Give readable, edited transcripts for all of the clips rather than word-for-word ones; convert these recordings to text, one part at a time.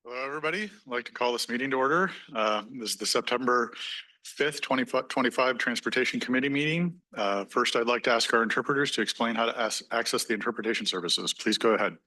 Hello, everybody. I'd like to call this meeting to order. This is the September 5th, 2025 Transportation Committee meeting. First, I'd like to ask our interpreters to explain how to access the interpretation services. Please go ahead.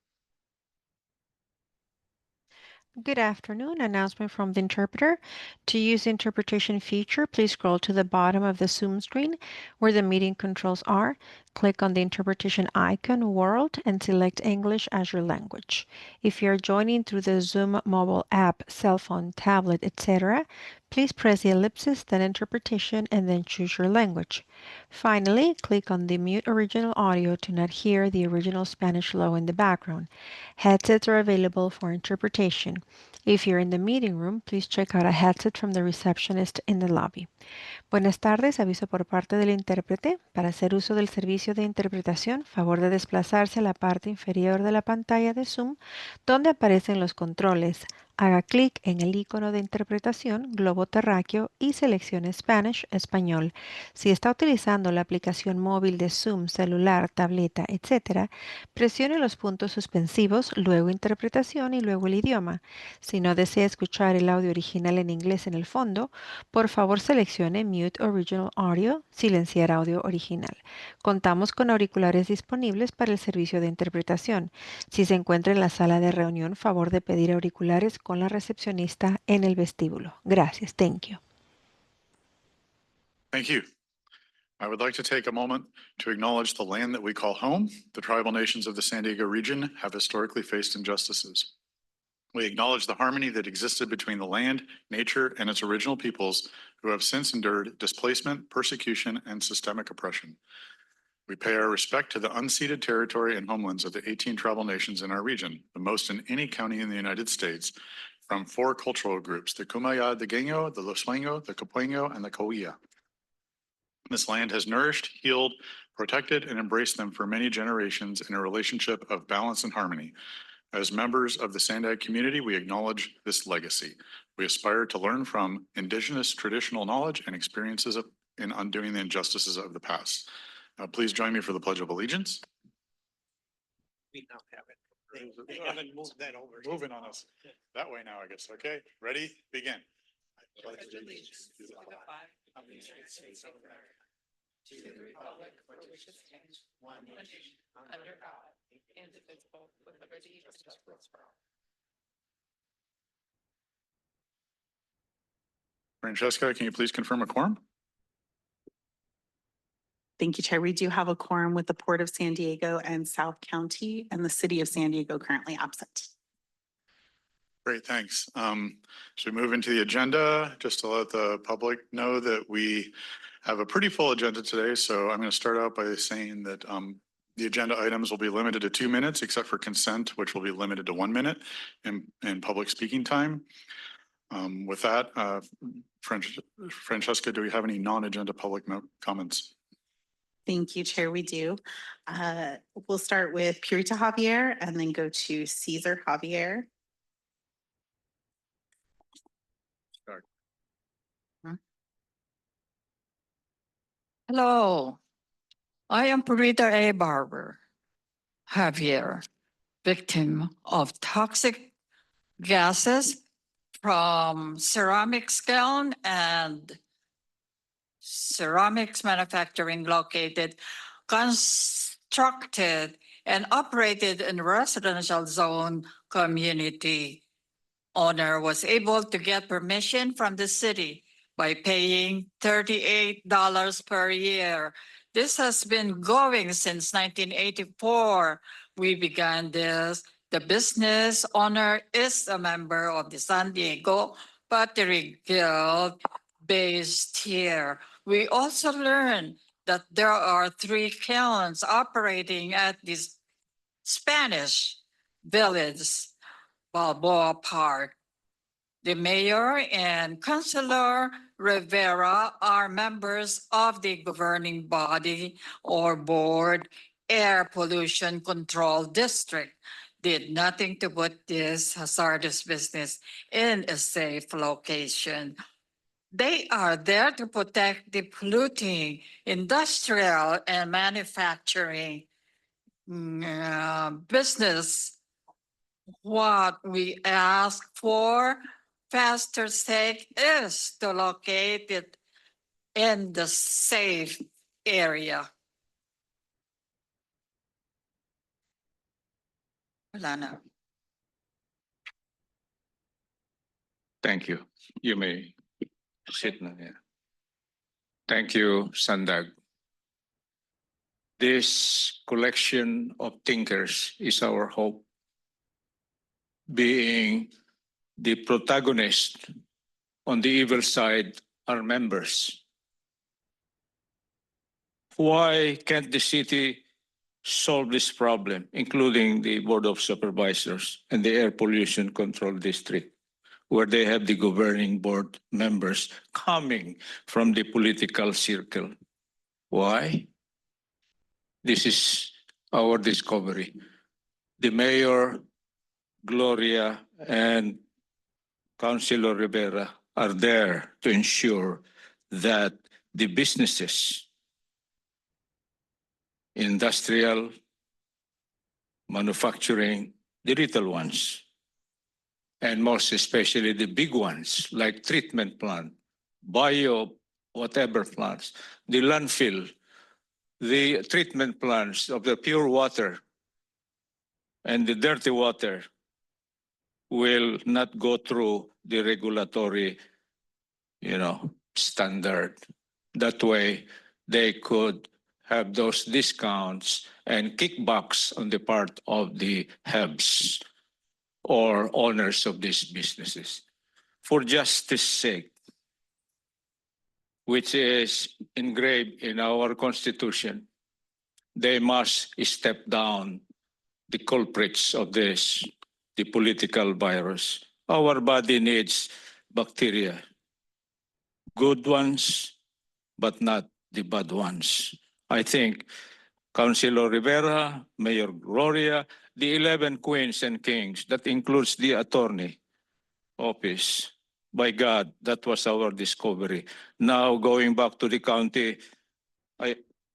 Good afternoon. Announcement from the interpreter. To use the interpretation feature, please scroll to the bottom of the Zoom screen where the meeting controls are. Click on the interpretation icon World and select English as your language. If you're joining through the Zoom mobile app, cell phone, tablet, etc., please press the ellipsis, then interpretation, and then choose your language. Finally, click on the mute original audio to not hear the original Spanish logo in the background. Headsets are available for interpretation. If you're in the meeting room, please check out a headset from the receptionist in the lobby. Buenas tardes, aviso por parte del intérprete. Para hacer uso del servicio de interpretación, favor de desplazarse a la parte inferior de la pantalla de Zoom, donde aparecen los controles. Haga clic en el icono de interpretación, globo terráqueo y seleccione Spanish, español. Si está utilizando la aplicación móvil de Zoom, celular, tableta, etc., presione los puntos suspensivos, luego interpretación y luego el idioma. Si no desea escuchar el audio original en inglés en el fondo, por favor seleccione Mute Original Audio, silenciar audio original. Contamos con auriculares disponibles para el servicio de interpretación. Si se encuentra en la sala de reunión, favor de pedir auriculares con la recepcionista en el vestíbulo. Gracias. Thank you. Thank you. I would like to take a moment to acknowledge the land that we call home. The tribal nations of the San Diego region have historically faced injustices. We acknowledge the harmony that existed between the land, nature, and its original peoples who have since endured displacement, persecution, and systemic oppression. We pay our respect to the unceded territory and homelands of the 18 tribal nations in our region, the most in any county in the United States, from 4 cultural groups, the Kumaya, the Genyo, the Loswengo, the Capuengo, and the Kauia. This land has nourished, healed, protected, and embraced them for many generations in a relationship of balance and harmony. As members of the SANDAG community, we acknowledge this legacy. We aspire to learn from indigenous traditional knowledge and experiences in undoing the injustices of the past. Please join me for the Pledge of Allegiance. We don't have it. They haven't moved that over. Moving on us. That way now, I guess. Okay, ready? Begin. I pledge allegiance to the flag of the United States of America, to the republic for which it stands, one nation, under God, indivisible, with liberty and justice for all. Francesca, can you please confirm a quorum? Thank you, Chair. We do have a quorum with the Port of San Diego and South County, and the City of San Diego currently absent. Great, thanks. So we move into the agenda, just to let the public know that we have a pretty full agenda today. So I'm going to start out by saying that the agenda items will be limited to 2 minutes, except for consent, which will be limited to 1 minute in public speaking time. With that, Francesca, do we have any non-agenda public comments? Thank you, Chair. We do. We'll start with Purita Javier and then go to Cesar Javier. Start. Hello, I am Purita A. Barber Javier, victim of toxic gases from ceramics kiln and ceramics manufacturing located, constructed, and operated in residential zone community. Owner was able to get permission from the city by paying $38 per year. This has been going since 1984. We began this. The business owner is a member of the San Diego Pottery Guild based here. We also learned that there are 3 kilns operating at this Spanish village, Balboa Park. The mayor and Councilor Rivera are members of the governing body or board Air Pollution Control District. Did nothing to put this hazardous business in a safe location. They are there to protect the polluting industrial and manufacturing business what we ask for, faster sake is to locate it in the safe area. Wala na. Thank you. You may sit now. Yeah. Thank you, SANDAG. This collection of thinkers is our hope. Being the protagonist on the evil side are members. Why can't the city solve this problem, including the Board of Supervisors and the Air Pollution Control District, where they have the governing board members coming from the political circle? Why? This is our discovery. The mayor, Gloria, and Councilor Rivera are there to ensure that the businesses, industrial, manufacturing, the little ones, and most especially the big ones like treatment plant, bio, whatever plants, the landfill, the treatment plants of the pure water and the dirty water will not go through the regulatory, standard. That way they could have those discounts and kickbacks on the part of the hubs or owners of these businesses. For justice sake, which is engraved in our Constitution, they must step down the culprits of this, the political virus. Our body needs bacteria, good ones, but not the bad ones. I think Councilor Rivera, Mayor Gloria, the 11 queens and kings, that includes the attorney office. By God, that was our discovery. Now going back to the county,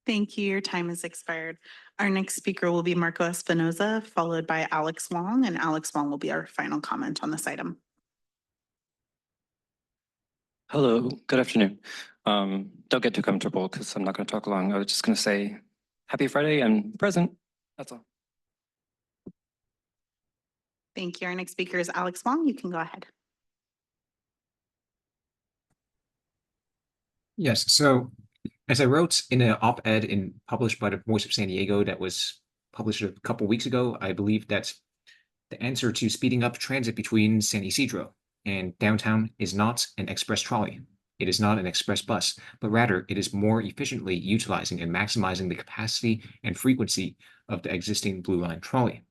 Thank you. Your time has expired. Our next speaker will be Marco Espinoza, followed by Alex Wong, and Alex Wong will be our final comment on this item. Hello, good afternoon. Don't get too comfortable because I'm not going to talk long. I was just going to say happy Friday and present. That's all. Thank you. Our next speaker is Alex Wong. You can go ahead. Yes, so as I wrote in an op-ed published by the Voice of San Diego that was published a couple weeks ago, I believe that the answer to speeding up transit between San Isidro and downtown is not an express trolley. It is not an express bus, but rather it is more efficiently utilizing and maximizing the capacity and frequency of the existing Blue Line trolley.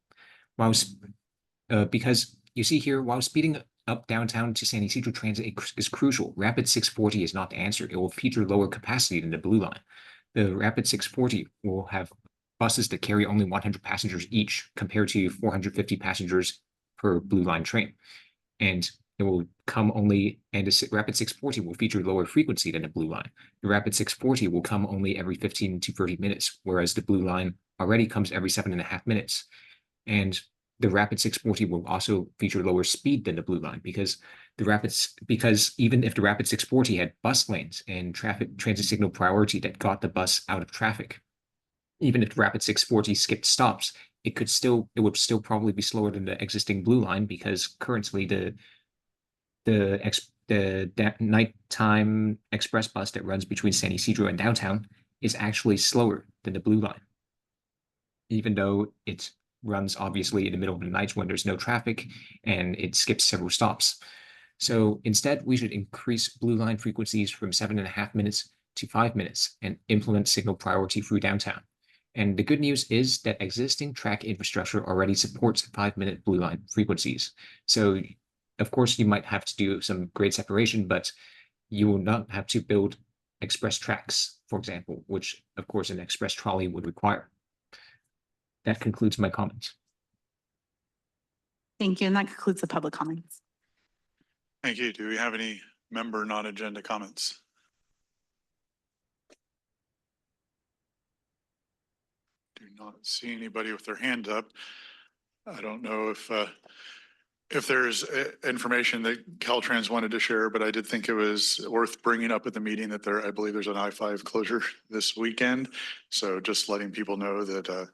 Because you see here, while speeding up downtown to San Isidro Transit is crucial, Rapid 640 is not the answer. It will feature lower capacity than the Blue Line. The Rapid 640 will have buses that carry only 100 passengers each compared to 450 passengers per Blue Line train. And it will come only, and the Rapid 640 will feature lower frequency than the Blue Line. The Rapid 640 will come only every 15 to 30 minutes, whereas the Blue Line already comes every 7.5 minutes. And the Rapid 640 will also feature lower speed than the Blue Line because even if the Rapid 640 had bus lanes and transit signal priority that got the bus out of traffic, even if the Rapid 640 skipped stops, it would still probably be slower than the existing Blue Line because currently the nighttime express bus that runs between San Isidro and downtown is actually slower than the Blue Line, even though it runs obviously in the middle of the night when there's no traffic and it skips several stops. So instead, we should increase Blue Line frequencies from 7.5 minutes to 5 minutes and implement signal priority through downtown. And the good news is that existing track infrastructure already supports 5-minute Blue Line frequencies. So of course, you might have to do some grade separation, but you will not have to build express tracks, for example, which of course an express trolley would require. That concludes my comments. Thank you. And that concludes the public comments. Thank you. Do we have any member non-agenda comments? Do not see anybody with their hand up. I don't know if there's information that Caltrans wanted to share, but I did think it was worth bringing up at the meeting that I believe there's an I-5 closure this weekend. So just letting people know that on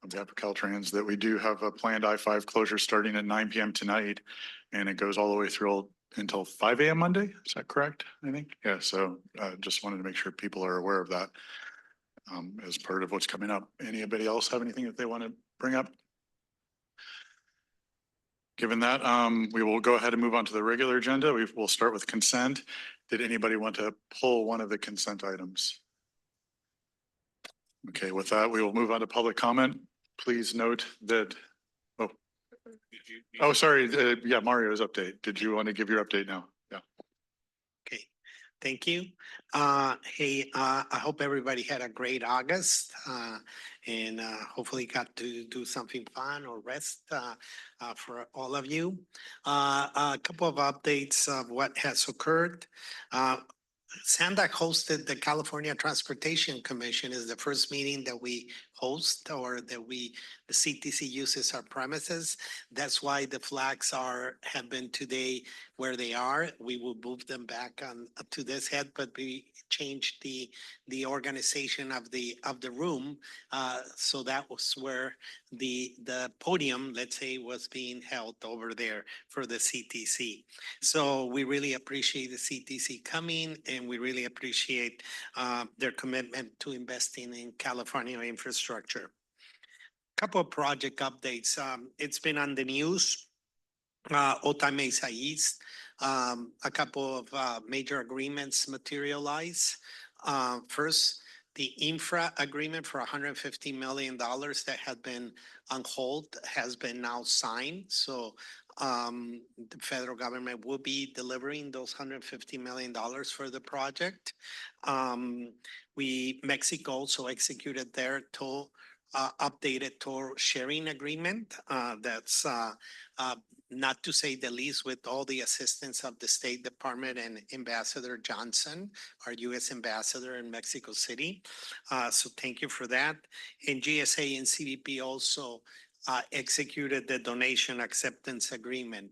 behalf of Caltrans, that we do have a planned I-5 closure starting at 9 p.m. tonight, and it goes all the way through until 5 a.m. Monday. Is that correct? I think. Yeah. So just wanted to make sure people are aware of that as part of what's coming up. Anybody else have anything that they want to bring up? Given that, we will go ahead and move on to the regular agenda. We'll start with consent. Did anybody want to pull one of the consent items? Okay, with that, we will move on to public comment. Please note that, oh, sorry, yeah, Mario's update. Did you want to give your update now? Yeah. Okay, thank you. Hey, I hope everybody had a great August and hopefully got to do something fun or rest for all of you. A couple of updates of what has occurred. SANDAG hosted the California Transportation Commission is the first meeting that we host or that the CTC uses our premises. That's why the flags have been today where they are. We will move them back up to this head, but we changed the organization of the room. So that was where the podium, let's say, was being held over there for the CTC. So we really appreciate the CTC coming, and we really appreciate their commitment to investing in California infrastructure. Couple of project updates. It's been on the news. Otay Mesa East, a couple of major agreements materialize. First, the infra agreement for $150 million that had been on hold has been now signed. So the federal government will be delivering those $150 million for the project. Mexico also executed their updated toll sharing agreement. That's not to say the least, with all the assistance of the State Department and Ambassador Johnson, our U.S. Ambassador in Mexico City. So thank you for that. And GSA and CBP also executed the donation acceptance agreement.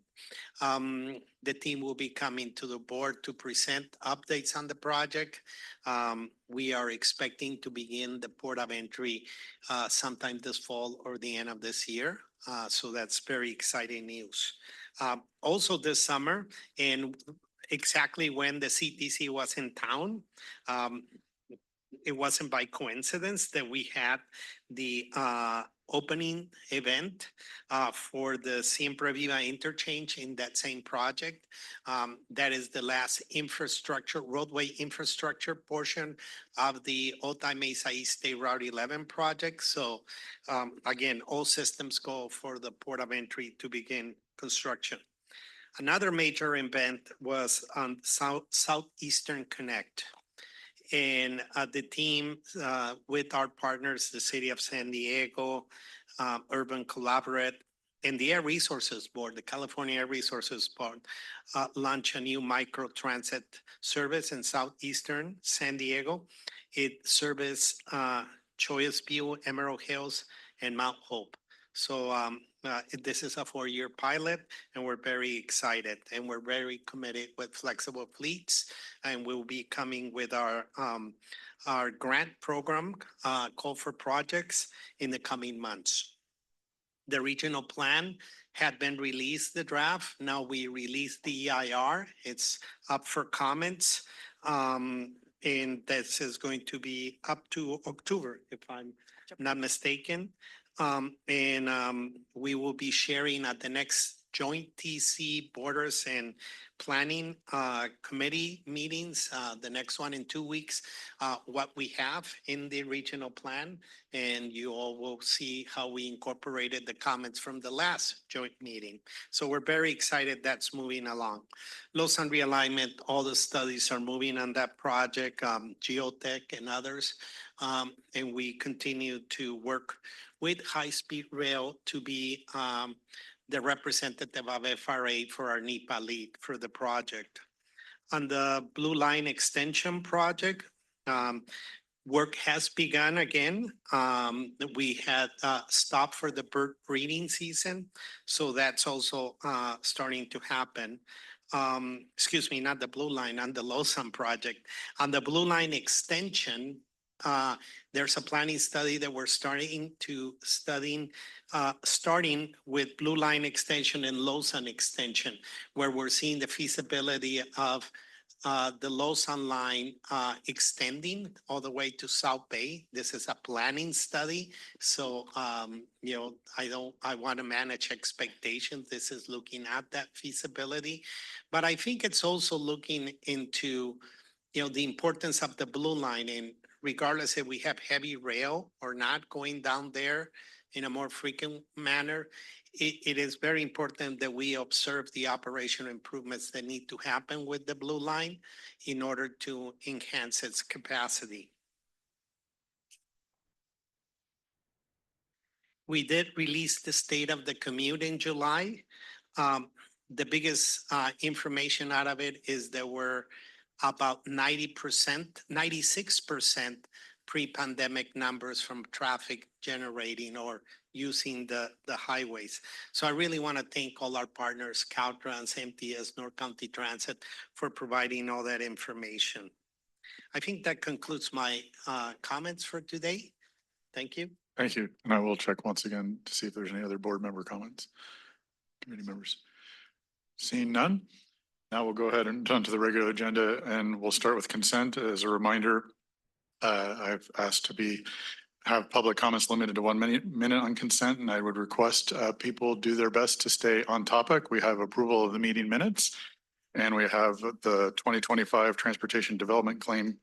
The team will be coming to the board to present updates on the project. We are expecting to begin the port of entry sometime this fall or the end of this year. So that's very exciting news. Also this summer, and exactly when the CTC was in town, it wasn't by coincidence that we had the opening event for the Siempre Viva interchange in that same project. That is the last roadway infrastructure portion of the Otay Mesa East State Route 11 project. So again, all systems go for the port of entry to begin construction. Another major event was on Southeastern Connect. And the team with our partners, the City of San Diego, Urban Collaborate, and the Air Resources Board, the California Air Resources Board, launched a new micro transit service in Southeastern San Diego. It services Choice View, Emerald Hills, and Mount Hope. So this is a 4-year pilot, and we're very excited, and we're very committed with flexible fleets, and we'll be coming with our grant program, call for projects in the coming months. The regional plan had been released, the draft. Now we released the EIR. It's up for comments, and this is going to be up to October, if I'm not mistaken. We will be sharing at the next joint TC Borders and Planning Committee meetings, the next one in 2 weeks, what we have in the regional plan. And you all will see how we incorporated the comments from the last joint meeting. So we're very excited that's moving along. Loss and realignment, all the studies are moving on that project, geotech and others. And we continue to work with high-speed rail to be the representative of FRA for our NEPA lead for the project. On the Blue Line Extension project, Work has begun again. We had stopped for the bird breeding season, so that's also starting to happen. Excuse me, not the Blue Line, on the Lausanne project. On the Blue Line extension, there's a planning study that we're starting with Blue Line extension and Lausanne extension, where we're seeing the feasibility of the Lausanne line extending all the way to South Bay. This is a planning study. So, you know, I want to manage expectations. This is looking at that feasibility. But I think it's also looking into, you know, the importance of the Blue Line, and regardless if we have heavy rail or not going down there in a more frequent manner, it is very important that we observe the operational improvements that need to happen with the Blue Line in order to enhance its capacity. We did release the state of the commute in July. The biggest information out of it is that we're about 90%, 96% pre-pandemic numbers from traffic generating or using the highways. So I really want to thank all our partners, Caltrans, MTS, North County Transit, for providing all that information. I think that concludes my comments for today. Thank you. Thank you. And I will check once again to see if there's any other board member comments, committee members. Seeing none, now we'll go ahead and turn to the regular agenda, and we'll start with consent. As a reminder, I've asked to have public comments limited to 1 minute on consent, and I would request people do their best to stay on topic. We have approval of the meeting minutes, and we have the 2025 Transportation Development Claim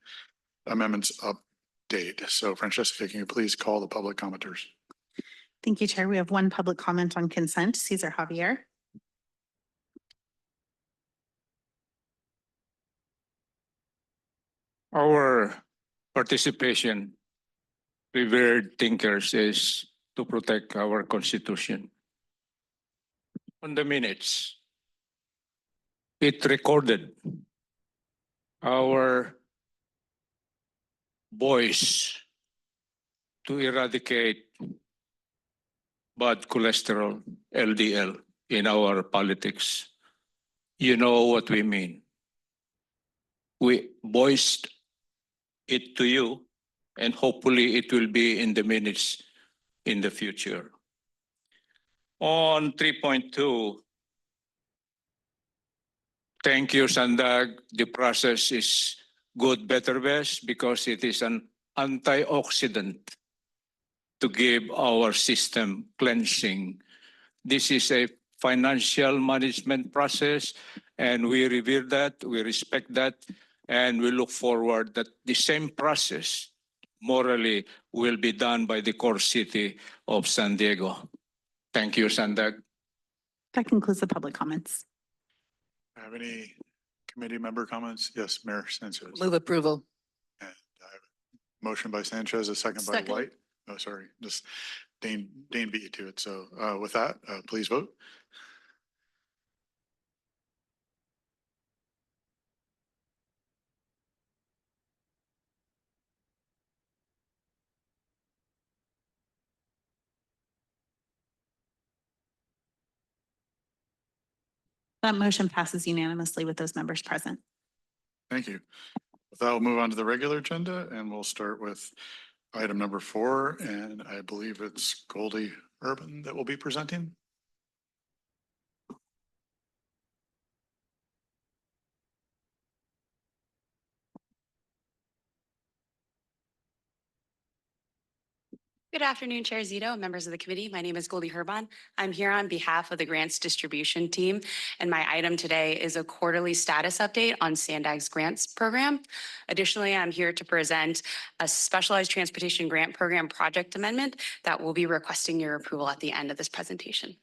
Amendments update. So Francesca, can you please call the public commenters? Thank you, Chair. We have one public comment on consent. Cesar Javier. Our participation, revered thinkers, is to protect our Constitution. On the minutes, it recorded our voice to eradicate bad cholesterol, LDL, in our politics. You know what we mean. We voiced it to you, and hopefully it will be in the minutes in the future. On 3.2, thank you, SANDAG. The process is good, better, best, because it is an antioxidant to give our system cleansing. This is a financial management process, and we revere that, we respect that, and we look forward that the same process morally will be done by the core city of San Diego. Thank you, SANDAG. That concludes the public comments. Have any committee member comments? Yes, Mayor Sanchez. Move approval. And I have a motion by Sanchez, a second by Second. White. Oh, sorry, just Dane beat you to it. So with that, please vote. That motion passes unanimously with those members present. Thank you. With that, we'll move on to the regular agenda, and we'll start with item number 4, and I believe it's Goldie Urban that will be presenting. Good afternoon, Chair Zito and members of the committee. My name is Goldie Herban. I'm here on behalf of the grants distribution team, and my item today is a quarterly status update on SANDAG's grants program. Additionally, I'm here to present a specialized transportation grant program project amendment that will be requesting your approval at the end of this presentation.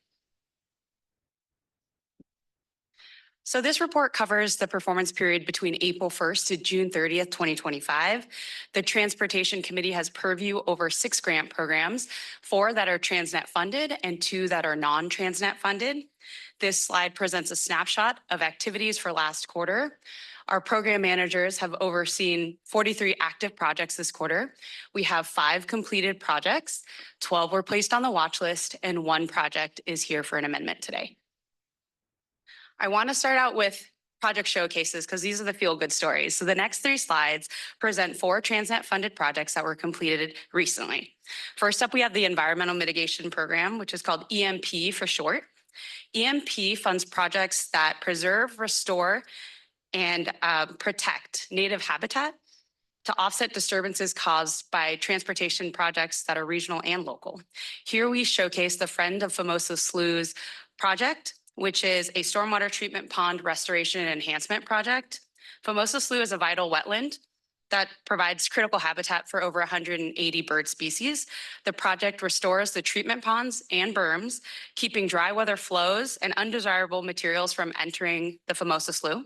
So this report covers the performance period between April 1st to June 30th, 2025. The Transportation Committee has purview over 6 grant programs, 4 that are Transnet funded and 2 that are non-Transnet funded. This slide presents a snapshot of activities for last quarter. Our program managers have overseen 43 active projects this quarter. We have 5 completed projects, 12 were placed on the watch list, and 1 project is here for an amendment today. I want to start out with project showcases because these are the feel-good stories. So the next 3 slides present 4 Transnet-funded projects that were completed recently. First up, we have the Environmental Mitigation Program, which is called EMP for short. EMP funds projects that preserve, restore, and protect native habitat to offset disturbances caused by transportation projects that are regional and local. Here we showcase the Friend of Famoso Sloughs project, which is a stormwater treatment pond restoration and enhancement project. Famoso Slough is a vital wetland that provides critical habitat for over 180 bird species. The project restores the treatment ponds and berms, keeping dry weather flows and undesirable materials from entering the Famoso Slough.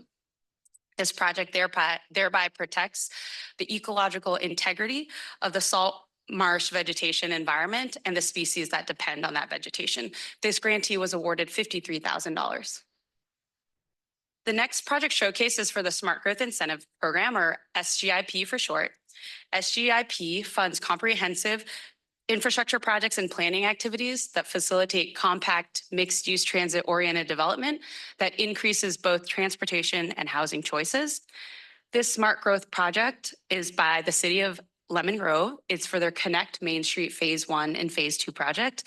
This project thereby protects the ecological integrity of the salt marsh vegetation environment and the species that depend on that vegetation. This grantee was awarded $53,000. The next project showcase is for the Smart Growth Incentive Program, or SGIP for short. SGIP funds comprehensive infrastructure projects and planning activities that facilitate compact, mixed-use transit-oriented development that increases both transportation and housing choices. This Smart Growth project is by the City of Lemon Grove. It's for their Connect Main Street Phase 1 and Phase 2 project.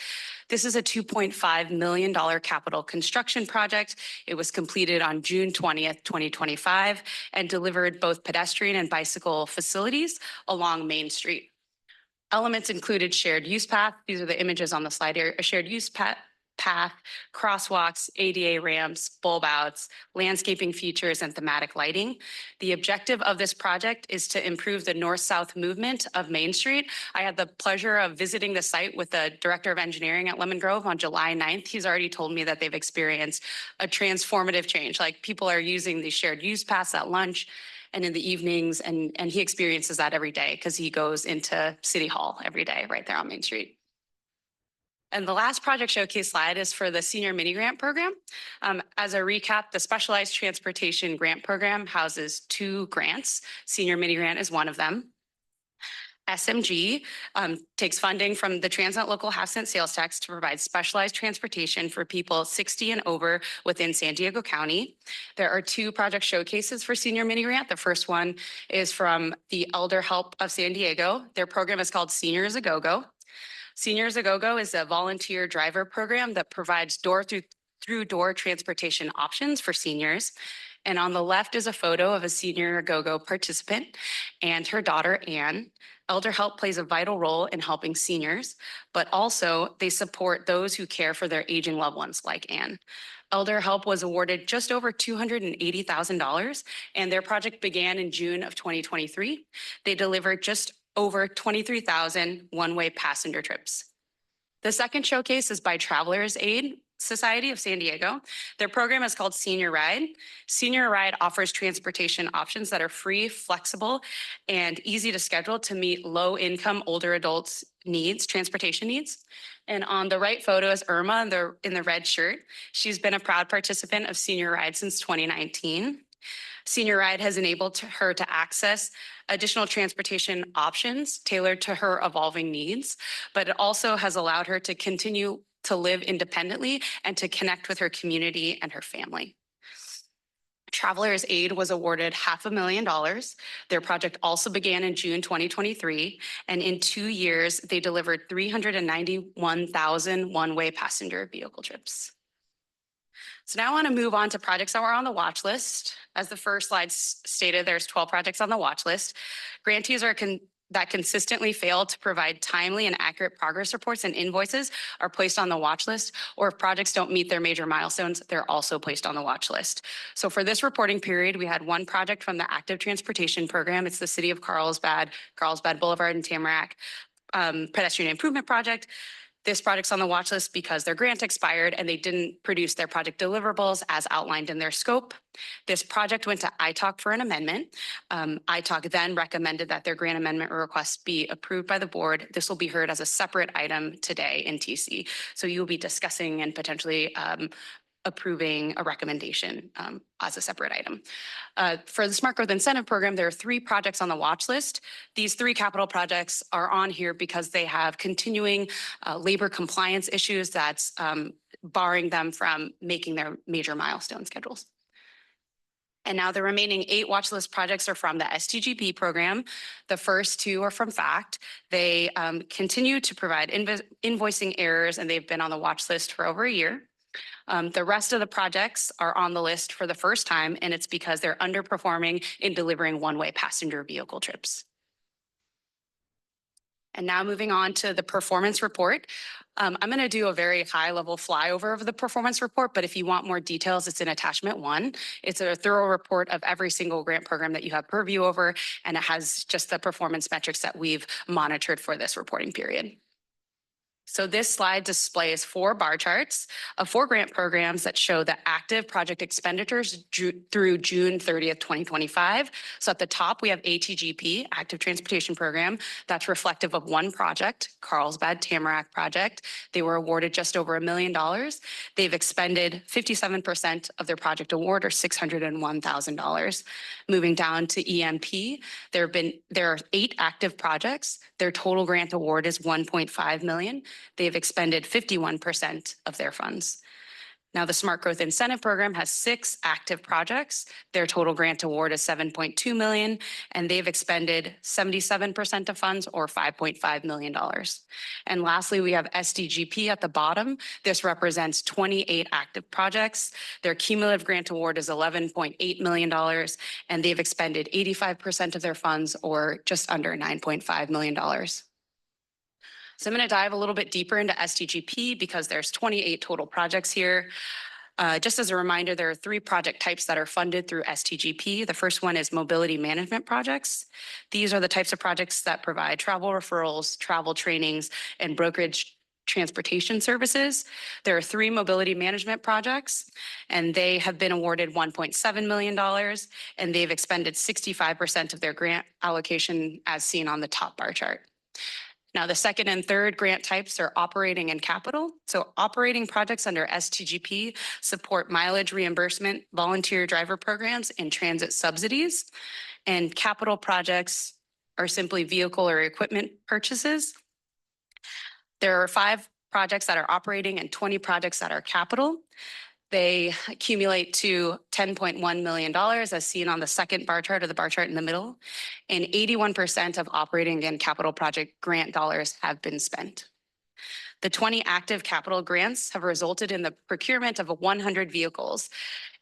This is a $2.5 million capital construction project. It was completed on June 20th, 2025, and delivered both pedestrian and bicycle facilities along Main Street. Elements included shared use path. These are the images on the slide here. A shared use path, crosswalks, ADA ramps, bulb outs, landscaping features, and thematic lighting. The objective of this project is to improve the north-south movement of Main Street. I had the pleasure of visiting the site with the Director of Engineering at Lemon Grove on July 9th. He's already told me that they've experienced a transformative change. Like, people are using these shared use paths at lunch and in the evenings, and he experiences that every day because he goes into City Hall every day right there on Main Street. And the last project showcase slide is for the Senior Mini Grant Program. As a recap, the Specialized Transportation Grant Program houses 2 grants. Senior Mini Grant is one of them. SMG takes funding from the Transnet Local Half-Cent Sales Tax to provide specialized transportation for people 60 and over within San Diego County. There are 2 project showcases for Senior Mini Grant. The first one is from the Elder Help of San Diego. Their program is called Seniors A Go-Go. Seniors A Go-Go is a volunteer driver program that provides door-through-door transportation options for seniors. And on the left is a photo of a Senior A Go-Go participant and her daughter, Anne. Elder Help plays a vital role in helping seniors, but also they support those who care for their aging loved ones like Anne. Elder Help was awarded just over $280,000, and their project began in June of 2023. They delivered just over 23,000 one-way passenger trips. The second showcase is by Travelers Aid Society of San Diego. Their program is called Senior Ride. Senior Ride offers transportation options that are free, flexible, and easy to schedule to meet low-income older adults' needs, transportation needs. And on the right photo is Irma in the red shirt. She's been a proud participant of Senior Ride since 2019. Senior Ride has enabled her to access additional transportation options tailored to her evolving needs, but it also has allowed her to continue to live independently and to connect with her community and her family. Travelers Aid was awarded $500,000. Their project also began in June 2023, and in 2 years, they delivered 391,000 one-way passenger vehicle trips. So now I want to move on to projects that were on the watch list. As the first slide stated, there's 12 projects on the watch list. Grantees that consistently fail to provide timely and accurate progress reports and invoices are placed on the watch list, or if projects don't meet their major milestones, they're also placed on the watch list. So for this reporting period, we had 1 project from the Active Transportation Program. It's the City of Carlsbad Boulevard and Tamarack pedestrian improvement project. This project's on the watch list because their grant expired and they didn't produce their project deliverables as outlined in their scope. This project went to ITALC for an amendment. ITALC then recommended that their grant amendment request be approved by the board. This will be heard as a separate item today in TC. So you will be discussing and potentially approving a recommendation as a separate item. For the Smart Growth Incentive Program, there are 3 projects on the watch list. These 3 capital projects are on here because they have continuing labor compliance issues that's barring them from making their major milestone schedules. And now the remaining 8 watch list projects are from the STGP program. The first 2 are from FACT. They continue to provide invoicing errors, and they've been on the watch list for over a year. The rest of the projects are on the list for the first time, and it's because they're underperforming in delivering one-way passenger vehicle trips. And now moving on to the performance report. I'm going to do a very high-level flyover of the performance report, but if you want more details, it's in attachment 1. It's a thorough report of every single grant program that you have purview over, and it has just the performance metrics that we've monitored for this reporting period. So this slide displays 4 bar charts of 4 grant programs that show the active project expenditures through June 30th, 2025. So at the top, we have ATGP, Active Transportation Program. That's reflective of 1 project, Carlsbad Tamarack Project. They were awarded just over $1 million. They've expended 57% of their project award, or $601,000. Moving down to EMP, there are 8 active projects. Their total grant award is $1.5 million. They've expended 51% of their funds. Now, the Smart Growth Incentive Program has 6 active projects. Their total grant award is $7.2 million, and they've expended 77% of funds, or $5.5 million. And lastly, we have SDGP at the bottom. This represents 28 active projects. Their cumulative grant award is $11.8 million, and they've expended 85% of their funds, or just under $9.5 million. So I'm going to dive a little bit deeper into STGP because there's 28 total projects here. Just as a reminder, there are 3 project types that are funded through STGP. The first one is mobility management projects. These are the types of projects that provide travel referrals, travel trainings, and brokerage transportation services. There are 3 mobility management projects, and they have been awarded $1.7 million, and they've expended 65% of their grant allocation as seen on the top bar chart. Now, the second and third grant types are operating and capital. So operating projects under STGP support mileage reimbursement, volunteer driver programs, and transit subsidies. And capital projects are simply vehicle or equipment purchases. There are 5 projects that are operating and 20 projects that are capital. They accumulate to $10.1 million, as seen on the second bar chart, or the bar chart in the middle, and 81% of operating and capital project grant dollars have been spent. The 20 active capital grants have resulted in the procurement of 100 vehicles,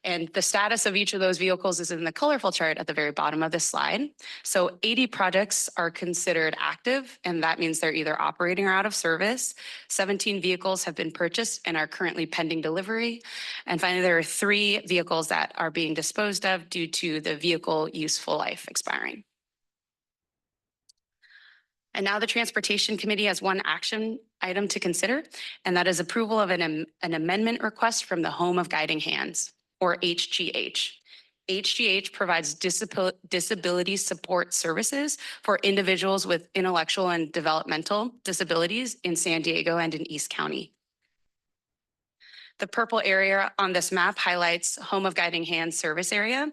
and the status of each of those vehicles is in the colorful chart at the very bottom of this slide. So 80 projects are considered active, and that means they're either operating or out of service. 17 vehicles have been purchased and are currently pending delivery. And finally, there are 3 vehicles that are being disposed of due to the vehicle useful life expiring. And now the Transportation Committee has 1 action item to consider, and that is approval of an amendment request from the Home of Guiding Hands, or HGH. HGH provides disability support services for individuals with intellectual and developmental disabilities in San Diego and in East County. The purple area on this map highlights Home of Guiding Hands service area.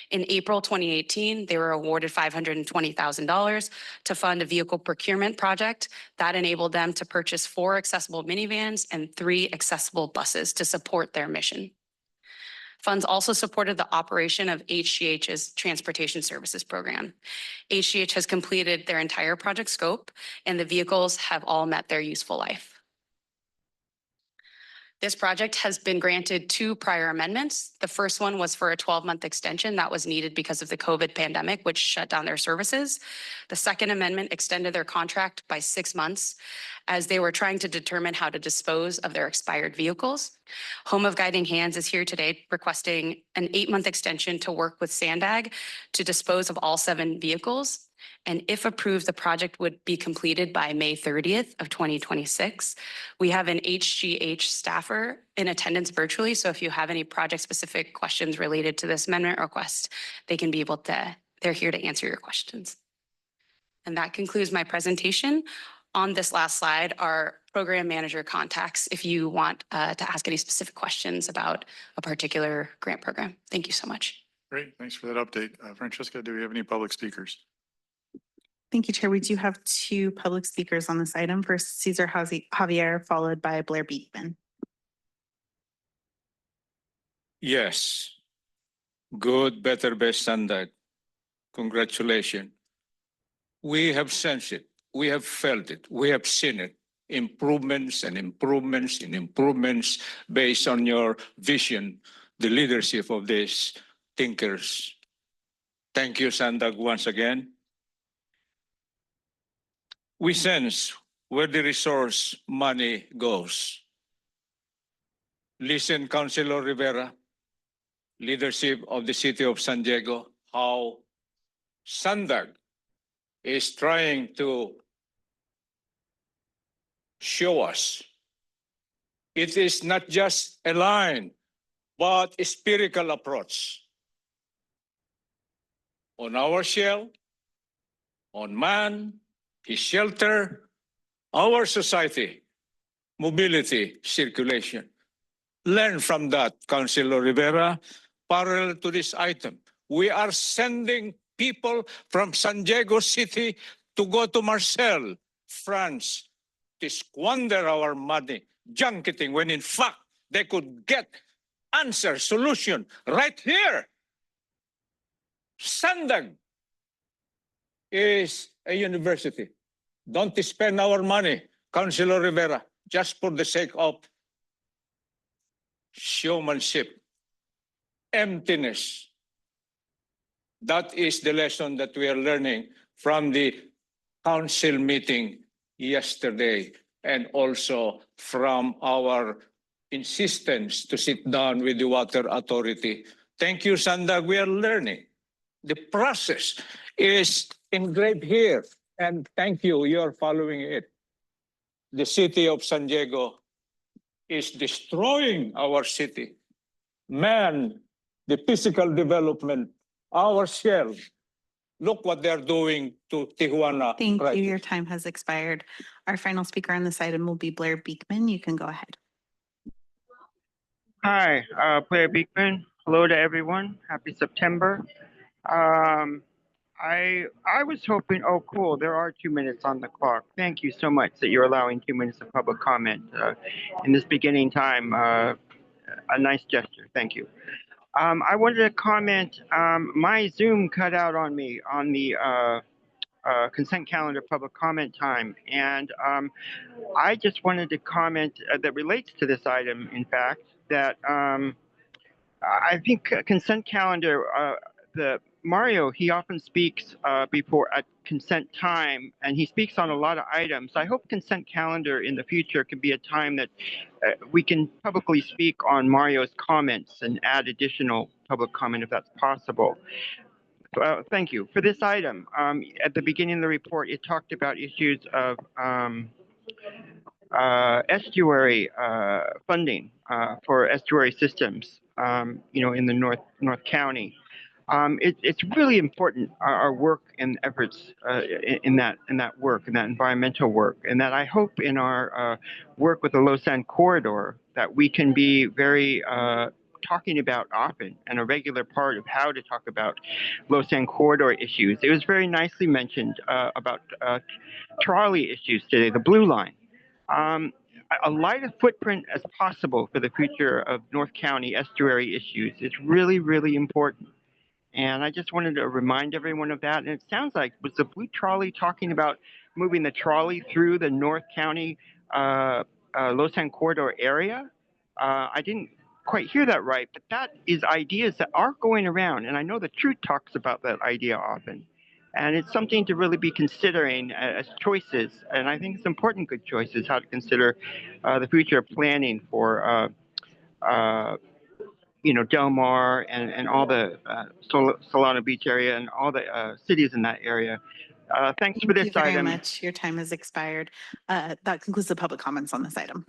In April 2018, they were awarded $520,000 to fund a vehicle procurement project that enabled them to purchase 4 accessible minivans and 3 accessible buses to support their mission. Funds also supported the operation of HGH's Transportation Services Program. HGH has completed their entire project scope, and the vehicles have all met their useful life. This project has been granted 2 prior amendments. The first one was for a 12-month extension that was needed because of the COVID pandemic, which shut down their services. The second amendment extended their contract by 6 months as they were trying to determine how to dispose of their expired vehicles. Home of Guiding Hands is here today requesting an 8-month extension to work with SANDAG to dispose of all 7 vehicles. And if approved, the project would be completed by May 30th of 2026. We have an HGH staffer in attendance virtually. So if you have any project-specific questions related to this amendment request, they're here to answer your questions. And that concludes my presentation. On this last slide are program manager contacts if you want to ask any specific questions about a particular grant program. Thank you so much. Great, thanks for that update. Francesca, do we have any public speakers? Thank you, Chair. We do have two public speakers on this item. First, Cesar Javier, followed by Blair Beekman. Yes. Good, better, best SANDAG. Congratulations. We have sensed it. We have felt it. We have seen it. Improvements and improvements and improvements based on your vision, the leadership of these thinkers. Thank you, SANDAG, once again. We sense where the resource money goes. Listen, Councilor Rivera, leadership of the city of San Diego, how SANDAG is trying to show us it is not just a line, but a spherical approach on our shell, on man, his shelter, our society, mobility, circulation. Learn from that, Councilor Rivera, parallel to this item. We are sending people from San Diego City to go to Marseille, France, to squander our money, junketing, when in fact they could get answer, solution right here. SANDAG is a university. Don't spend our money, Councilor Rivera, just for the sake of showmanship, emptiness. That is the lesson that we are learning from the council meeting yesterday, and also from our insistence to sit down with the water authority. Thank you, SANDAG. We are learning. The process is engraved here, and thank you, you are following it. The city of San Diego is destroying our city. Man, the physical development, our shell. Look what they're doing to Tijuana. Thank right you. here. Your time has expired. Our final speaker on this item will be Blair Beekman. You can go ahead. Hi, Blair Beekman. Hello to everyone. Happy September. I was hoping, oh cool, there are 2 minutes on the clock. Thank you so much that you're allowing 2 minutes of public comment in this beginning time. A nice gesture, thank you. I wanted to comment, my Zoom cut out on me on the consent calendar public comment time. And I just wanted to comment that relates to this item, in fact, that I think consent calendar, Mario, he often speaks before at consent time, and he speaks on a lot of items. I hope consent calendar in the future can be a time that we can publicly speak on Mario's comments and add additional public comment if that's possible. Thank you. For this item, at the beginning of the report, it talked about issues of estuary funding for estuary systems, in the North County. It's really important, our work and efforts in that work, in that environmental work, and that I hope in our work with the Lausanne corridor that we can be very talking about often and a regular part of how to talk about Lausanne corridor issues. It was very nicely mentioned about trolley issues today, the Blue Line. A lighter footprint as possible for the future of North County estuary issues is really, really important. And I just wanted to remind everyone of that. And it sounds like, was the Blue Trolley talking about moving the trolley through the North County Lausanne corridor area? I didn't quite hear that right, but that is ideas that are going around. And I know the Truth talks about that idea often. And it's something to really be considering as choices. And I think it's important, good choices, how to consider the future planning for Del Mar and all the Solano Beach area and all the cities in that area Thanks for Thank you this very item. much. Your time has expired. That concludes the public comments on this item.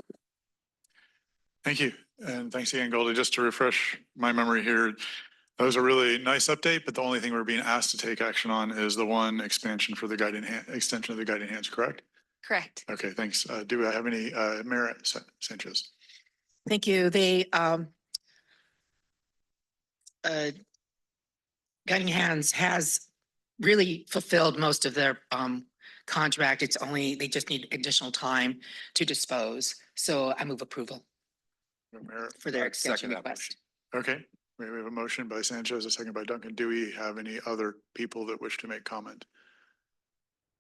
Thank you. And thanks again, Goldie. Just to refresh my memory here, that was a really nice update, but the only thing we're being asked to take action on is the one expansion for the guiding hand, extension of the guiding hands, correct? Correct. Okay, thanks. Do I have any, Mayor Sanchez? Thank you. The Guiding Hands has really fulfilled most of their contract. It's only, they just need additional time to dispose. So I move approval Mayor, for their extension request. okay. We have a motion by Sanchez, a second by Duncan. Do we have any other people that wish to make comment?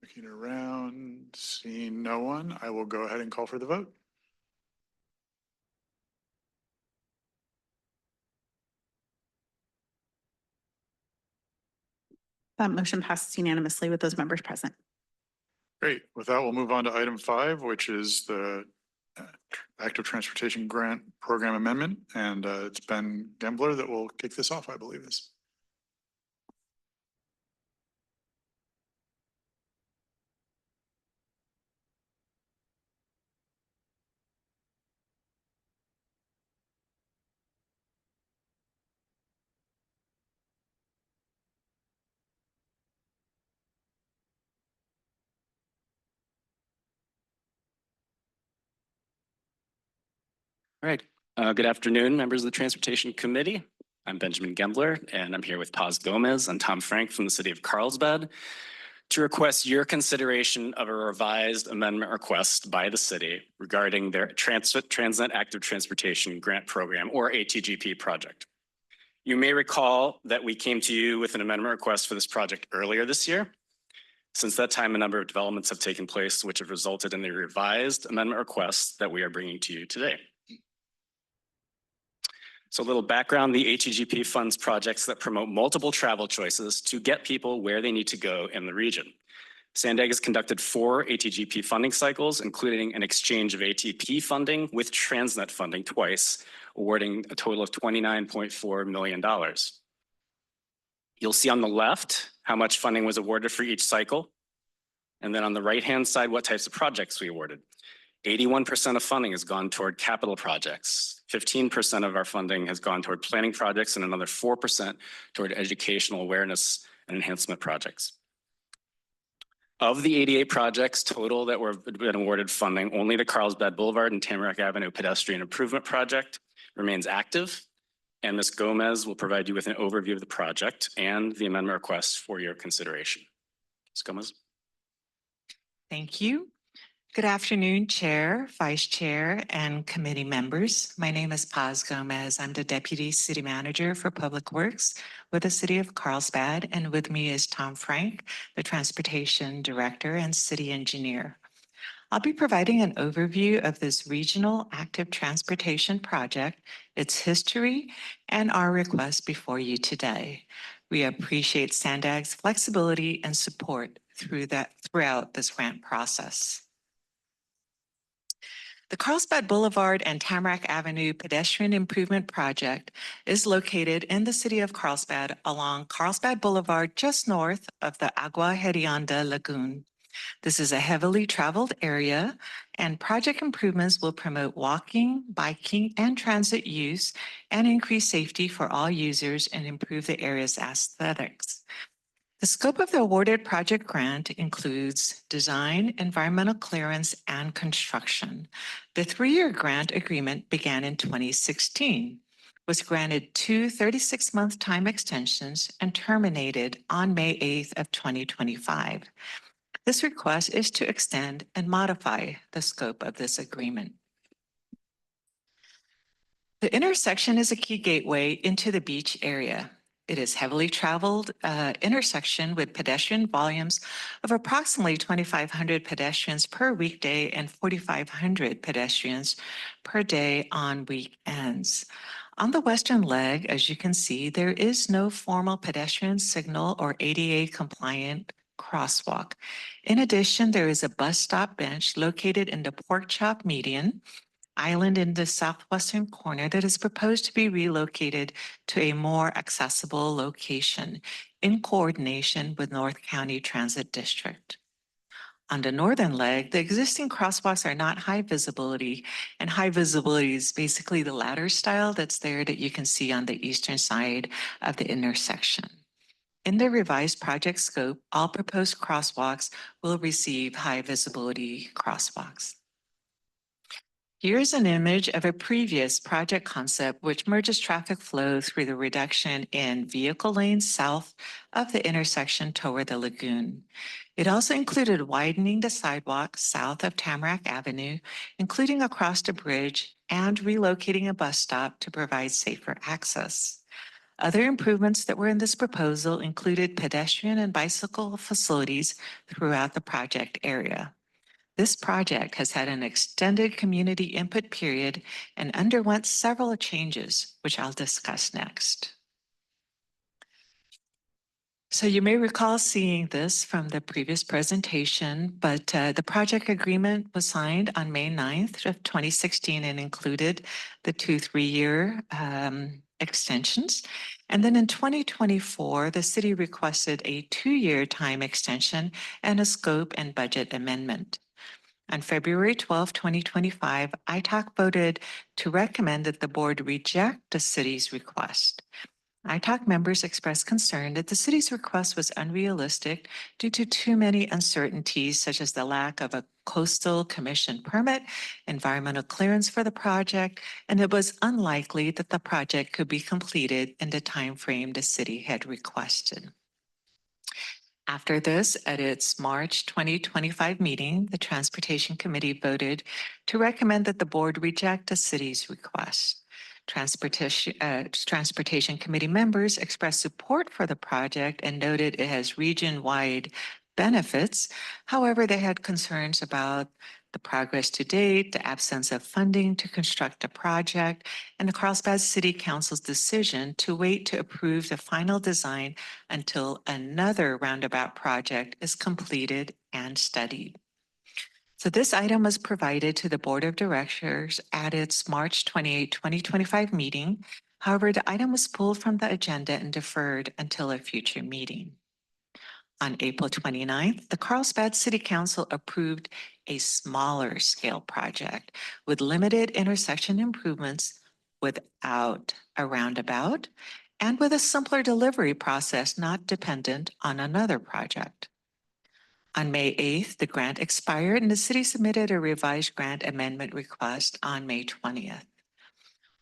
Looking around, seeing no one, I will go ahead and call for the vote. That motion passes unanimously with those members present. Great. With that, we'll move on to item 5, which is the Active Transportation Grant Program Amendment. And it's Ben Gembler that will kick this off, I believe this. All right. Good afternoon, members of the Transportation Committee. I'm Benjamin Gembler, and I'm here with Paz Gomez and Tom Frank from the city of Carlsbad to request your consideration of a revised amendment request by the city regarding their Transnet Active Transportation Grant Program, or ATGP project. You may recall that we came to you with an amendment request for this project earlier this year. Since that time, a number of developments have taken place, which have resulted in the revised amendment request that we are bringing to you today. So a little background, the ATGP funds projects that promote multiple travel choices to get people where they need to go in the region. SANDAG has conducted 4 ATGP funding cycles, including an exchange of ATP funding with Transnet funding twice, awarding a total of $29.4 million. You'll see on the left how much funding was awarded for each cycle. And then on the right-hand side, what types of projects we awarded. 81% of funding has gone toward capital projects. 15% of our funding has gone toward planning projects, and another 4% toward educational awareness and enhancement projects. Of the 88 projects total that were been awarded funding, only the Carlsbad Boulevard and Tamarack Avenue Pedestrian Improvement Project remains active. And Ms. Gomez will provide you with an overview of the project and the amendment request for your consideration. Ms. Gomez. Thank you. Good afternoon, Chair, Vice Chair, and committee members. My name is Paz Gomez. I'm the Deputy City Manager for Public Works with the City of Carlsbad, and with me is Tom Frank, the Transportation Director and City Engineer. I'll be providing an overview of this regional active transportation project, its history, and our request before you today. We appreciate SANDAG's flexibility and support throughout this grant process. The Carlsbad Boulevard and Tamarack Avenue Pedestrian Improvement Project is located in the city of Carlsbad along Carlsbad Boulevard just north of the Agua Hedionda Lagoon. This is a heavily traveled area, and project improvements will promote walking, biking, and transit use and increase safety for all users and improve the area's aesthetics. The scope of the awarded project grant includes design, environmental clearance, and construction. The 3-year grant agreement began in 2016, was granted 2 36-month time extensions, and terminated on May 8th of 2025. This request is to extend and modify the scope of this agreement. The intersection is a key gateway into the beach area. It is heavily traveled intersection with pedestrian volumes of approximately 2,500 pedestrians per weekday and 4,500 pedestrians per day on weekends. On the western leg, as you can see, there is no formal pedestrian signal or ADA compliant crosswalk. In addition, there is a bus stop bench located in the Pork Chop median island in the southwestern corner that is proposed to be relocated to a more accessible location in coordination with North County Transit District. On the northern leg, the existing crosswalks are not high visibility, and high visibility is basically the ladder style that's there that you can see on the eastern side of the intersection. In the revised project scope, all proposed crosswalks will receive high visibility crosswalks. Here's an image of a previous project concept which merges traffic flow through the reduction in vehicle lanes south of the intersection toward the lagoon. It also included widening the sidewalk south of Tamarack Avenue, including across the bridge, and relocating a bus stop to provide safer access. Other improvements that were in this proposal included pedestrian and bicycle facilities throughout the project area. This project has had an extended community input period and underwent several changes, which I'll discuss next. So you may recall seeing this from the previous presentation, but the project agreement was signed on May 9th of 2016 and included the 2 3-year extensions. And then in 2024, the city requested a 2-year time extension and a scope and budget amendment. On February 12, 2025, ITAC voted to recommend that the board reject the city's request. ITAC members expressed concern that the city's request was unrealistic due to too many uncertainties, such as the lack of a coastal commission permit, environmental clearance for the project, and it was unlikely that the project could be completed in the timeframe the city had requested. After this, at its March 2025 meeting, the Transportation Committee voted to recommend that the board reject the city's request. Transportation Committee members expressed support for the project and noted it has region-wide benefits. However, they had concerns about the progress to date, the absence of funding to construct the project, and the Carlsbad City Council's decision to wait to approve the final design until another roundabout project is completed and studied. So this item was provided to the Board of Directors at its March 28, 2025 meeting. However, the item was pulled from the agenda and deferred until a future meeting. On April 29th, the Carlsbad City Council approved a smaller scale project with limited intersection improvements without a roundabout and with a simpler delivery process not dependent on another project. On May 8th, the grant expired and the city submitted a revised grant amendment request on May 20th.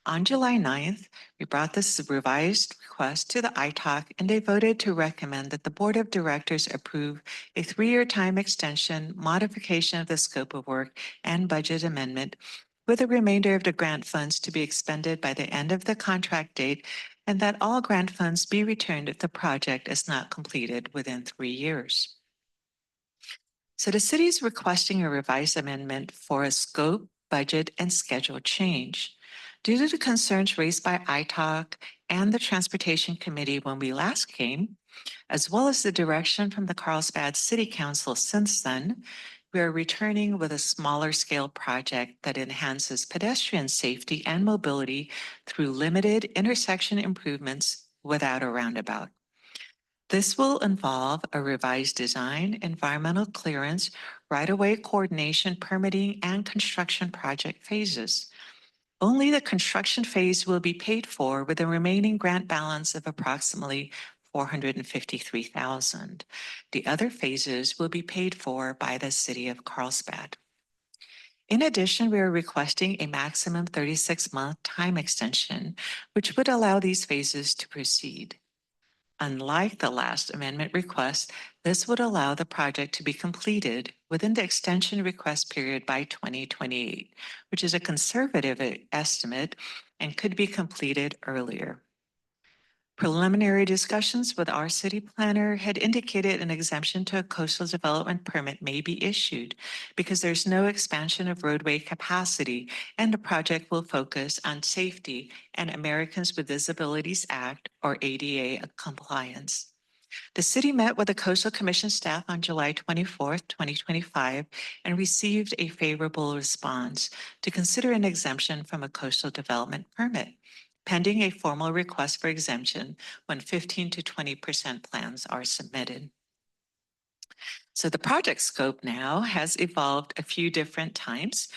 On July 9th, we brought this revised request to the ITAC and they voted to recommend that the Board of Directors approve a 3-year time extension, modification of the scope of work, and budget amendment with the remainder of the grant funds to be expended by the end of the contract date and that all grant funds be returned if the project is not completed within 3 years. So the city is requesting a revised amendment for a scope, budget, and schedule change. Due to the concerns raised by ITAC and the Transportation Committee when we last came, as well as the direction from the Carlsbad City Council since then, we are returning with a smaller scale project that enhances pedestrian safety and mobility through limited intersection improvements without a roundabout. This will involve a revised design, environmental clearance, right-of-way coordination, permitting, and construction project phases. Only the construction phase will be paid for with a remaining grant balance of approximately $453,000. The other phases will be paid for by the city of Carlsbad. In addition, we are requesting a maximum 36-month time extension, which would allow these phases to proceed. Unlike the last amendment request, this would allow the project to be completed within the extension request period by 2028, which is a conservative estimate and could be completed earlier. Preliminary discussions with our city planner had indicated an exemption to a coastal development permit may be issued because there's no expansion of roadway capacity and the project will focus on safety and Americans with Disabilities Act or ADA compliance. The city met with the Coastal Commission staff on July 24th, 2025, and received a favorable response to consider an exemption from a coastal development permit, pending a formal request for exemption when 15 to 20% plans are submitted. So the project scope now has evolved a few different times,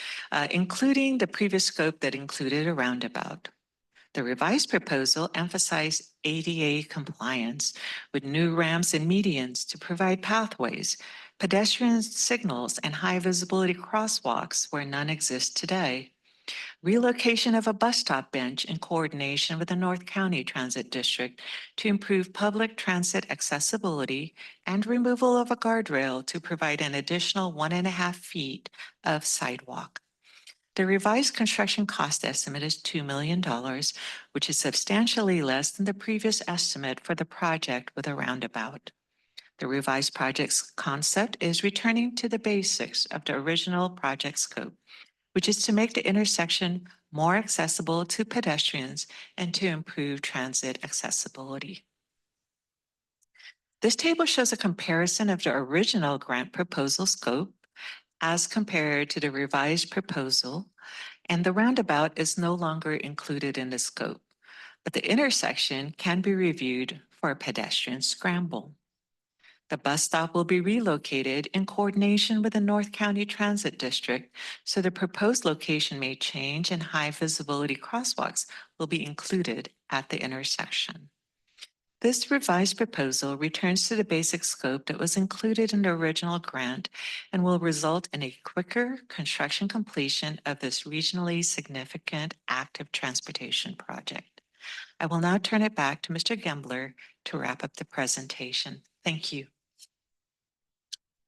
including the previous scope that included a roundabout. The revised proposal emphasized ADA compliance with new ramps and medians to provide pathways, pedestrian signals, and high visibility crosswalks where none exist today. Relocation of a bus stop bench in coordination with the North County Transit District to improve public transit accessibility, and removal of a guardrail to provide an additional 1.5 feet of sidewalk. The revised construction cost estimate is $2 million, which is substantially less than the previous estimate for the project with a roundabout. The revised project's concept is returning to the basics of the original project scope, which is to make the intersection more accessible to pedestrians and to improve transit accessibility. This table shows a comparison of the original grant proposal scope as compared to the revised proposal, and the roundabout is no longer included in the scope, but the intersection can be reviewed for a pedestrian scramble. The bus stop will be relocated in coordination with the North County Transit District, so the proposed location may change and high visibility crosswalks will be included at the intersection. This revised proposal returns to the basic scope that was included in the original grant and will result in a quicker construction completion of this regionally significant active transportation project. I will now turn it back to Mr. Gembler to wrap up the presentation. Thank you.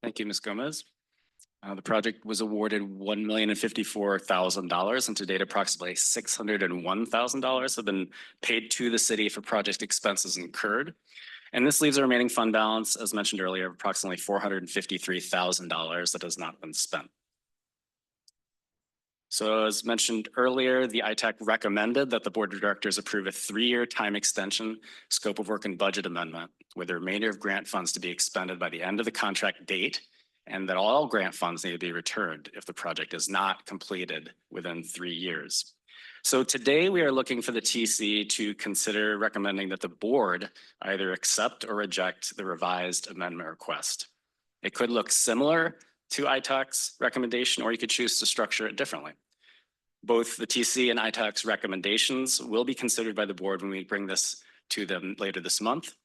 Thank you, Ms. Gomez. The project was awarded $1,054,000, and to date, approximately $601,000 have been paid to the city for project expenses incurred. And this leaves a remaining fund balance, as mentioned earlier, of approximately $453,000 that has not been spent. So as mentioned earlier, the ITAC recommended that the Board of Directors approve a 3-year time extension, scope of work and budget amendment, with the remainder of grant funds to be expended by the end of the contract date, and that all grant funds need to be returned if the project is not completed within 3 years. So today we are looking for the TC to consider recommending that the board either accept or reject the revised amendment request. It could look similar to ITAC's recommendation, or you could choose to structure it differently. Both the TC and ITAC's recommendations will be considered by the board when we bring this to them later this month.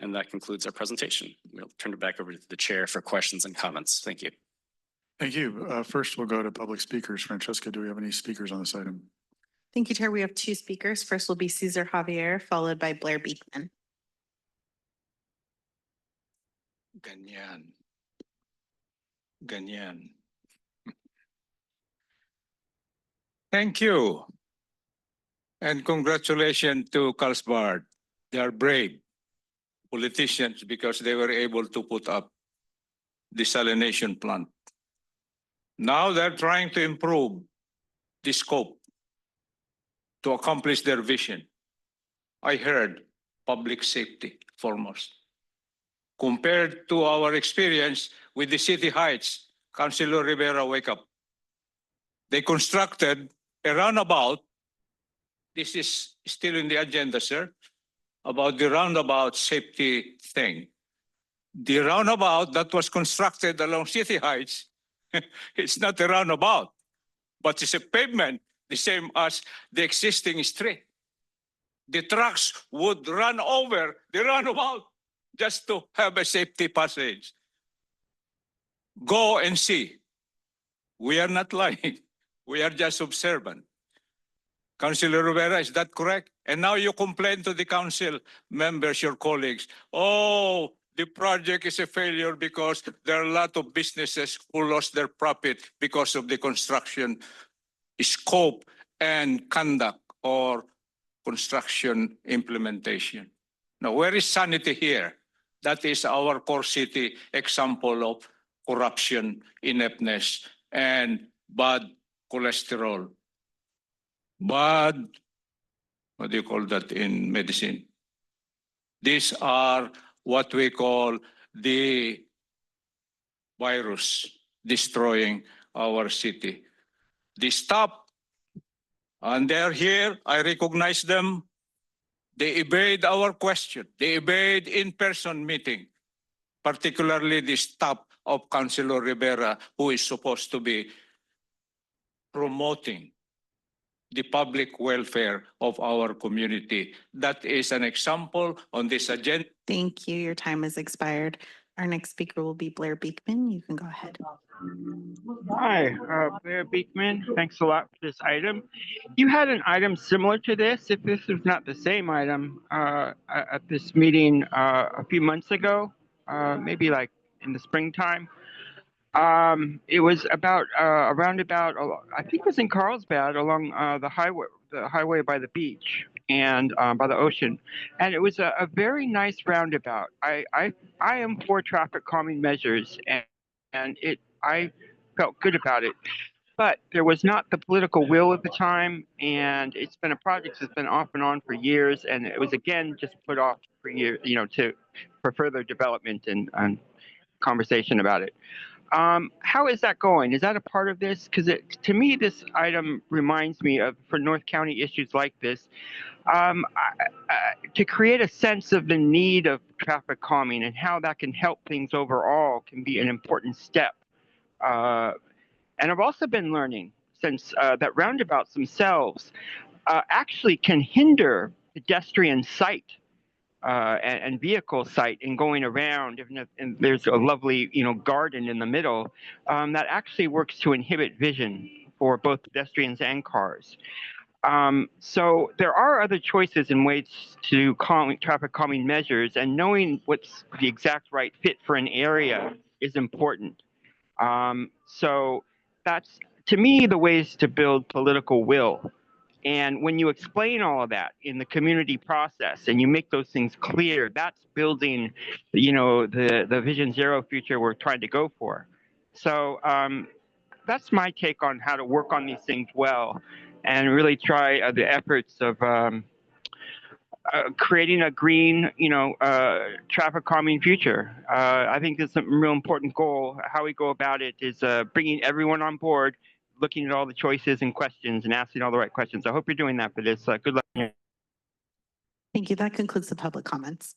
And that concludes our presentation. We'll turn it back over to the chair for questions and comments. Thank you. Thank you. First, we'll go to public speakers. Francesca, do we have any speakers on this item? Thank you, Chair. We have 2 speakers. First will be Cesar Javier, followed by Blair Beekman. Ganyan. Ganyan. Thank you. And congratulations to Carlsbad. They are brave politicians because they were able to put up desalination plant. Now they're trying to improve the scope to accomplish their vision. I heard public safety foremost. Compared to our experience with the City Heights, Councilor Rivera, wake up. They constructed a roundabout. This is still in the agenda, sir, about the roundabout safety thing. The roundabout that was constructed along City Heights, it's not a roundabout, but it's a pavement, the same as the existing street. The trucks would run over the roundabout just to have a safety passage. Go and see. We are not lying. We are just observant. Councilor Rivera, is that correct? And now you complain to the council members, your colleagues, oh, the project is a failure because there are a lot of businesses who lost their profit because of the construction scope and conduct or construction implementation. Now, where is sanity here? That is our core city example of corruption, ineptness, and bad cholesterol. Bad, what do you call that in medicine? These are what we call the virus destroying our city. They stop, and they're here. I recognize them. They evade our question. They evade in-person meeting, particularly the staff of Councilor Rivera, who is supposed to be promoting the public welfare of our community. That is an example on this agenda. Thank you. Your time has expired. Our next speaker will be Blair Beekman. You can go ahead. Hi, Blair Beekman. Thanks a lot for this item. You had an item similar to this, if this is not the same item, at this meeting a few months ago, maybe like in the springtime. It was about a roundabout, I think it was in Carlsbad along the highway by the beach and by the ocean. And it was a very nice roundabout. I am for traffic calming measures, and I felt good about it. But there was not the political will at the time, and it's been a project that's been off and on for years, and it was again just put off for years, for further development and conversation about it. How is that going? Is that a part of this? Because to me, this item reminds me of, for North County issues like this, to create a sense of the need of traffic calming and how that can help things overall can be an important step. And I've also been learning since that roundabouts themselves actually can hinder pedestrian sight and vehicle sight in going around. And there's a lovely, garden in the middle that actually works to inhibit vision for both pedestrians and cars. So there are other choices and ways to traffic calming measures, and knowing what's the exact right fit for an area is important. So that's, to me, the ways to build political will. And when you explain all of that in the community process and you make those things clear, that's building, the Vision Zero future we're trying to go for. So that's my take on how to work on these things well and really try the efforts of creating a green, traffic calming future. I think it's a real important goal. How we go about it is bringing everyone on board, looking at all the choices and questions and asking all the right questions. I hope you're doing that for this. Good luck. Thank you. That concludes the public comments.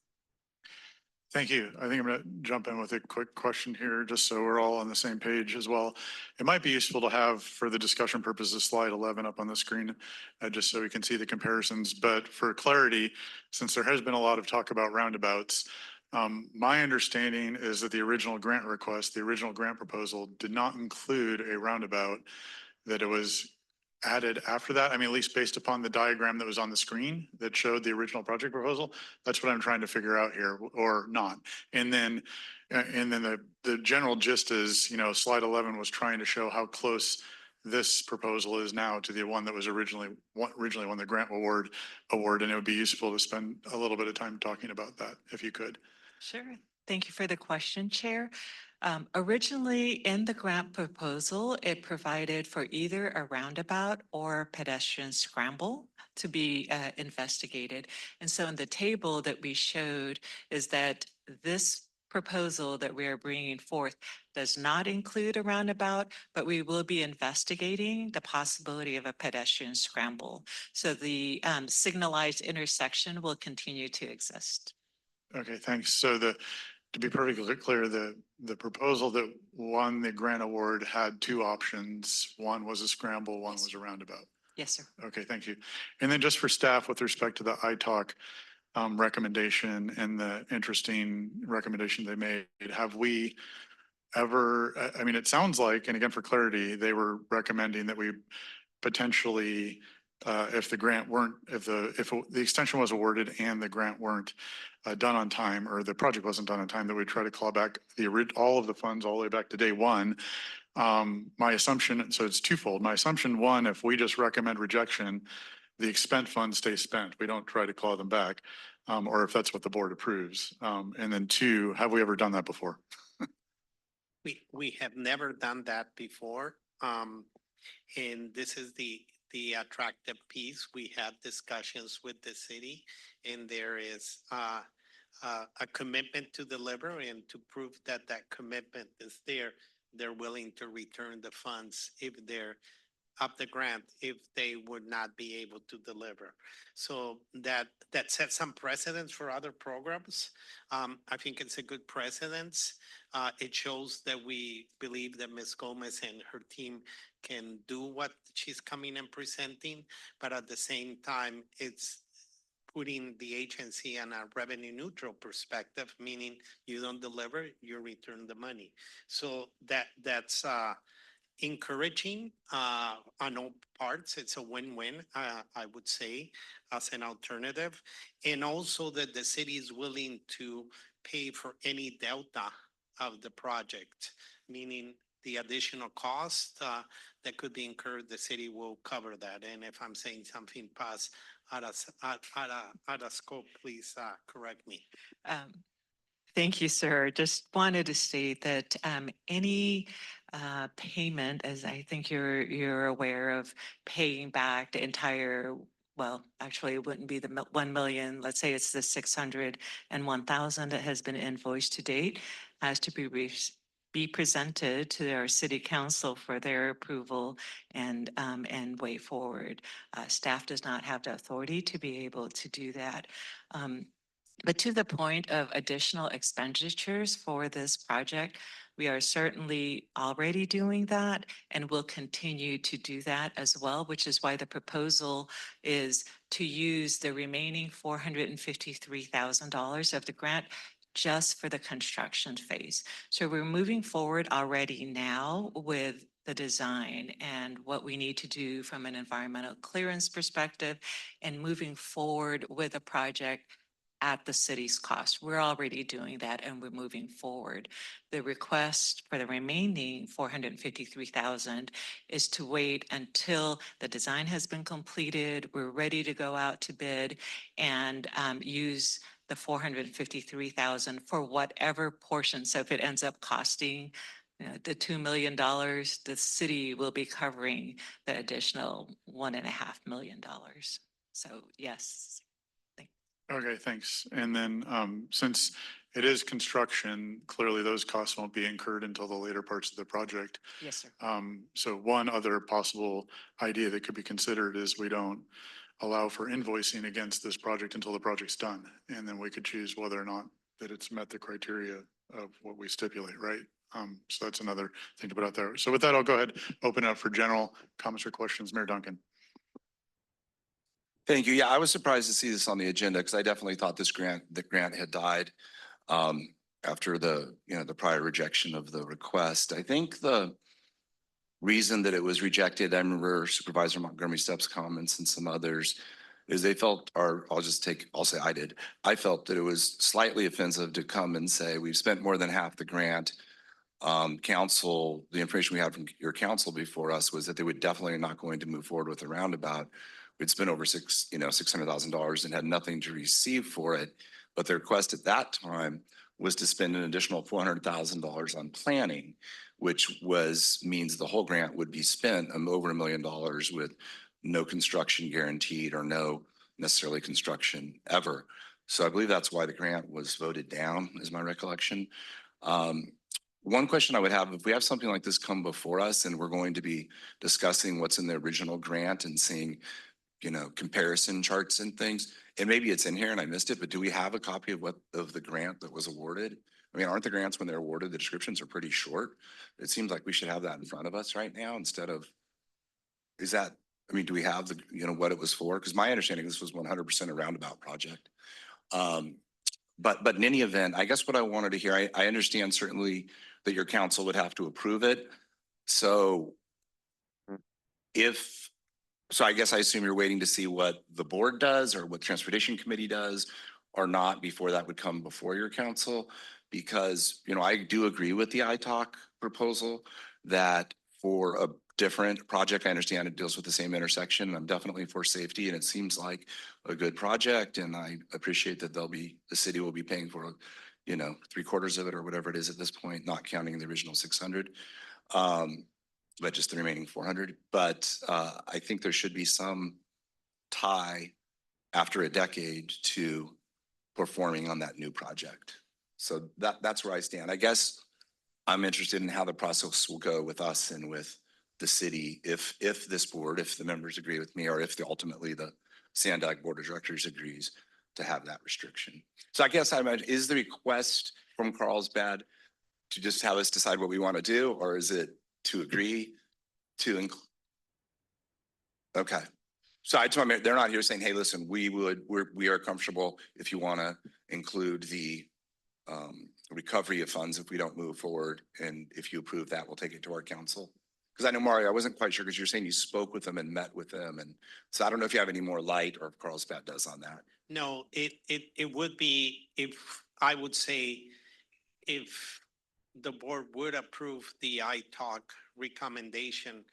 Thank you. I think I'm going to jump in with a quick question here, just so we're all on the same page as well. It might be useful to have, for the discussion purposes, slide 11 up on the screen, just so we can see the comparisons. But for clarity, since there has been a lot of talk about roundabouts, my understanding is that the original grant request, the original grant proposal, did not include a roundabout, that it was added after that. I mean, at least based upon the diagram that was on the screen that showed the original project proposal. That's what I'm trying to figure out here, or not. And then the general gist is, slide 11 was trying to show how close this proposal is now to the one that was originally won the grant award, and it would be useful to spend a little bit of time talking about that, if you could. Sure. Thank you for the question, Chair. Originally, in the grant proposal, it provided for either a roundabout or pedestrian scramble to be investigated. And so in the table that we showed is that this proposal that we are bringing forth does not include a roundabout, but we will be investigating the possibility of a pedestrian scramble. So the signalized intersection will continue to exist. Okay, thanks. So to be perfectly clear, the proposal that won the grant award had two options. One was a scramble, one was a roundabout. Yes, sir. Okay, thank you. And then just for staff, with respect to the ITALK recommendation and the interesting recommendation they made, have we ever, I mean, it sounds like, and again, for clarity, they were recommending that we potentially, if the grant weren't, if the extension was awarded and the grant weren't done on time, or the project wasn't done on time, that we try to claw back all of the funds all the way back to day one. My assumption, so it's twofold. My assumption, one, if we just recommend rejection, the expent funds stay spent. We don't try to claw them back, or if that's what the board approves. And then two, have we ever done that before? We have never done that before. And this is the attractive piece. We had discussions with the city, and there is a commitment to deliver, and to prove that that commitment is there, they're willing to return the funds if they're up the grant, if they would not be able to deliver. So that sets some precedents for other programs. I think it's a good precedence. It shows that we believe that Ms. Gomez and her team can do what she's coming and presenting, but at the same time, it's putting the agency on a revenue neutral perspective, meaning you don't deliver, you return the money. So that's encouraging on all parts. It's a win-win, I would say, as an alternative. And also that the city is willing to pay for any delta of the project, meaning the additional cost that could be incurred, the city will cover that. And if I'm saying something past out of scope, please correct me. Thank you, sir. Just wanted to state that any payment, as I think you're aware of, paying back the entire, well, actually, it wouldn't be the 1 million. Let's say it's the 601,000 that has been invoiced to date, has to be presented to our city council for their approval and way forward. Staff does not have the authority to be able to do that. But to the point of additional expenditures for this project, we are certainly already doing that and will continue to do that as well, which is why the proposal is to use the remaining $453,000 of the grant just for the construction phase. So we're moving forward already now with the design and what we need to do from an environmental clearance perspective, and moving forward with a project at the city's cost. We're already doing that and we're moving forward. The request for the remaining 453,000 is to wait until the design has been completed, we're ready to go out to bid, and use the 453,000 for whatever portion. So if it ends up costing the $2 million, the city will be covering the additional $1.5 million. So yes. Okay, thanks. And then since it is construction, clearly those costs won't be incurred until the later parts of the project. Yes, sir. So one other possible idea that could be considered is we don't allow for invoicing against this project until the project's done. And then we could choose whether or not that it's met the criteria of what we stipulate, right? So that's another thing to put out there. So with that, I'll go ahead, open it up for general comments or questions. Mayor Duncan. Thank you. Yeah, I was surprised to see this on the agenda because I definitely thought the grant had died after the prior rejection of the request. I think the reason that it was rejected, I remember Supervisor Montgomery Stepp's comments and some others, is they felt, or I'll say I did. I felt that it was slightly offensive to come and say, we've spent more than half the grant. Council, the information we had from your council before us was that they were definitely not going to move forward with the roundabout. We'd spent over $600,000 and had nothing to receive for it. But the request at that time was to spend an additional $400,000 on planning, which means the whole grant would be spent over $1 million with no construction guaranteed or no necessarily construction ever. So I believe that's why the grant was voted down, is my recollection. One question I would have, if we have something like this come before us and we're going to be discussing what's in the original grant and seeing comparison charts and things, and maybe it's in here and I missed it, but do we have a copy of the grant that was awarded? I mean, aren't the grants when they're awarded, the descriptions are pretty short? It seems like we should have that in front of us right now instead of, do we have what it was for? Because my understanding, this was 100% a roundabout project. But in any event, I guess what I wanted to hear, I understand certainly that your council would have to approve it. So I guess I assume you're waiting to see what the board does or what Transportation Committee does or not before that would come before your council. Because, I do agree with the ITALK proposal that for a different project, I understand it deals with the same intersection. I'm definitely for safety and it seems like a good project. And I appreciate that the city will be paying for, 3/4 of it or whatever it is at this point, not counting the original 600. But just the remaining 400. But I think there should be some tie after a decade to performing on that new project. So that's where I stand. I guess I'm interested in how the process will go with us and with the city if this board, if the members agree with me, or if ultimately the SANDAG Board of Directors agrees to have that restriction. So I guess I imagine, is the request from Carlsbad to just have us decide what we want to do, or is it to agree to include? Okay. So I told them, they're not here saying, hey, listen, we are comfortable if you want to include the recovery of funds if we don't move forward. And if you approve that, we'll take it to our council. Because I know, Mario, I wasn't quite sure because you're saying you spoke with them and met with them. And so I don't know if you have any more light or if Carlsbad does on that. No, it would be, if I would say, if the board would approve the ITalk recommendation,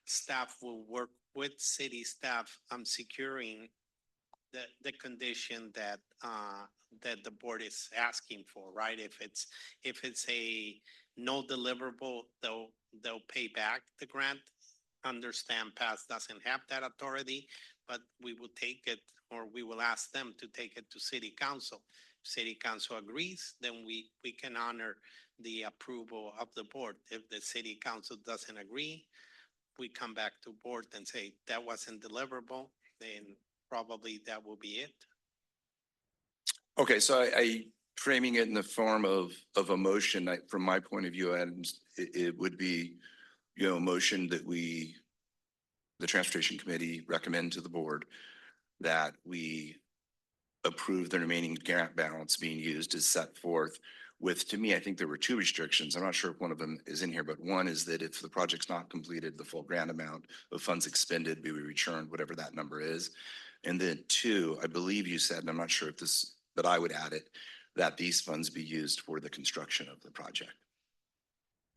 staff will work with city staff on securing the condition that that the board is asking for, right? If it's a no deliverable, they'll pay back the grant. Understand PASS doesn't have that authority, but we will take it, or we will ask them to take it to city council. If city council agrees, then we can honor the approval of the board. If the city council doesn't agree, we come back to board and say that wasn't deliverable, then probably that will be it. Okay, so I framing it in the form of a motion, from my point of view, and it would be, a motion that the Transportation Committee recommend to the board that we approve the remaining grant balance being used as set forth with, to me, I think there were two restrictions. I'm not sure if one of them is in here, but one is that if the project's not completed, the full grant amount of funds expended be returned, whatever that number is. And then two, I believe you said, and I'm not sure if this, but I would add it, that these funds be used for the construction of the project.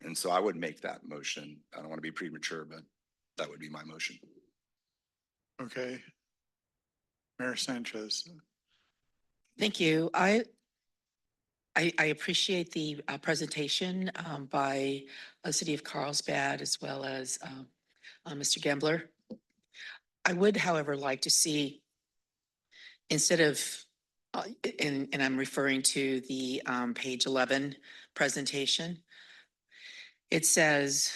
And so I would make that motion. I don't want to be premature, but that would be my motion. Okay. Mayor Sanchez. Thank you. I appreciate the presentation by the City of Carlsbad as well as Mr. Gambler. I would, however, like to see, instead of, and I'm referring to the page 11 presentation, it says,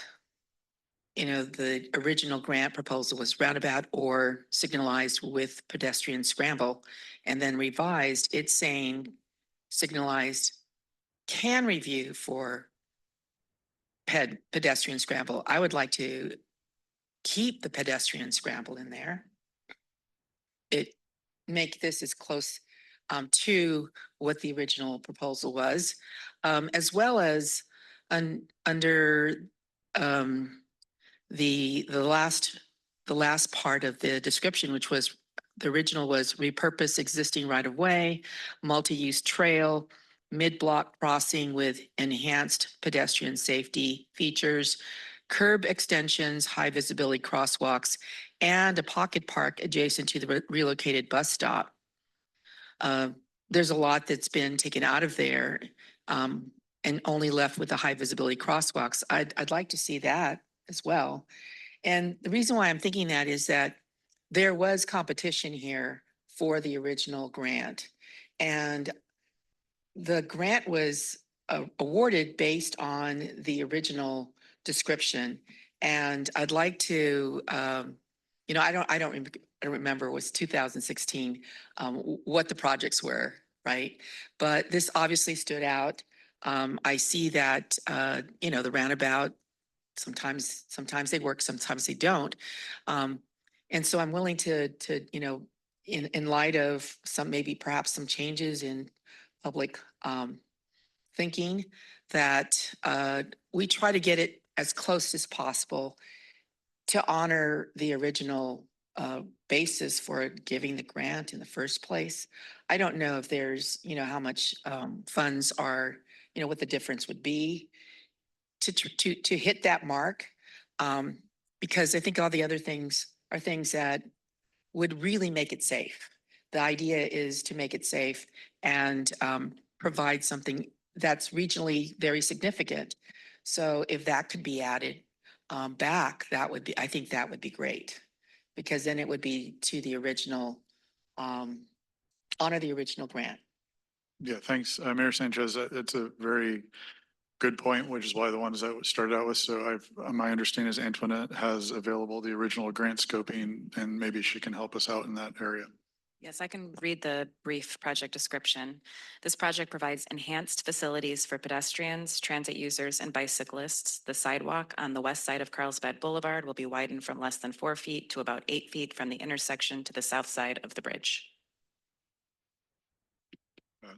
the original grant proposal was roundabout or signalized with pedestrian scramble, and then revised, it's saying signalized can review for pedestrian scramble. I would like to keep the pedestrian scramble in there. Make this as close to what the original proposal was, as well as under the last part of the description, which was the original was repurpose existing right-of-way, multi-use trail, mid-block crossing with enhanced pedestrian safety features, curb extensions, high visibility crosswalks, and a pocket park adjacent to the relocated bus stop. There's a lot that's been taken out of there and only left with the high visibility crosswalks. I'd like to see that as well. And the reason why I'm thinking that is that there was competition here for the original grant. And the grant was awarded based on the original description. And I'd like to, I don't remember, it was 2016, what the projects were, right? But this obviously stood out. I see that, the roundabout, sometimes they work, sometimes they don't. And so I'm willing to in light of perhaps some changes in public thinking, that we try to get it as close as possible to honor the original basis for giving the grant in the first place. I don't know if there's, how much funds are, what the difference would be to hit that mark, because I think all the other things are things that would really make it safe. The idea is to make it safe and provide something that's regionally very significant. So if that could be added back, I think that would be great, because then it would be to the original, honor the original grant. Yeah, thanks, Mayor Sanchez. It's a very good point, which is why the ones that started out with. So my understanding is Antoinette has available the original grant scoping, and maybe she can help us out in that area. Yes, I can read the brief project description. This project provides enhanced facilities for pedestrians, transit users, and bicyclists. The sidewalk on the west side of Carlsbad Boulevard will be widened from less than 4 feet to about 8 feet from the intersection to the south side of the bridge.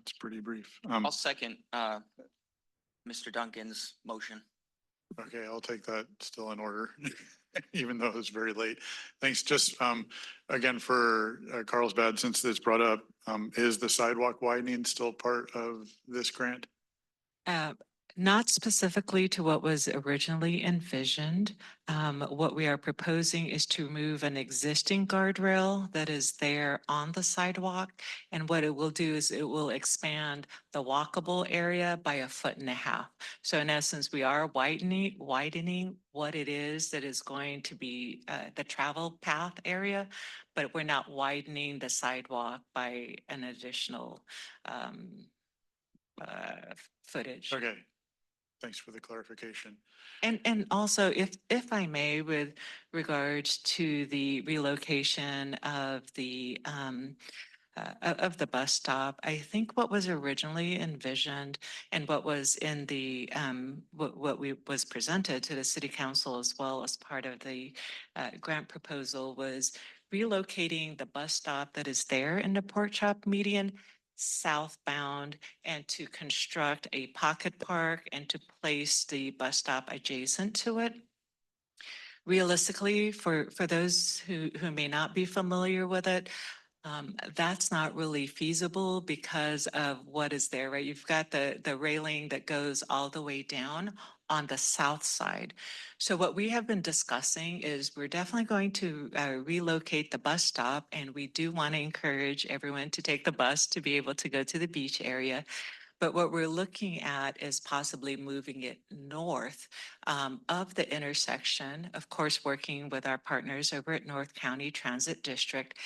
It's pretty brief. I'll second Mr. Duncan's motion. Okay, I'll take that still in order, even though it's very late. Thanks. Just again for Carlsbad, since it's brought up, is the sidewalk widening still part of this grant? Not specifically to what was originally envisioned. What we are proposing is to remove an existing guardrail that is there on the sidewalk. And what it will do is it will expand the walkable area by 1.5 feet. So in essence, we are widening what it is that is going to be the travel path area, but we're not widening the sidewalk by an additional footage. Okay. Thanks for the clarification. And also, if I may, with regards to the relocation of the bus stop, I think what was originally envisioned and what was in the what was presented to the city council as well as part of the grant proposal was relocating the bus stop that is there in the Pork Chop median southbound and to construct a pocket park and to place the bus stop adjacent to it. Realistically, for those who may not be familiar with it, that's not really feasible because of what is there, right? You've got the railing that goes all the way down on the south side. So what we have been discussing is we're definitely going to relocate the bus stop, and we do want to encourage everyone to take the bus to be able to go to the beach area. But what we're looking at is possibly moving it north of the intersection, of course, working with our partners over at North County Transit District.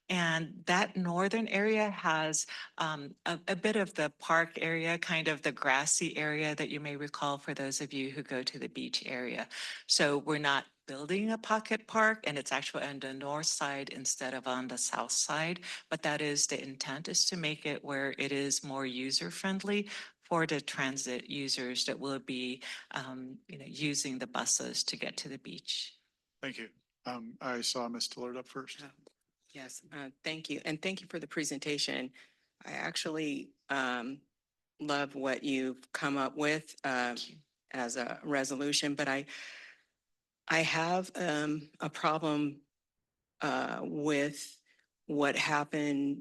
And that northern area has a bit of the park area, kind of the grassy area that you may recall for those of you who go to the beach area. So we're not building a pocket park, and it's actually on the north side instead of on the south side. But that is the intent, is to make it where it is more user friendly for the transit users that will be using the buses to get to the beach. Thank you. I saw Ms. Dillard up first. Yes, thank you. And thank you for the presentation. I actually love what you've come up with as a resolution, but I have a problem with what happened.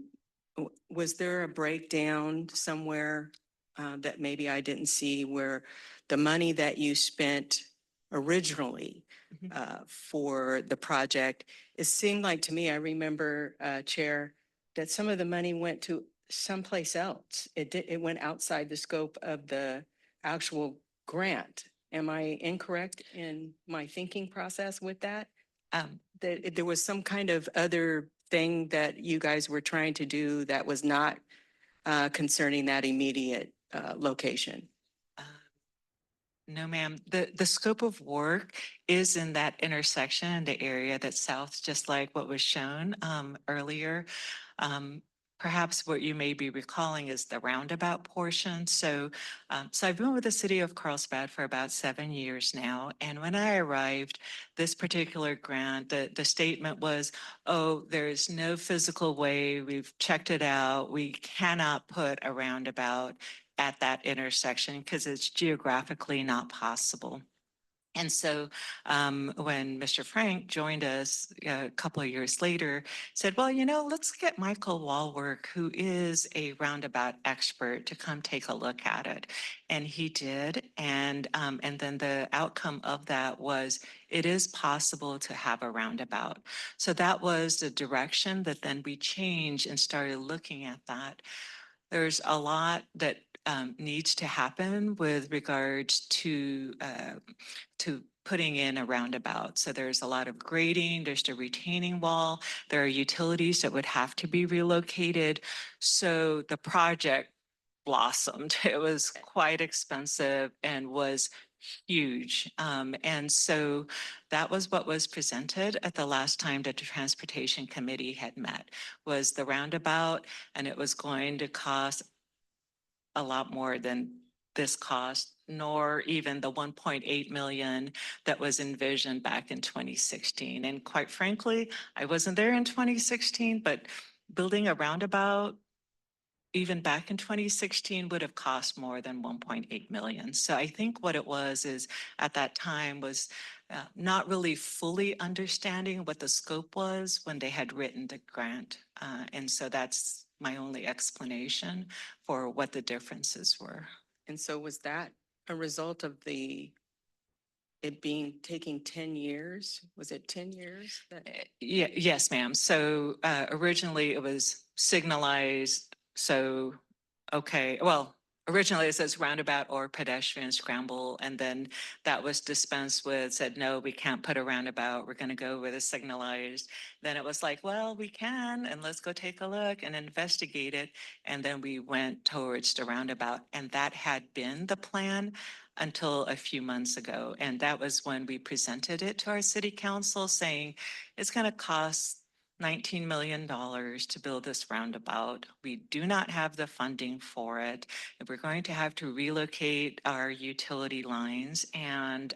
Was there a breakdown somewhere that maybe I didn't see where the money that you spent originally for the project, it seemed like to me, I remember, Chair, that some of the money went to someplace else. It went outside the scope of the actual grant. Am I incorrect in my thinking process with that? That there was some kind of other thing that you guys were trying to do that was not concerning that immediate location? No, ma'am. The scope of work is in that intersection, the area that's south, just like what was shown earlier. Perhaps what you may be recalling is the roundabout portion. So I've been with the city of Carlsbad for about 7 years now. And when I arrived, this particular grant, the statement was, oh, there's no physical way. We've checked it out. We cannot put a roundabout at that intersection because it's geographically not possible. And so when Mr. Frank joined us a couple of years later, said, well, let's get Michael Walwork, who is a roundabout expert, to come take a look at it. And he did. And then the outcome of that was it is possible to have a roundabout. So that was the direction that then we changed and started looking at that. There's a lot that needs to happen with regards to putting in a roundabout. So there's a lot of grading, there's the retaining wall, there are utilities that would have to be relocated. So the project blossomed. It was quite expensive and was huge. And so that was what was presented at the last time that the Transportation Committee had met, was the roundabout, and it was going to cost a lot more than this cost, nor even the 1.8 million that was envisioned back in 2016. And quite frankly, I wasn't there in 2016, but building a roundabout even back in 2016 would have cost more than 1.8 million. So I think what it was is at that time was not really fully understanding what the scope was when they had written the grant. And so that's my only explanation for what the differences were. And so was that a result of it being taking 10 years? Was it 10 years? Yeah, yes, ma'am. So originally it was signalized. So, okay, well, originally it says roundabout or pedestrian scramble, and then that was dispensed with, said, no, we can't put a roundabout. We're going to go with a signalized. Then it was like, well, we can, and let's go take a look and investigate it. And then we went towards the roundabout, and that had been the plan until a few months ago. And that was when we presented it to our city council saying it's going to cost $19 million to build this roundabout. We do not have the funding for it. We're going to have to relocate our utility lines, and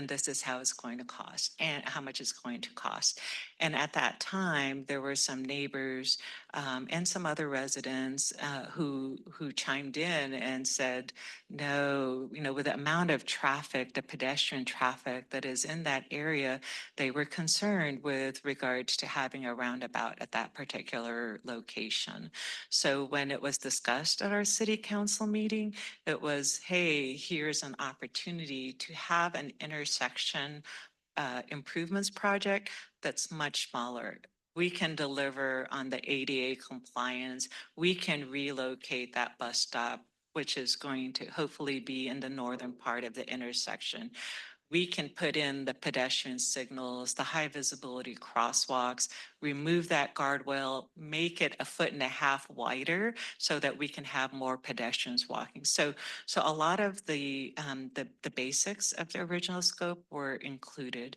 this is how it's going to cost and how much it's going to cost. And at that time, there were some neighbors and some other residents who chimed in and said, no, with the amount of traffic, the pedestrian traffic that is in that area, they were concerned with regards to having a roundabout at that particular location. So when it was discussed at our city council meeting, it was, hey, here's an opportunity to have an intersection improvements project that's much smaller. We can deliver on the ADA compliance. We can relocate that bus stop, which is going to hopefully be in the northern part of the intersection. We can put in the pedestrian signals, the high visibility crosswalks, remove that guardrail, make it 1.5 feet wider so that we can have more pedestrians walking. So a lot of the basics of the original scope were included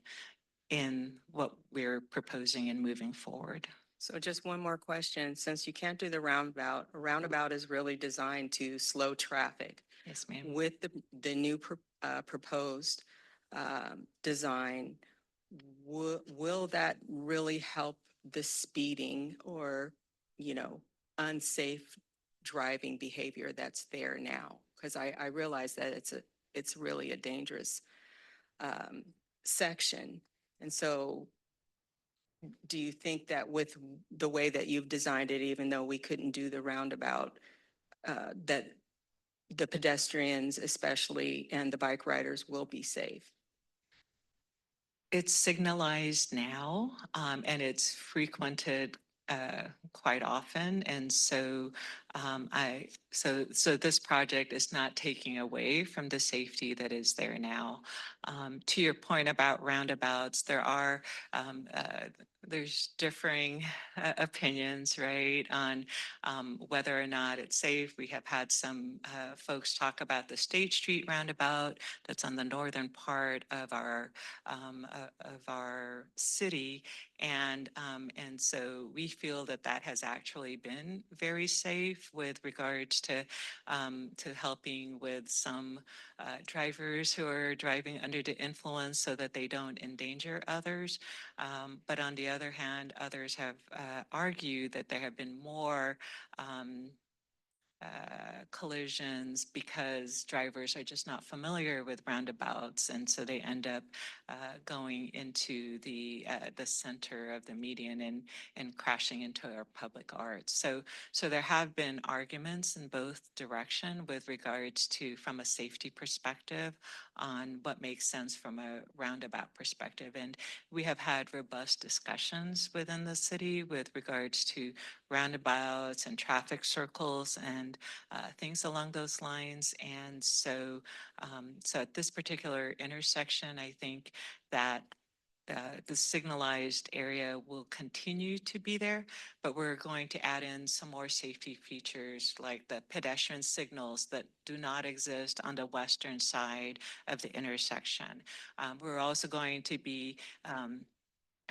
in what we're proposing and moving forward. So just one more question. Since you can't do the roundabout, a roundabout is really designed to slow traffic. Yes, ma'am. With the new proposed design, will that really help the speeding or, unsafe driving behavior that's there now? Because I realize that it's really a dangerous section. And so do you think that with the way that you've designed it, even though we couldn't do the roundabout, that the pedestrians especially and the bike riders will be safe? It's signalized now, and it's frequented quite often. And so so this project is not taking away from the safety that is there now. To your point about roundabouts, there's differing opinions, right, on whether or not it's safe. We have had some folks talk about the State Street roundabout that's on the northern part of our city, and so we feel that that has actually been very safe with regards to helping with some drivers who are driving under the influence so that they don't endanger others. But on the other hand, others have argued that there have been more collisions because drivers are just not familiar with roundabouts, and so they end up going into the center of the median and crashing into our public arts. So there have been arguments in both direction with regards to, from a safety perspective, on what makes sense from a roundabout perspective. And we have had robust discussions within the city with regards to roundabouts and traffic circles and things along those lines. And so at this particular intersection, I think that the signalized area will continue to be there, but we're going to add in some more safety features like the pedestrian signals that do not exist on the western side of the intersection. We're also going to be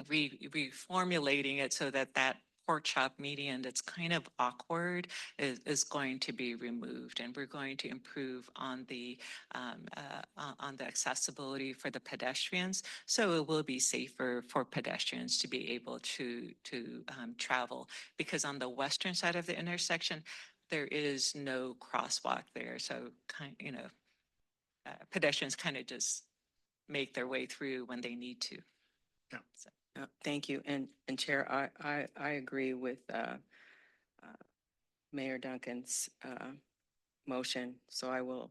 reformulating it so that that pork chop median that's kind of awkward is going to be removed, and we're going to improve on the accessibility for the pedestrians, so it will be safer for pedestrians to be able to travel, because on the western side of the intersection there is no crosswalk there, so pedestrians kind of just make their way through when they need to. Yeah. So. Thank you. And Chair, I agree with Mayor Duncan's motion, so I will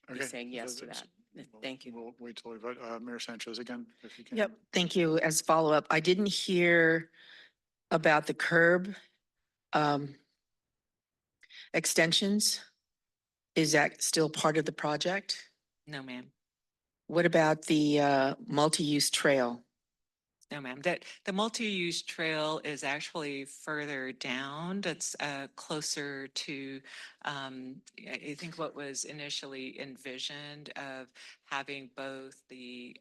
be Okay, saying yes to that's- that. Thank you. We'll wait till we vote. Mayor Sanchez again, if you can. Yep, thank you. As follow-up, I didn't hear about the curb extensions. Is that still part of the project? No, ma'am. What about the multi-use trail? No, ma'am. The multi-use trail is actually further down. That's closer to, I think what was initially envisioned of having both the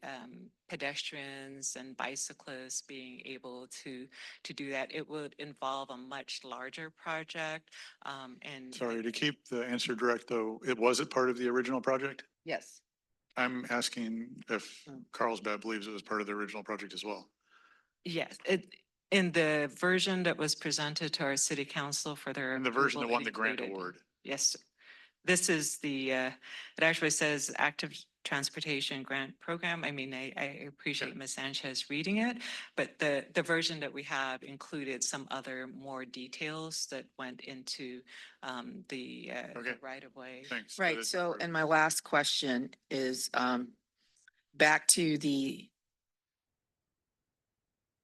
pedestrians and bicyclists being able to do that. It would involve a much larger project. And Sorry, to keep the answer direct though, was it part of the original project? Yes. I'm asking if Carlsbad believes it was part of the original project as well. yes, in the version that was presented to our city council for their And the version that approval, won it the grant included- award. Yes, sir. This is the, it actually says active transportation grant program. I mean, I appreciate Ms. Sanchez reading it, but the version that we have included some other more details that went into the right of way. Thanks. Right, so, and my last question is back to the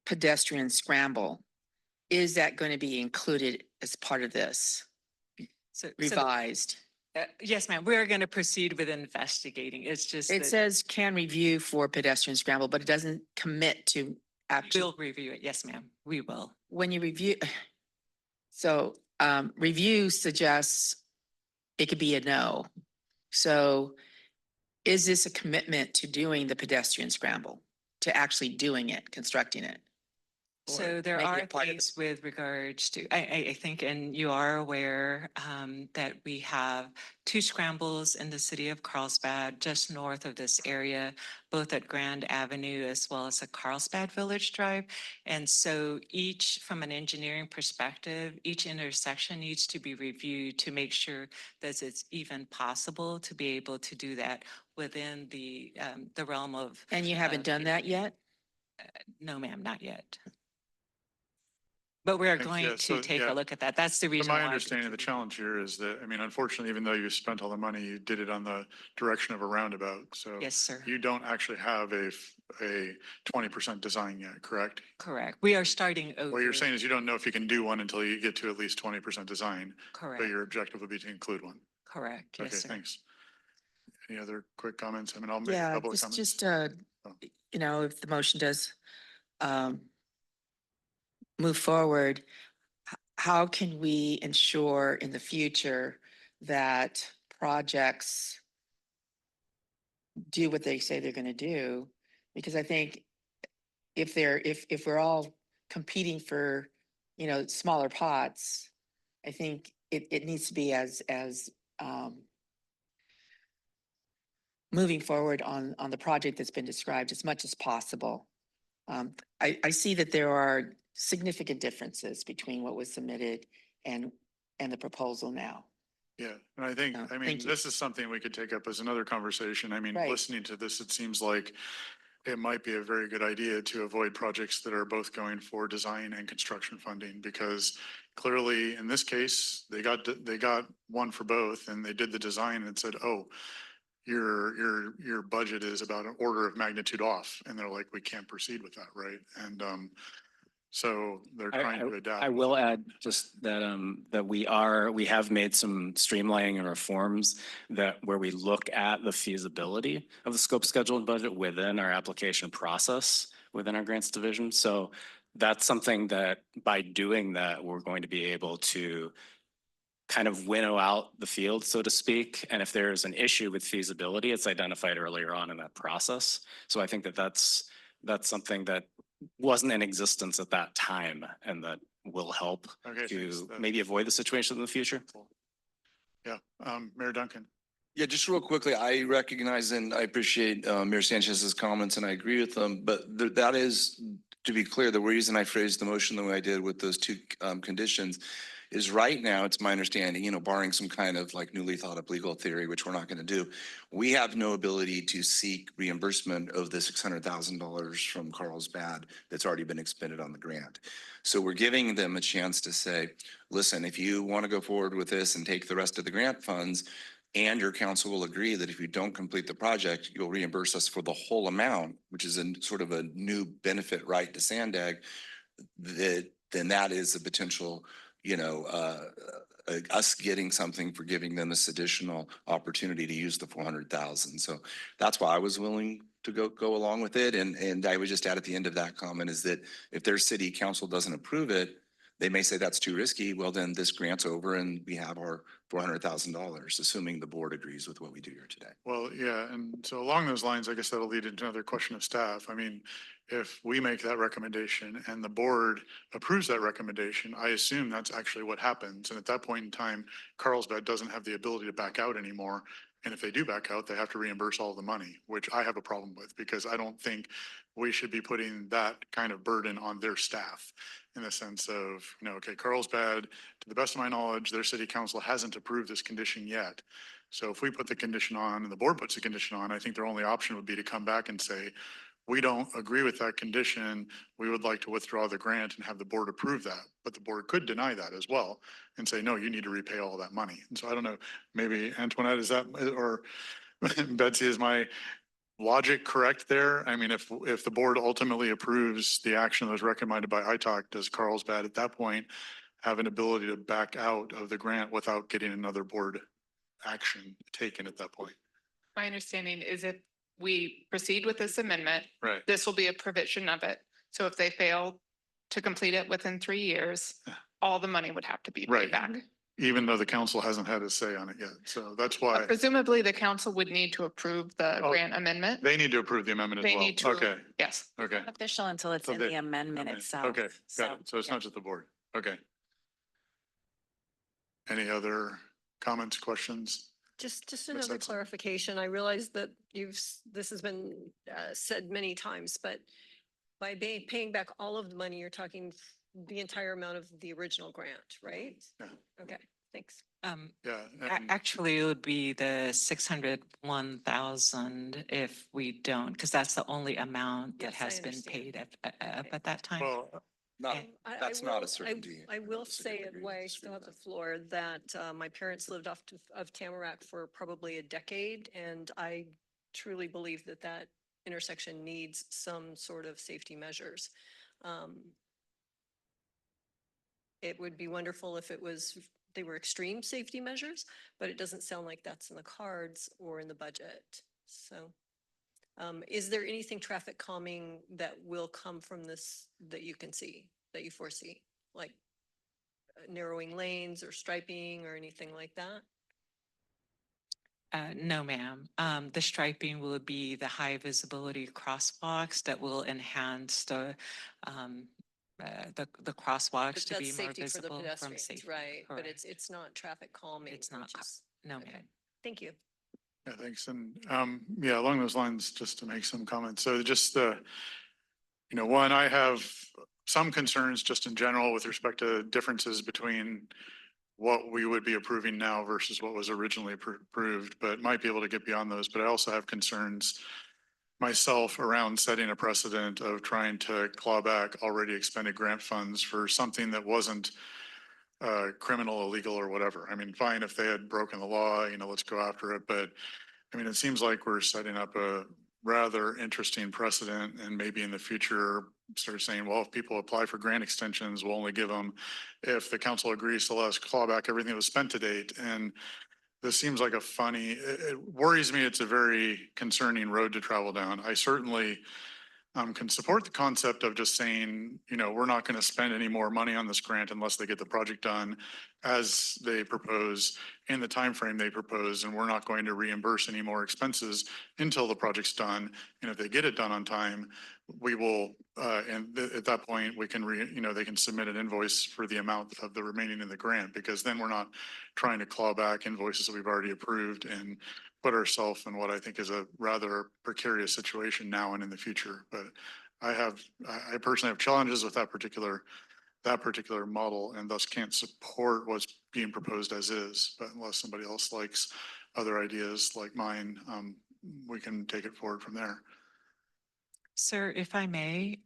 pedestrian scramble. Is that going to be included as part of this revised? Yes, ma'am. We're going to proceed with investigating. It's just It that says can review for pedestrian scramble, but it doesn't commit to actually. we'll review it. Yes, ma'am. We will. When you review, so review suggests it could be a no. So is this a commitment to doing the pedestrian scramble, to actually doing it, constructing it? So there Make are it part of things with regards to, I think, and you are aware that we have 2 scrambles in the city of Carlsbad, just north of this area, both at Grand Avenue as well as at Carlsbad Village Drive. And so each, from an engineering perspective, each intersection needs to be reviewed to make sure that it's even possible to be able to do that within the realm of. And you haven't done that yet? No, ma'am, not yet. But we are Thanks. going Yeah, to so, take yeah. a look at that. That's the So reason my why. understanding of the challenge here is that, I mean, unfortunately, even though you spent all the money, you did it on the direction of a roundabout. So Yes, sir. you don't actually have a 20% design yet, correct? Correct. We are starting over. What you're saying is you don't know if you can do one until you get to at least 20% design. Correct. But your objective would be to include one. Correct. Okay, Yes, sir. thanks. Any other quick comments? I mean, I'll make a Yeah, couple of comments. just you know, if the motion does move forward, how can we ensure in the future that projects do what they say they're going to do? Because I think if we're all competing for, you know, smaller pots, I think it needs to be as moving forward on the project that's been described as much as possible. I see that there are significant differences between what was submitted and the proposal now. Yeah, and I think, I mean, thank you. this is something we could take up as another conversation. I mean, Right. listening to this, it seems like it might be a very good idea to avoid projects that are both going for design and construction funding, because clearly in this case, they got one for both and they did the design and said, oh, your budget is about an order of magnitude off. And they're like, we can't proceed with that, right? And So they're trying to adapt. I will add just that, that we have made some streamlining and reforms where we look at the feasibility of the scope, schedule, and budget within our application process, within our grants division. So that's something that by doing that, we're going to be able to kind of winnow out the field, so to speak. And if there's an issue with feasibility, it's identified earlier on in that process. So I think that that's something that wasn't in existence at that time and that will help to maybe avoid the situation in the future. Yeah, Mayor Duncan. Yeah, just real quickly, I recognize and I appreciate Mayor Sanchez's comments and I agree with them, but that is, to be clear, the reason I phrased the motion the way I did with those two conditions is right now, it's my understanding, barring some kind of like newly thought up legal theory, which we're not going to do, we have no ability to seek reimbursement of the $600,000 from Carlsbad that's already been expended on the grant. So we're giving them a chance to say, listen, if you want to go forward with this and take the rest of the grant funds, and your council will agree that if you don't complete the project, you'll reimburse us for the whole amount, which is a sort of a new benefit right to SANDAG, then that is a potential, us getting something for giving them this additional opportunity to use the 400,000. So that's why I was willing to go along with it. And I would just add at the end of that comment is that if their city council doesn't approve it, they may say that's too risky. Well, then this grant's over and we have our $400,000, assuming the board agrees with what we do here today. Well, yeah, and so along those lines, I guess that'll lead into another question of staff. I mean, if we make that recommendation and the board approves that recommendation, I assume that's actually what happens. And at that point in time, Carlsbad doesn't have the ability to back out anymore. And if they do back out, they have to reimburse all the money, which I have a problem with because I don't think we should be putting that kind of burden on their staff in the sense of, okay, Carlsbad, to the best of my knowledge, their city council hasn't approved this condition yet. So if we put the condition on and the board puts the condition on, I think their only option would be to come back and say, we don't agree with that condition. We would like to withdraw the grant and have the board approve that. But the board could deny that as well and say, no, you need to repay all that money. And so I don't know, maybe Antoinette, is that, or Betsy, is my logic correct there? I mean, if the board ultimately approves the action that was recommended by ITAC, does Carlsbad at that point have an ability to back out of the grant without getting another board action taken at that point? My understanding is if we proceed with this amendment, Right. this will be a provision of it. So if they fail to complete it within 3 years, all the money would have to be paid back. Even though the council hasn't had a say on it yet. So that's why Presumably the council would need to approve the grant amendment. they need to approve the amendment as They well. need to. Okay, Yes. okay. Official until it's So in they- the amendment itself. Okay, got it. So it's not just the board. Okay. Any other comments, questions? Just another clarification. I realize that this has been said many times, but by paying back all of the money, you're talking the entire amount of the original grant, right? Yeah. Okay, thanks. Yeah. Actually, it would be the 601,000 if we don't, because that's the only amount that Yes, I has been understand. paid at that time. Well, That's not a certainty. I will say it while I still have the floor that my parents lived off of Tamarack for probably a decade, and I truly believe that that intersection needs some sort of safety measures. It would be wonderful if they were extreme safety measures, but it doesn't sound like that's in the cards or in the budget. So is there anything traffic calming that will come from this that you can see, that you foresee, like narrowing lanes or striping or anything like that? No, ma'am. The striping will be the high visibility crosswalks that will enhance the crosswalks to That's be more safety for the visible from pedestrians, safety. right? But Correct. it's not traffic calming. It's not, no, okay. ma'am. Thank you. Yeah, thanks. And yeah, along those lines, just to make some comments. So just one, I have some concerns just in general with respect to differences between what we would be approving now versus what was originally approved, but might be able to get beyond those. But I also have concerns myself around setting a precedent of trying to claw back already expended grant funds for something that wasn't criminal, illegal, or whatever. I mean, fine, if they had broken the law, let's go after it. But I mean, it seems like we're setting up a rather interesting precedent, and maybe in the future start saying, well, if people apply for grant extensions, we'll only give them if the council agrees to let us claw back everything that was spent to date. And this seems like a funny, it worries me. It's a very concerning road to travel down. I certainly can support the concept of just saying, you know, we're not going to spend any more money on this grant unless they get the project done as they propose in the time frame they propose, and we're not going to reimburse any more expenses until the project's done. And if they get it done on time, we will, at that point, we can they can submit an invoice for the amount of the remaining in the grant, because then we're not trying to claw back invoices that we've already approved and put ourselves in what I think is a rather precarious situation now and in the future. But I personally have challenges with that particular model, and thus can't support what's being proposed as is. But unless somebody else likes other ideas like mine, we can take it forward from there. Sir, if I may,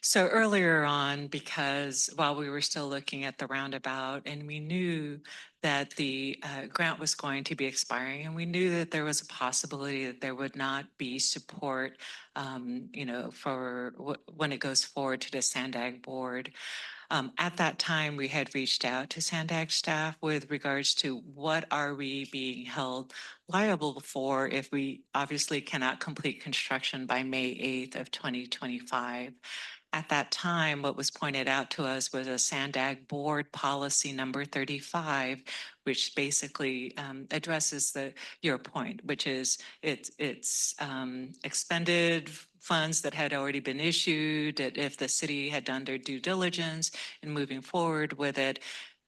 so earlier on, because while we were still looking at the roundabout and we knew that the grant was going to be expiring, and we knew that there was a possibility that there would not be support, for when it goes forward to the SANDAG board. At that time, we had reached out to SANDAG staff with regards to what are we being held liable for if we obviously cannot complete construction by May 8th of 2025. At that time, what was pointed out to us was a SANDAG board policy number 35, which basically addresses your point, which is it's expended funds that had already been issued, that if the city had done their due diligence in moving forward with it,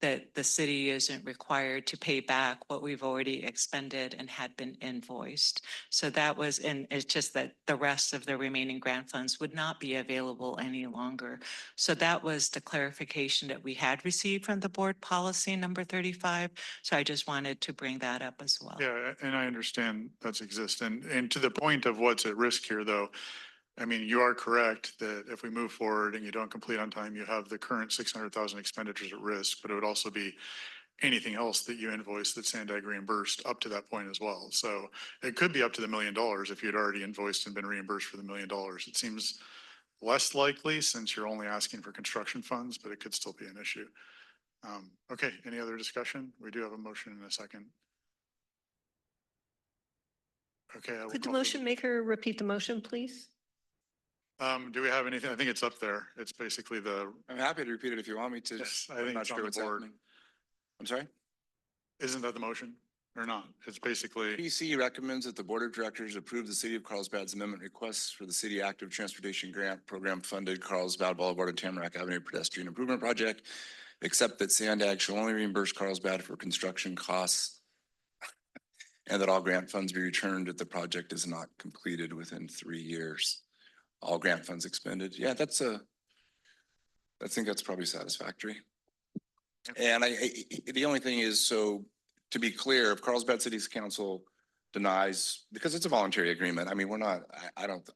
that the city isn't required to pay back what we've already expended and had been invoiced. So that was, and it's just that the rest of the remaining grant funds would not be available any longer. So that was the clarification that we had received from the board policy number 35. So I just wanted to bring that up as well. Yeah, and I understand that's exist. And to the point of what's at risk here, though, I mean, you are correct that if we move forward and you don't complete on time, you have the current 600,000 expenditures at risk, but it would also be anything else that you invoice that SANDAG reimbursed up to that point as well. So it could be up to the $1 million if you had already invoiced and been reimbursed for the $1 million. It seems less likely since you're only asking for construction funds, but it could still be an issue. Okay, any other discussion? We do have a motion in a second. Okay. Could the motion maker repeat the motion, please? Do we have anything? I think it's up there. It's basically I'm happy to repeat it if you want me to. Yes, I I'm think not it's sure on the what's board. happening. I'm sorry? Isn't that the motion or not? It's basically, PC recommends that the Board of Directors approve the City of Carlsbad's amendment requests for the City Active Transportation Grant Program funded Carlsbad Boulevard and Tamarack Avenue Pedestrian Improvement Project, except that SANDAG shall only reimburse Carlsbad for construction costs and that all grant funds be returned if the project is not completed within 3 years. All grant funds expended. Yeah, I think that's probably satisfactory. And the only thing is, so to be clear, if Carlsbad City's Council denies, because it's a voluntary agreement, I mean, I don't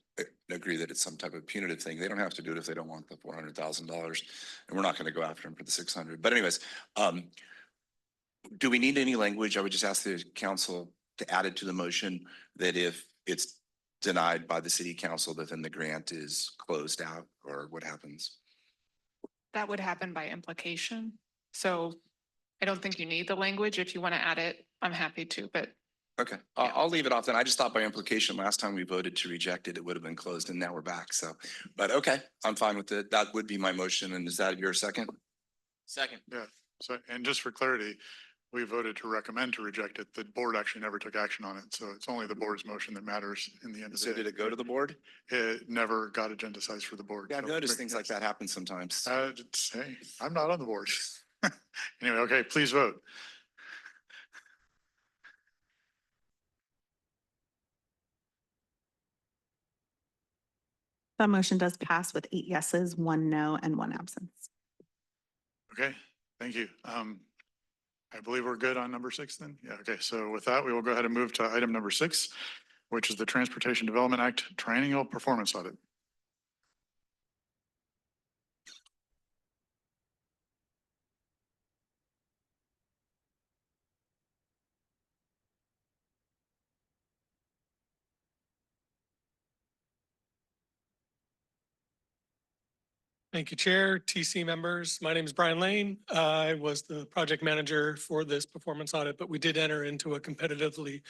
agree that it's some type of punitive thing. They don't have to do it if they don't want the $400,000, and we're not going to go after them for the 600. But anyways, do we need any language? I would just ask the council to add it to the motion that if it's denied by the city council, that then the grant is closed out, or what happens? That would happen by implication. So I don't think you need the language. If you want to add it, I'm happy to, but. Okay, I'll leave it off then. I just thought by implication, last time we voted to reject it, it would have been closed, and now we're back. So, but okay, I'm fine with it. That would be my motion. And is that your second? Second. yeah. So, and just for clarity, we voted to recommend to reject it. The board actually never took action on it. So it's only the board's motion that matters in the end of the So day. did it go to the board? It never got agendized for the board. Yeah, I've So- noticed things like that happen sometimes. Hey, I'm not on the board. Anyway, okay, please vote. That motion does pass with 8 yeses, 1 no, and 1 absence. Okay, thank you. I believe we're good on number 6 then. Yeah, okay. So with that, we will go ahead and move to item number 6, which is the Transportation Development Act Triennial Performance Audit. Thank you, Chair, TC members. My name is Brian Lane. I was the project manager for this performance audit, but we did enter into a competitively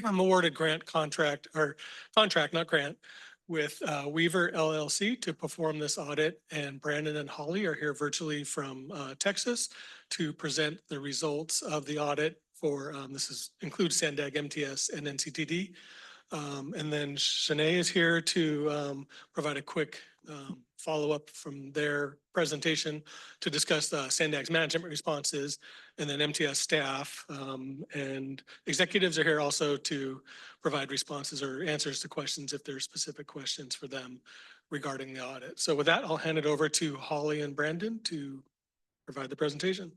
awarded grant contract, not grant, with Weaver LLC to perform this audit. And Brandon and Holly are here virtually from Texas to present the results of the audit for, includes SANDAG, MTS, and NCTD. And then Shanae is here to provide a quick follow-up from their presentation to discuss SANDAG's management responses, and then MTS staff and executives are here also to provide responses or answers to questions if there are specific questions for them regarding the audit. So with that, I'll hand it over to Holly and Brandon to provide the presentation.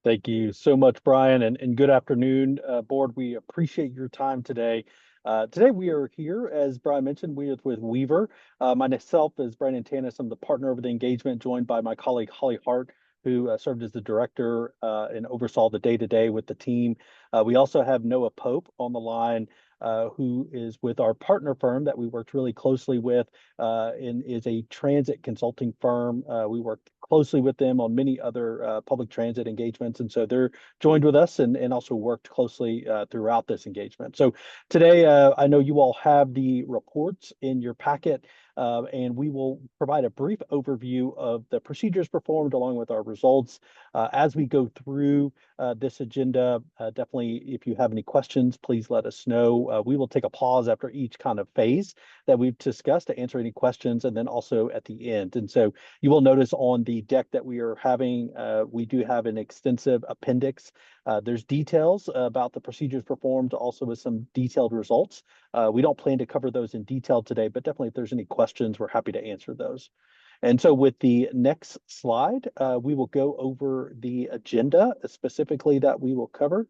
Thank you so much, Brian, and good afternoon, board. We appreciate your time today. Today we are here, as Brian mentioned, we are with Weaver. Myself is Brandon Tanis. I'm the partner of the engagement, joined by my colleague Holly Hart, who served as the director and oversaw the day-to-day with the team. We also have Noah Pope on the line, who is with our partner firm that we worked really closely with and is a transit consulting firm. We worked closely with them on many other public transit engagements. And so they're joined with us and also worked closely throughout this engagement. So today, I know you all have the reports in your packet, and we will provide a brief overview of the procedures performed along with our results. As we go through this agenda, definitely if you have any questions, please let us know. We will take a pause after each kind of phase that we've discussed to answer any questions, and then also at the end. And so you will notice on the deck that we are having, we do have an extensive appendix. There's details about the procedures performed, also with some detailed results. We don't plan to cover those in detail today, but definitely if there's any questions, we're happy to answer those. And so with the next slide, we will go over the agenda specifically that we will cover.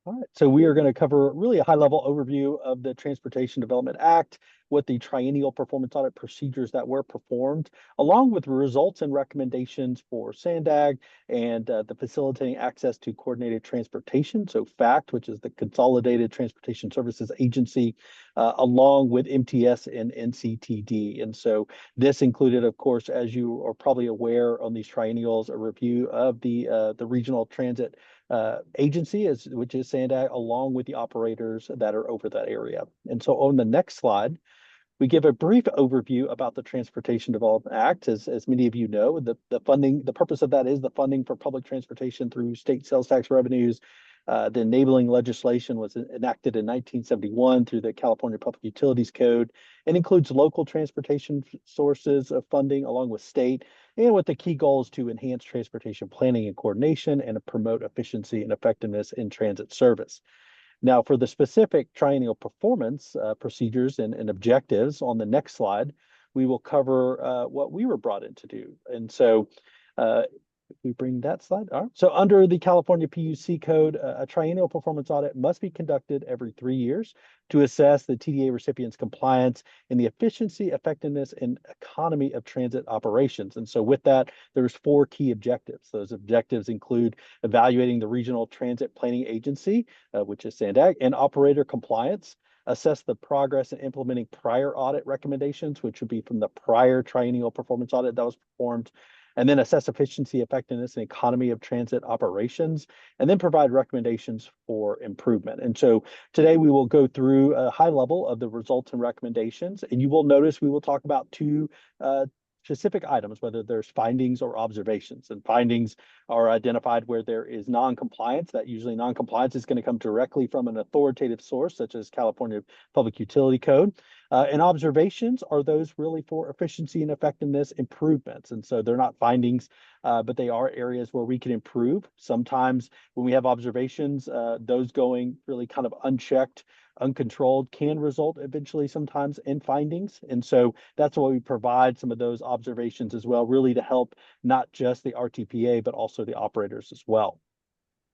All right, so we are going to cover really a high-level overview of the Transportation Development Act, what the triennial performance audit procedures that were performed, along with results and recommendations for SANDAG and the Facilitating Access to Coordinated Transportation, so FACT, which is the Consolidated Transportation Services Agency, along with MTS and NCTD. And so this included, of course, as you are probably aware on these triennials, a review of the regional transit agency, which is SANDAG, along with the operators that are over that area. And so on the next slide, we give a brief overview about the Transportation Development Act. As many of you know, the funding, the purpose of that is the funding for public transportation through state sales tax revenues. The enabling legislation was enacted in 1971 through the California Public Utilities Code and includes local transportation sources of funding along with state, and with the key goals to enhance transportation planning and coordination and to promote efficiency and effectiveness in transit service. Now, for the specific triennial performance procedures and objectives on the next slide, we will cover what we were brought in to do. And so if we bring that slide. All right. So under the California PUC code, a triennial performance audit must be conducted every 3 years to assess the TDA recipient's compliance and the efficiency, effectiveness, and economy of transit operations. And so with that, there's 4 key objectives. Those objectives include evaluating the regional transit planning agency, which is SANDAG, and operator compliance, assess the progress in implementing prior audit recommendations, which would be from the prior triennial performance audit that was performed, and then assess efficiency, effectiveness, and economy of transit operations, and then provide recommendations for improvement. And so today we will go through a high level of the results and recommendations, and you will notice we will talk about 2 specific items, whether there's findings or observations. And findings are identified where there is non-compliance. That usually non-compliance is going to come directly from an authoritative source, such as California Public Utility Code. And observations are those really for efficiency and effectiveness improvements. And so they're not findings, but they are areas where we can improve. Sometimes when we have observations, those going really kind of unchecked, uncontrolled can result eventually sometimes in findings. And so that's why we provide some of those observations as well, really to help not just the RTPA, but also the operators as well.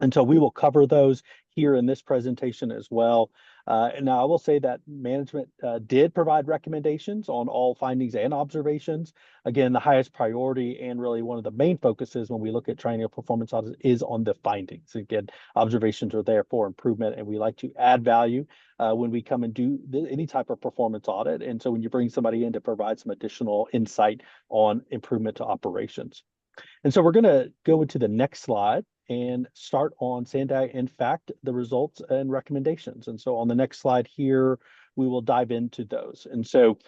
And so we will cover those here in this presentation as well. And now I will say that management did provide recommendations on all findings and observations. Again, the highest priority and really one of the main focuses when we look at triennial performance audits is on the findings. Again, observations are there for improvement, and we like to add value when we come and do any type of performance audit. And so when you bring somebody in to provide some additional insight on improvement to operations. And so we're going to go into the next slide and start on SANDAG, in fact, the results and recommendations. And so on the next slide here, we will dive into those. And so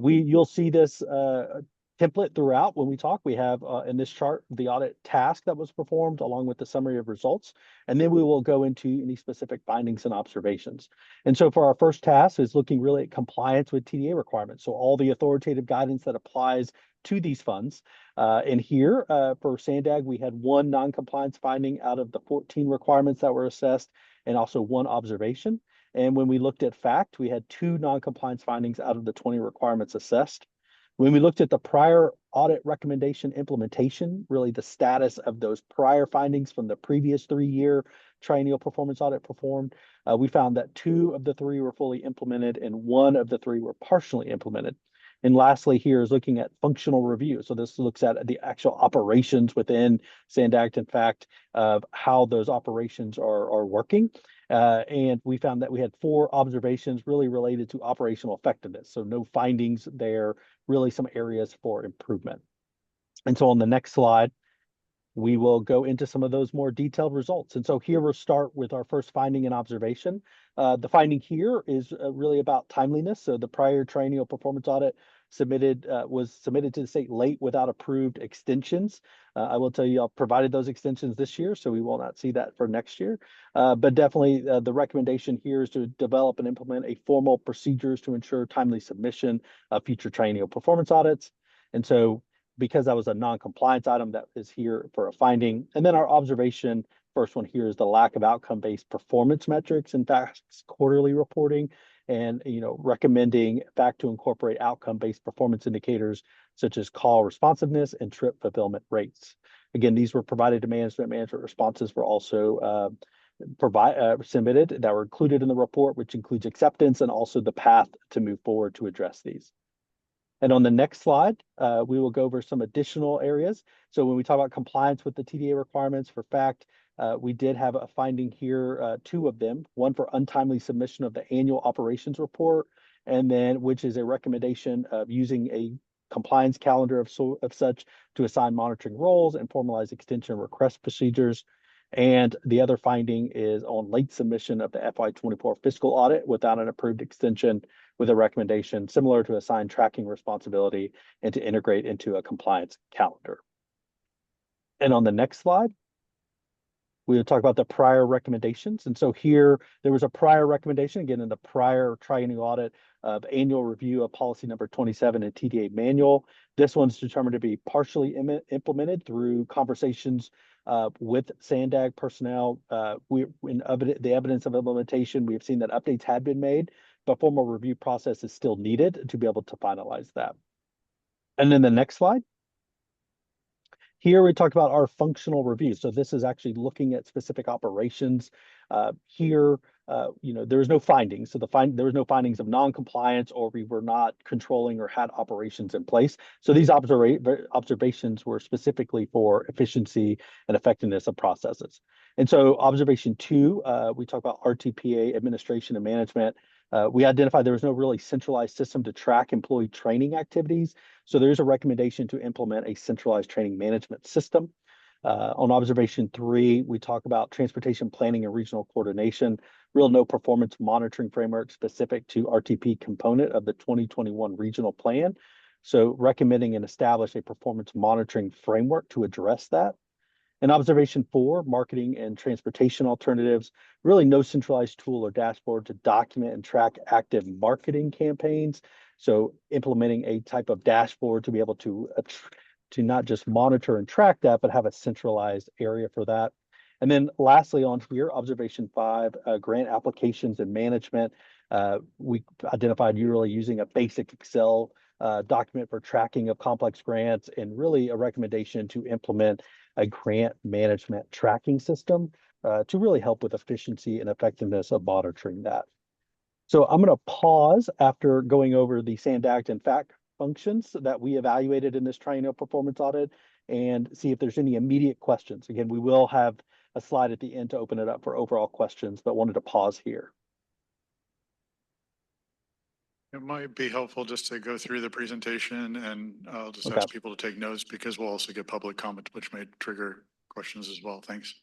you'll see this template throughout when we talk. We have in this chart the audit task that was performed along with the summary of results, and then we will go into any specific findings and observations. And so for our first task is looking really at compliance with TDA requirements, so all the authoritative guidance that applies to these funds. And here for SANDAG, we had one non-compliance finding out of the 14 requirements that were assessed, and also one observation. And when we looked at FACT, we had 2 non-compliance findings out of the 20 requirements assessed. When we looked at the prior audit recommendation implementation, really the status of those prior findings from the previous 3-year triennial performance audit performed, we found that 2 of the 3 were fully implemented and 1 of the 3 were partially implemented. And lastly, here is looking at functional review. So this looks at the actual operations within SANDAG, in fact, of how those operations are working. And we found that we had 4 observations really related to operational effectiveness. So no findings there, really some areas for improvement. And so on the next slide, we will go into some of those more detailed results. And so here we'll start with our first finding and observation. The finding here is really about timeliness. So the prior triennial performance audit was submitted to the state late without approved extensions. I will tell you, I've provided those extensions this year, so we will not see that for next year. But definitely the recommendation here is to develop and implement a formal procedures to ensure timely submission of future triennial performance audits. And so because that was a non-compliance item, that is here for a finding. And then our observation, first one here, is the lack of outcome-based performance metrics in FACT's quarterly reporting, and recommending FACT to incorporate outcome-based performance indicators such as call responsiveness and trip fulfillment rates. Again, these were provided to management. Management responses were also submitted that were included in the report, which includes acceptance and also the path to move forward to address these. And on the next slide, we will go over some additional areas. So when we talk about compliance with the TDA requirements for FACT, we did have a finding here, 2 of them, one for untimely submission of the annual operations report, and then which is a recommendation of using a compliance calendar of such to assign monitoring roles and formalize extension request procedures. And the other finding is on late submission of the FY24 fiscal audit without an approved extension, with a recommendation similar to assign tracking responsibility and to integrate into a compliance calendar. And on the next slide, we will talk about the prior recommendations. And so here, there was a prior recommendation, again, in the prior triennial audit of annual review of policy number 27 in TDA manual. This one's determined to be partially implemented through conversations with SANDAG personnel. The evidence of implementation, we have seen that updates had been made, but formal review process is still needed to be able to finalize that. And then the next slide. Here we talked about our functional review. So this is actually looking at specific operations. Here, there was no findings. So there was no findings of non-compliance, or we were not controlling or had operations in place. So these observations were specifically for efficiency and effectiveness of processes. And so observation 2, we talk about RTPA administration and management. We identified there was no really centralized system to track employee training activities. So there's a recommendation to implement a centralized training management system. On observation 3, we talk about transportation planning and regional coordination, real no performance monitoring framework specific to RTP component of the 2021 regional plan. So recommending and establish a performance monitoring framework to address that. And observation 4, marketing and transportation alternatives, really no centralized tool or dashboard to document and track active marketing campaigns. So implementing a type of dashboard to be able to not just monitor and track that, but have a centralized area for that. And then lastly on here, observation 5, grant applications and management. We identified you really using a basic Excel document for tracking of complex grants, and really a recommendation to implement a grant management tracking system to really help with efficiency and effectiveness of monitoring that. So I'm going to pause after going over the SANDAG and FAC functions that we evaluated in this triennial performance audit and see if there's any immediate questions. Again, we will have a slide at the end to open it up for overall questions, but wanted to pause here. It might be helpful just to go through the presentation, and I'll just Okay. ask people to take notes because we'll also get public comment, which may trigger questions as well. Thanks.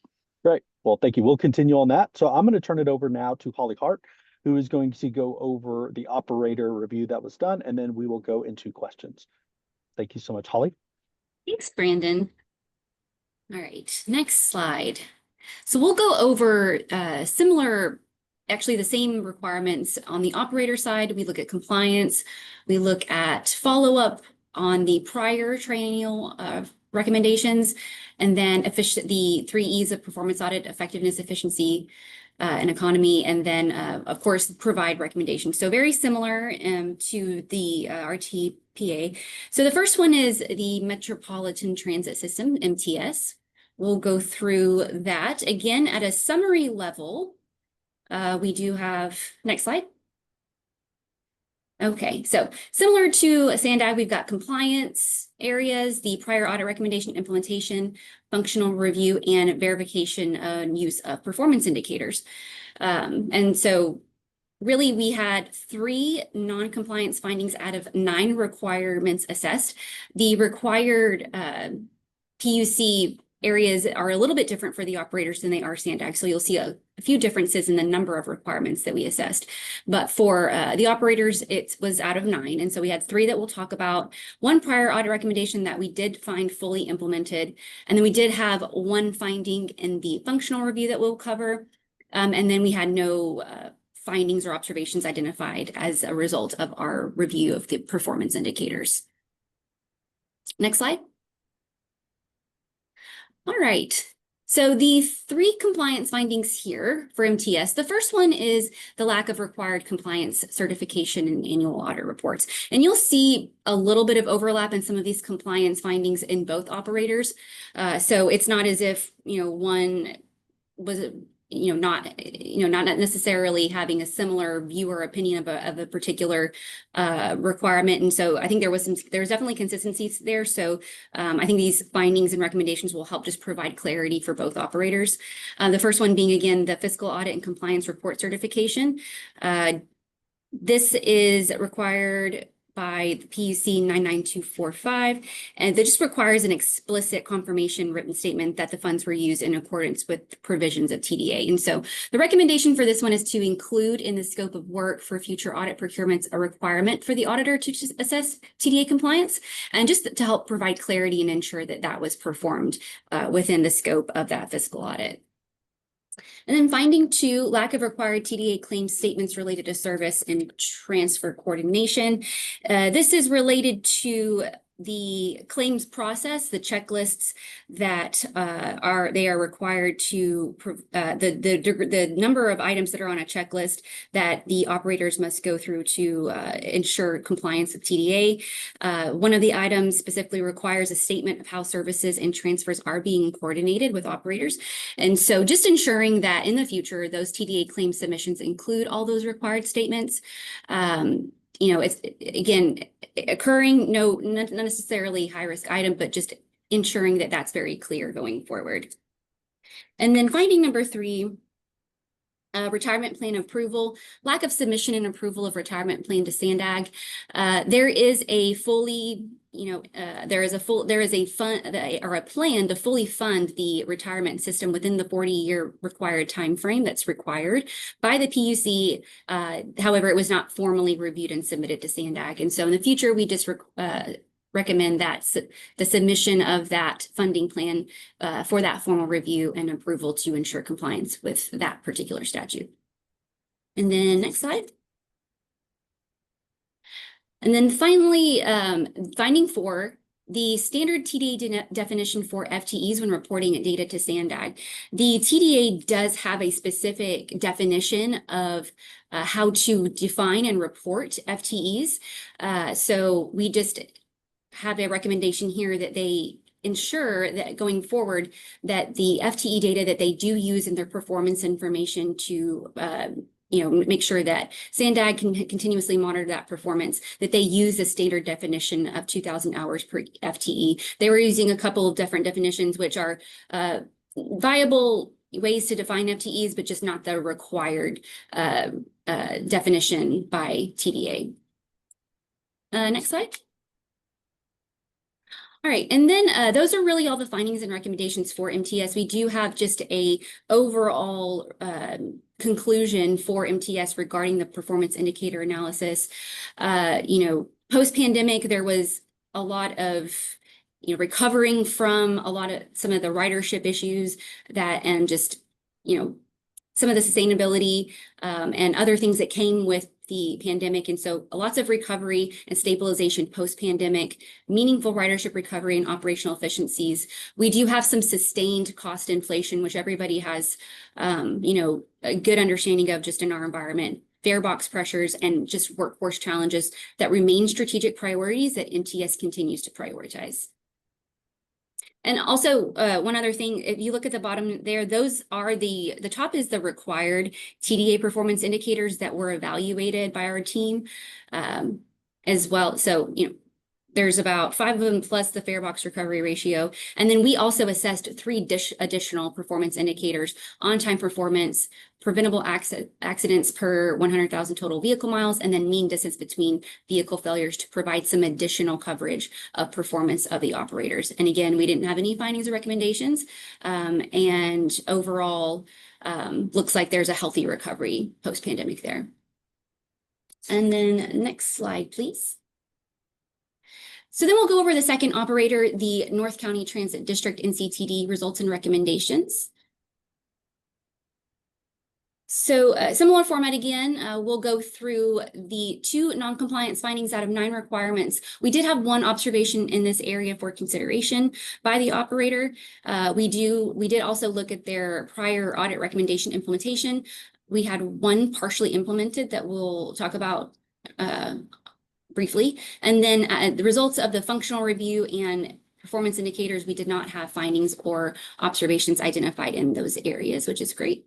Great. Well, thank you. We'll continue on that. So I'm going to turn it over now to Holly Hart, who is going to go over the operator review that was done, and then we will go into questions. Thank you so much, Holly. Thanks, Brandon. All right, next slide. So we'll go over actually the same requirements on the operator side. We look at compliance. We look at follow-up on the prior triennial recommendations, and then the 3 E's of performance audit: effectiveness, efficiency, and economy, and then of course provide recommendations. So very similar to the RTPA. So the first one is the Metropolitan Transit System, MTS. We'll go through that again at a summary level. We do have, next slide. Okay, so similar to SANDAG, we've got compliance areas, the prior audit recommendation, implementation, functional review, and verification and use of performance indicators. And so really we had 3 non-compliance findings out of 9 requirements assessed. The required PUC areas are a little bit different for the operators than they are SANDAG. So you'll see a few differences in the number of requirements that we assessed. But for the operators, it was out of 9. And so we had 3 that we'll talk about, 1 prior audit recommendation that we did find fully implemented. And then we did have 1 finding in the functional review that we'll cover. And then we had no findings or observations identified as a result of our review of the performance indicators. Next slide. All right, so the 3 compliance findings here for MTS, the first one is the lack of required compliance certification in annual audit reports. And you'll see a little bit of overlap in some of these compliance findings in both operators. So it's not as if, one was not necessarily having a similar view or opinion of a particular requirement. And so I think there's definitely consistencies there. So I think these findings and recommendations will help just provide clarity for both operators. The first one being, again, the fiscal audit and compliance report certification. This is required by the PUC 99245, and that just requires an explicit confirmation written statement that the funds were used in accordance with provisions of TDA. And so the recommendation for this one is to include in the scope of work for future audit procurements a requirement for the auditor to assess TDA compliance, and just to help provide clarity and ensure that that was performed within the scope of that fiscal audit. And then finding 2, lack of required TDA claim statements related to service and transfer coordination. This is related to the claims process, the checklists that they are required to, the number of items that are on a checklist that the operators must go through to ensure compliance with TDA. One of the items specifically requires a statement of how services and transfers are being coordinated with operators. And so just ensuring that in the future, those TDA claim submissions include all those required statements. It's, again, occurring, not necessarily high risk item, but just ensuring that that's very clear going forward. And then finding number 3, retirement plan approval, lack of submission and approval of retirement plan to SANDAG. There is a fully, there is a fund or a plan to fully fund the retirement system within the 40-year required time frame that's required by the PUC. However, it was not formally reviewed and submitted to SANDAG. And so in the future, we just recommend that the submission of that funding plan for that formal review and approval to ensure compliance with that particular statute. And then next slide. And then finally, finding 4, the standard TDA definition for FTEs when reporting data to SANDAG. The TDA does have a specific definition of how to define and report FTEs. So we just have a recommendation here that they ensure that going forward that the FTE data that they do use in their performance information to make sure that SANDAG can continuously monitor that performance, that they use the standard definition of 2,000 hours per FTE. They were using a couple of different definitions, which are viable ways to define FTEs, but just not the required definition by TDA. Next slide. All right, and then those are really all the findings and recommendations for MTS. We do have just a overall conclusion for MTS regarding the performance indicator analysis. Post-pandemic, there was a lot of recovering from some of the ridership issues and just some of the sustainability and other things that came with the pandemic. And so lots of recovery and stabilization post-pandemic, meaningful ridership recovery and operational efficiencies. We do have some sustained cost inflation, which everybody has, a good understanding of just in our environment, fare box pressures and just workforce challenges that remain strategic priorities that MTS continues to prioritize. And also, one other thing, if you look at the bottom there, those are the top is the required TDA performance indicators that were evaluated by our team as well. So, there's about 5 of them plus the fare box recovery ratio. And then we also assessed 3 additional performance indicators: on-time performance, preventable accidents per 100,000 total vehicle miles, and then mean distance between vehicle failures to provide some additional coverage of performance of the operators. And again, we didn't have any findings or recommendations. And overall, looks like there's a healthy recovery post-pandemic there. And then next slide, please. So then we'll go over the second operator, the North County Transit District NCTD results and recommendations. So similar format again, we'll go through the 2 non-compliance findings out of 9 requirements. We did have 1 observation in this area for consideration by the operator. We did also look at their prior audit recommendation implementation. We had 1 partially implemented that we'll talk about briefly. And then the results of the functional review and performance indicators, we did not have findings or observations identified in those areas, which is great.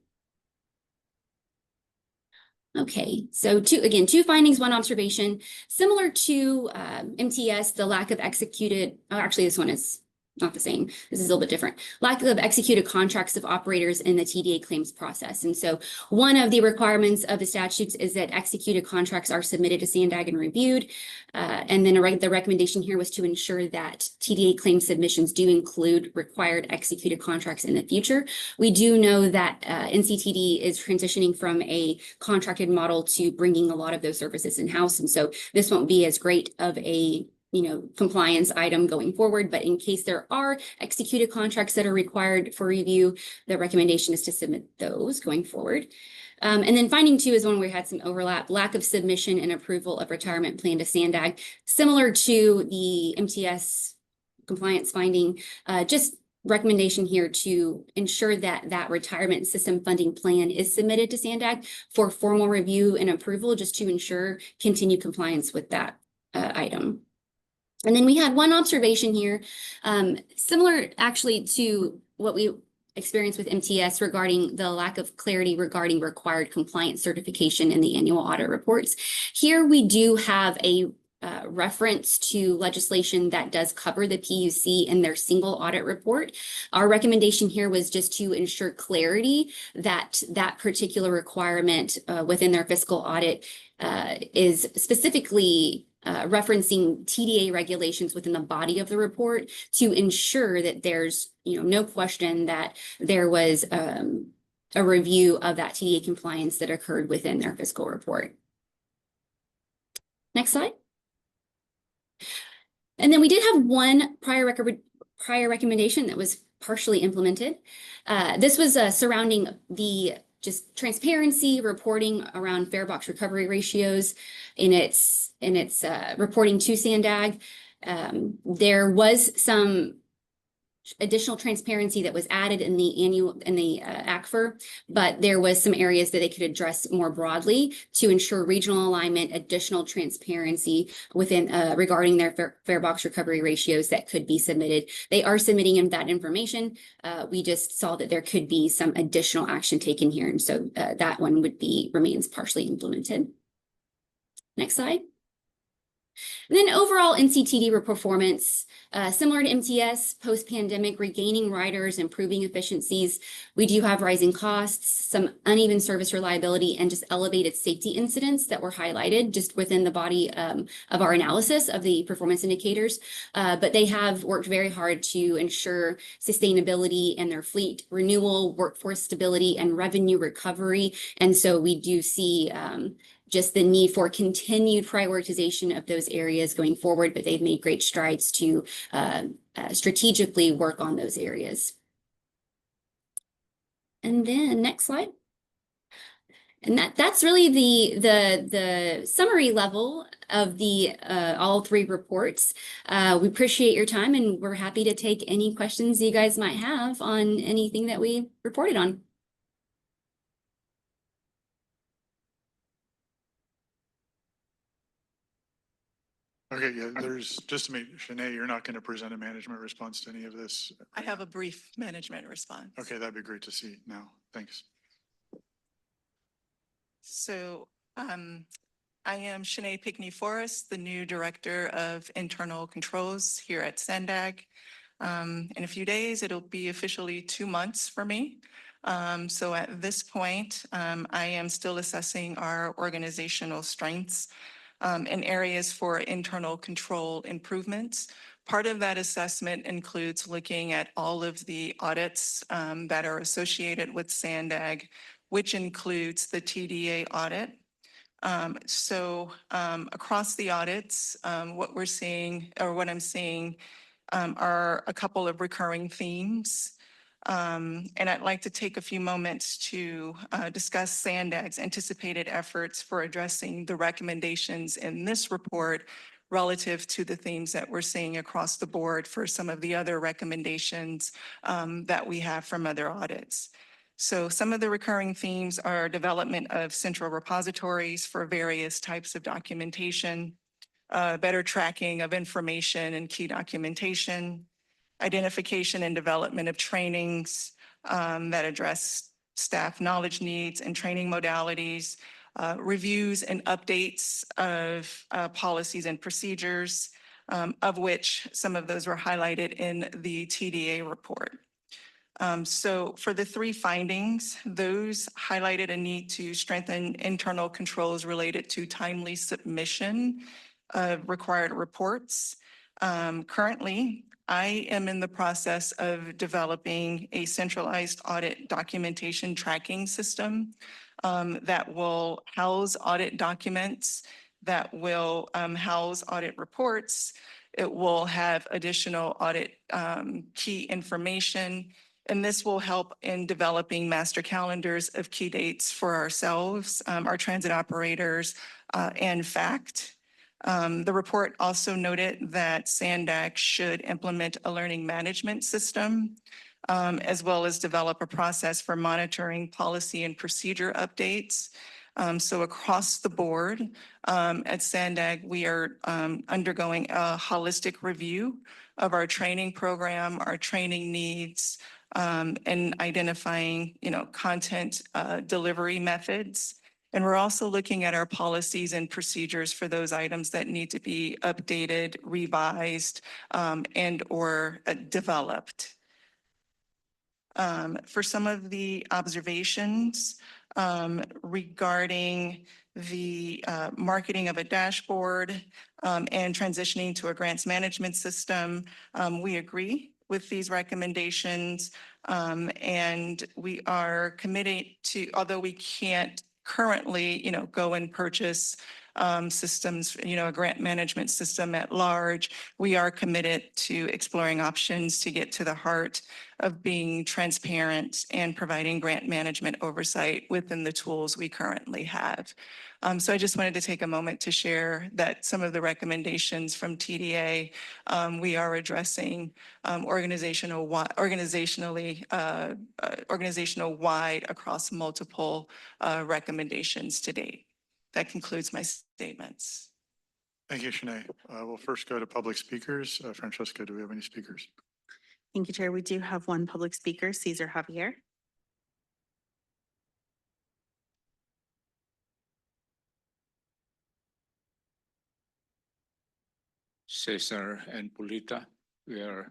Okay, so 2 findings, 1 observation. Similar to MTS, the lack of executed, actually this one is not the same. This is a little bit different. Lack of executed contracts of operators in the TDA claims process. And so one of the requirements of the statutes is that executed contracts are submitted to SANDAG and reviewed. And then the recommendation here was to ensure that TDA claim submissions do include required executed contracts in the future. We do know that NCTD is transitioning from a contracted model to bringing a lot of those services in-house. And so this won't be as great of a compliance item going forward, but in case there are executed contracts that are required for review, the recommendation is to submit those going forward. And then finding 2 is one where we had some overlap: lack of submission and approval of retirement plan to SANDAG, similar to the MTS compliance finding, just recommendation here to ensure that that retirement system funding plan is submitted to SANDAG for formal review and approval, just to ensure continued compliance with that item. And then we had 1 observation here, similar actually to what we experienced with MTS regarding the lack of clarity regarding required compliance certification in the annual audit reports. Here we do have a reference to legislation that does cover the PUC in their single audit report. Our recommendation here was just to ensure clarity that that particular requirement within their fiscal audit is specifically referencing TDA regulations within the body of the report to ensure that there's no question that there was a review of that TDA compliance that occurred within their fiscal report. Next slide. And then we did have 1 prior recommendation that was partially implemented. This was surrounding the just transparency reporting around fare box recovery ratios in its reporting to SANDAG. There was some additional transparency that was added in the ACFR, but there was some areas that they could address more broadly to ensure regional alignment, additional transparency within regarding their fare box recovery ratios that could be submitted. They are submitting in that information. We just saw that there could be some additional action taken here, and so that one remains partially implemented. Next slide. And then overall NCTD performance, similar to MTS, post-pandemic, regaining riders, improving efficiencies. We do have rising costs, some uneven service reliability, and just elevated safety incidents that were highlighted just within the body of our analysis of the performance indicators. But they have worked very hard to ensure sustainability in their fleet renewal, workforce stability, and revenue recovery. And so we do see just the need for continued prioritization of those areas going forward, but they've made great strides to strategically work on those areas. And then next slide. And that's really the summary level of the all three reports. We appreciate your time, and we're happy to take any questions you guys might have on anything that we reported on. Okay, yeah, there's, just to make, Shanae, you're not going to present a management response to any of this? I have a brief management response. Okay, that'd be great to see now. Thanks. So I am Shanae Pickney-Forrest, the new Director of Internal Controls here at SANDAG. In a few days, it'll be officially 2 months for me. So at this point, I am still assessing our organizational strengths and areas for internal control improvements. Part of that assessment includes looking at all of the audits that are associated with SANDAG, which includes the TDA audit. Across the audits, what we're seeing, or what I'm seeing, are a couple of recurring themes. And I'd like to take a few moments to discuss SANDAG's anticipated efforts for addressing the recommendations in this report relative to the themes that we're seeing across the board for some of the other recommendations that we have from other audits. So some of the recurring themes are development of central repositories for various types of documentation, better tracking of information and key documentation, identification and development of trainings that address staff knowledge needs and training modalities, reviews and updates of policies and procedures, of which some of those were highlighted in the TDA report. So for the 3 findings, those highlighted a need to strengthen internal controls related to timely submission of required reports. Currently, I am in the process of developing a centralized audit documentation tracking system that will house audit documents, that will house audit reports. It will have additional audit key information, and this will help in developing master calendars of key dates for ourselves, our transit operators, and FACT. The report also noted that SANDAG should implement a learning management system, as well as develop a process for monitoring policy and procedure updates. So across the board at SANDAG, we are undergoing a holistic review of our training program, our training needs, and identifying, content delivery methods. And we're also looking at our policies and procedures for those items that need to be updated, revised, and or developed. For some of the observations regarding the marketing of a dashboard and transitioning to a grants management system, we agree with these recommendations, and we are committed to, although we can't currently, go and purchase systems, a grant management system at large. We are committed to exploring options to get to the heart of being transparent and providing grant management oversight within the tools we currently have. So I just wanted to take a moment to share that some of the recommendations from TDA, we are addressing organizational wide across multiple recommendations to date. That concludes my statements. Thank you, Shanae. We'll first go to public speakers. Francesca, do we have any speakers? Thank you, Chair. We do have one public speaker, Cesar Javier. Cesar and Pulita, we are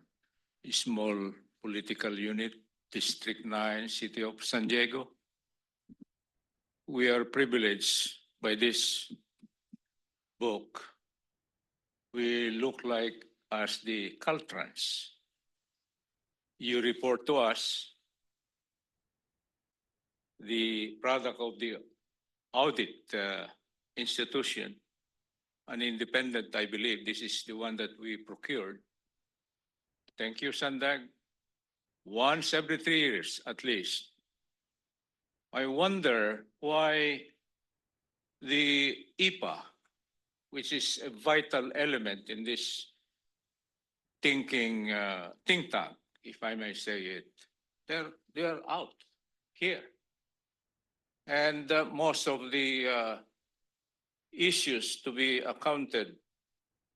a small political unit, District 9, City of San Diego. We are privileged by this book. We look like as the Caltrans. You report to us the product of the audit institution, an independent, I believe. This is the one that we procured. Thank you, SANDAG. Once every 3 years, at least. I wonder why the IPA, which is a vital element in this think tank, if I may say it, they're out here. And most of the issues to be accounted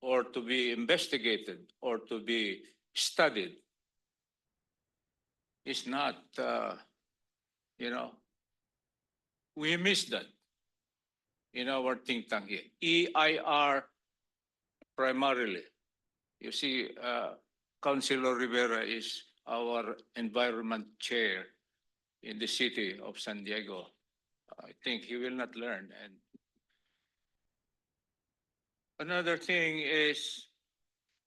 or to be investigated or to be studied is not, we miss that in our think tank here. EIR primarily. You see, Councilor Rivera is our environment chair in the city of San Diego. I think he will not learn. And another thing is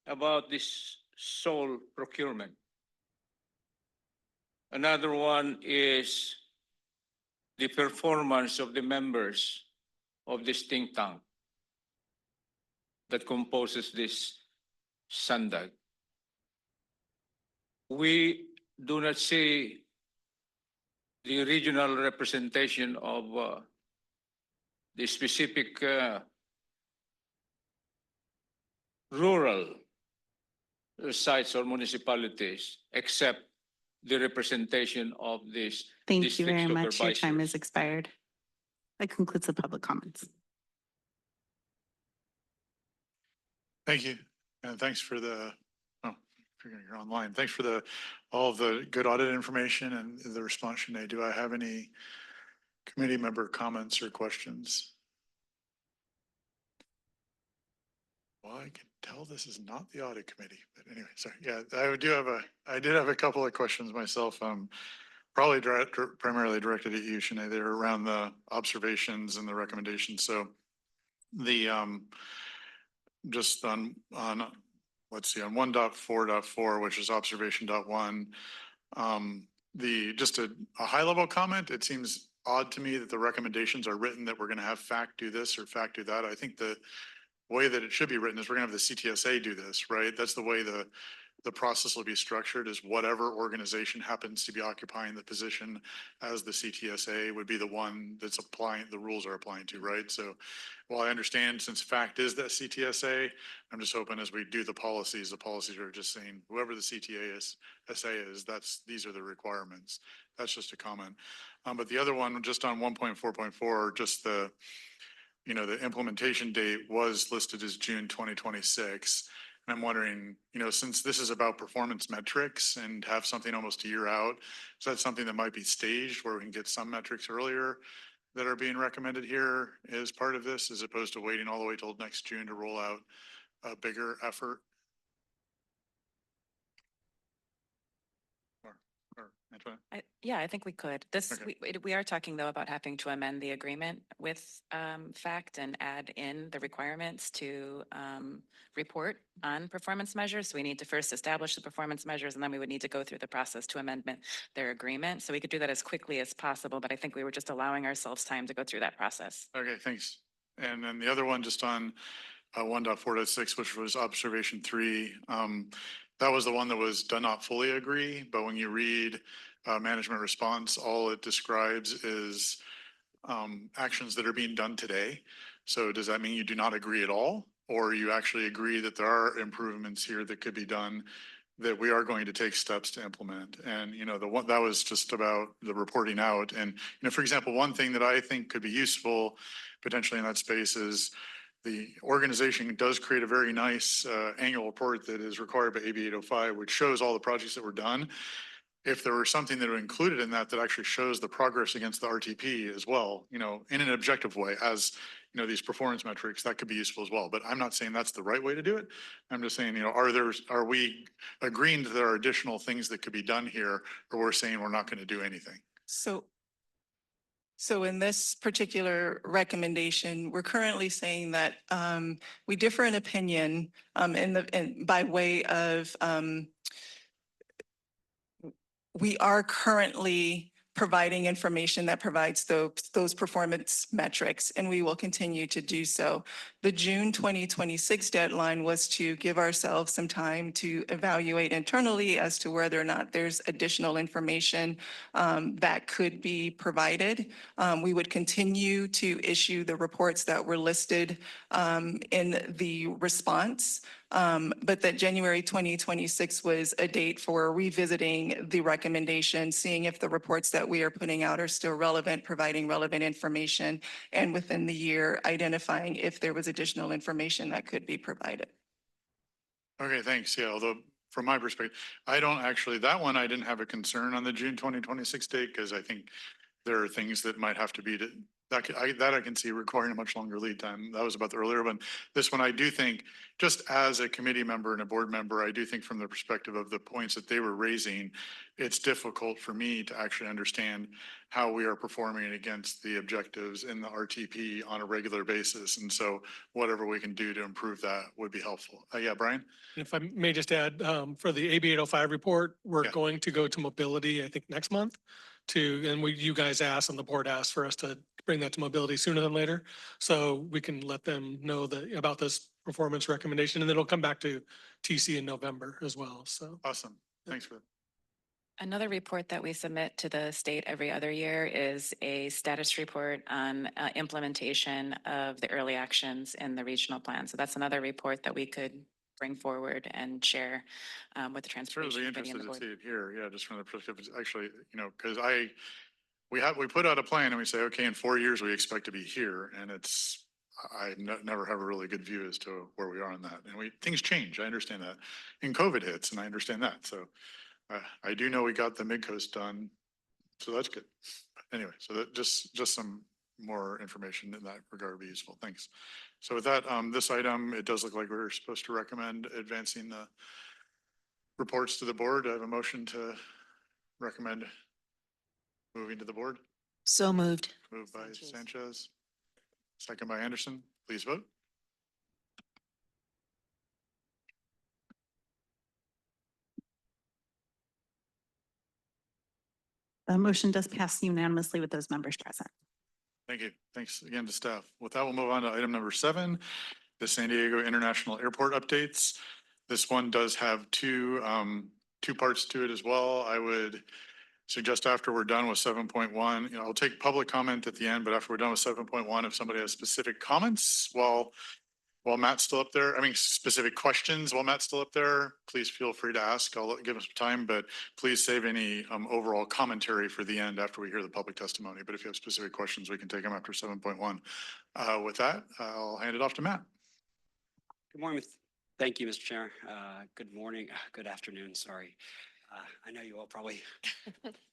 about this sole procurement. Another one is the performance of the members of this think tank that composes this SANDAG. We do not see the regional representation of the specific rural sites or municipalities, except the representation of this. Thank you very much. Your time has expired. That concludes the public comments. Thank you. And thanks for the, you're online. Thanks for all of the good audit information and the response, Shanae. Do I have any committee member comments or questions? Well, I can tell this is not the audit committee, but anyway, sorry. Yeah, I did have a couple of questions myself. Probably primarily directed at you, Shanae. They're around the observations and the recommendations. So the just on let's see, on 1.4.4, which is observation.1, just a high level comment. It seems odd to me that the recommendations are written that we're going to have fact do this or fact do that. I think the way that it should be written is we're going to have the CTSA do this, right? That's the way the process will be structured, is whatever organization happens to be occupying the position as the CTSA would be the one that's applying, the rules are applying to, right? So while I understand, since fact is that CTSA, I'm just hoping as we do the policies are just saying whoever the CTSA is, these are the requirements. That's just a comment. But the other one, just on 1.4.4, just the implementation date was listed as June 2026. And I'm wondering, since this is about performance metrics and have something almost a year out, is that something that might be staged where we can get some metrics earlier that are being recommended here as part of this, as opposed to waiting all the way till next June to roll out a bigger effort? Yeah, I think we could. We are talking though about having to amend the agreement with FACT and add in the requirements to report on performance measures. So we need to first establish the performance measures, and then we would need to go through the process to amend their agreement. So we could do that as quickly as possible, but I think we were just allowing ourselves time to go through that process. Okay, thanks. And then the other one just on 1.4.6, which was observation 3. That was the one that was "do not fully agree," but when you read management response, all it describes is actions that are being done today. So does that mean you do not agree at all? Or you actually agree that there are improvements here that could be done, that we are going to take steps to implement? And, the one that was just about the reporting out. And, for example, one thing that I think could be useful potentially in that space is the organization does create a very nice annual report that is required by AB 805, which shows all the projects that were done. If there were something that were included in that actually shows the progress against the RTP as well, in an objective way, as these performance metrics, that could be useful as well. But I'm not saying that's the right way to do it. I'm just saying, are we agreeing that there are additional things that could be done here, or we're saying we're not going to do anything? So in this particular recommendation, we're currently saying that we differ in opinion by way of we are currently providing information that provides those performance metrics, and we will continue to do so. The June 2026 deadline was to give ourselves some time to evaluate internally as to whether or not there's additional information that could be provided. We would continue to issue the reports that were listed in the response. But that January 2026 was a date for revisiting the recommendation, seeing if the reports that we are putting out are still relevant, providing relevant information, and within the year, identifying if there was additional information that could be provided. Okay, thanks. Yeah, although from my perspective, that one, I didn't have a concern on the June 2026 date, because I think there are things that might have to be that I can see requiring a much longer lead time. That was about the earlier one. This one, I do think, just as a committee member and a board member, I do think from the perspective of the points that they were raising, it's difficult for me to actually understand how we are performing against the objectives in the RTP on a regular basis. And so whatever we can do to improve that would be helpful. Yeah, Brian? If I may just add, for the AB 805 report, we're Yeah. going to go to mobility, I think, next month. You guys asked and the board asked for us to bring that to mobility sooner than later. So we can let them know about this performance recommendation, and then it'll come back to TC in November as well. So awesome. Thanks for that. Another report that we submit to the state every other year is a status report on implementation of the early actions in the regional plan. So that's another report that we could bring forward and share with the transportation Really committee and the interested to board. see it here. Yeah, just from the perspective, actually, because we put out a plan and we say, okay, in 4 years, we expect to be here. And I never have a really good view as to where we are on that. And things change. I understand that. And COVID hits, and I understand that. So I do know we got the Midcoast done. So that's good. Anyway, so that just some more information in that regard would be useful. Thanks. So with that, this item, it does look like we're supposed to recommend advancing the reports to the board. I have a motion to recommend moving to the board. So moved. Moved by Sanchez, second by Anderson. Please vote. The motion does pass unanimously with those members present. Thank you. Thanks again to staff. With that, we'll move on to item number 7, the San Diego International Airport updates. This one does have two parts to it as well. I would suggest after we're done with 7.1, I'll take public comment at the end, but after we're done with 7.1, if somebody has specific comments while Matt's still up there, specific questions while Matt's still up there, please feel free to ask. I'll give us some time, but please save any overall commentary for the end after we hear the public testimony. But if you have specific questions, we can take them after 7.1. With that, I'll hand it off to Matt. Good morning. Thank you, Mr. Chair. Good morning. Good afternoon. Sorry. I know you all probably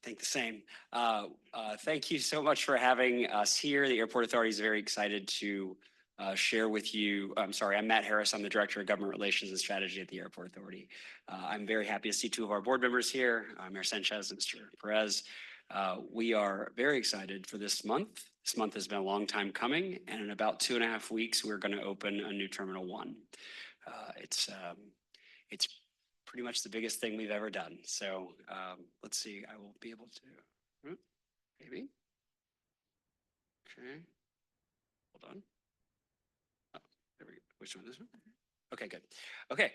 think the same. Thank you so much for having us here. The Airport Authority is very excited to share with you. I'm Matt Harris. I'm the Director of Government Relations and Strategy at the Airport Authority. I'm very happy to see 2 of our board members here, Mayor Sanchez and Mr. Perez. We are very excited for this month. This month has been a long time coming, and in about 2.5 weeks, we're going to open a new Terminal 1. It's pretty much the biggest thing we've ever done. So let's see, I will be able to, maybe. Okay, hold on. Which one is it? Okay, good. Okay.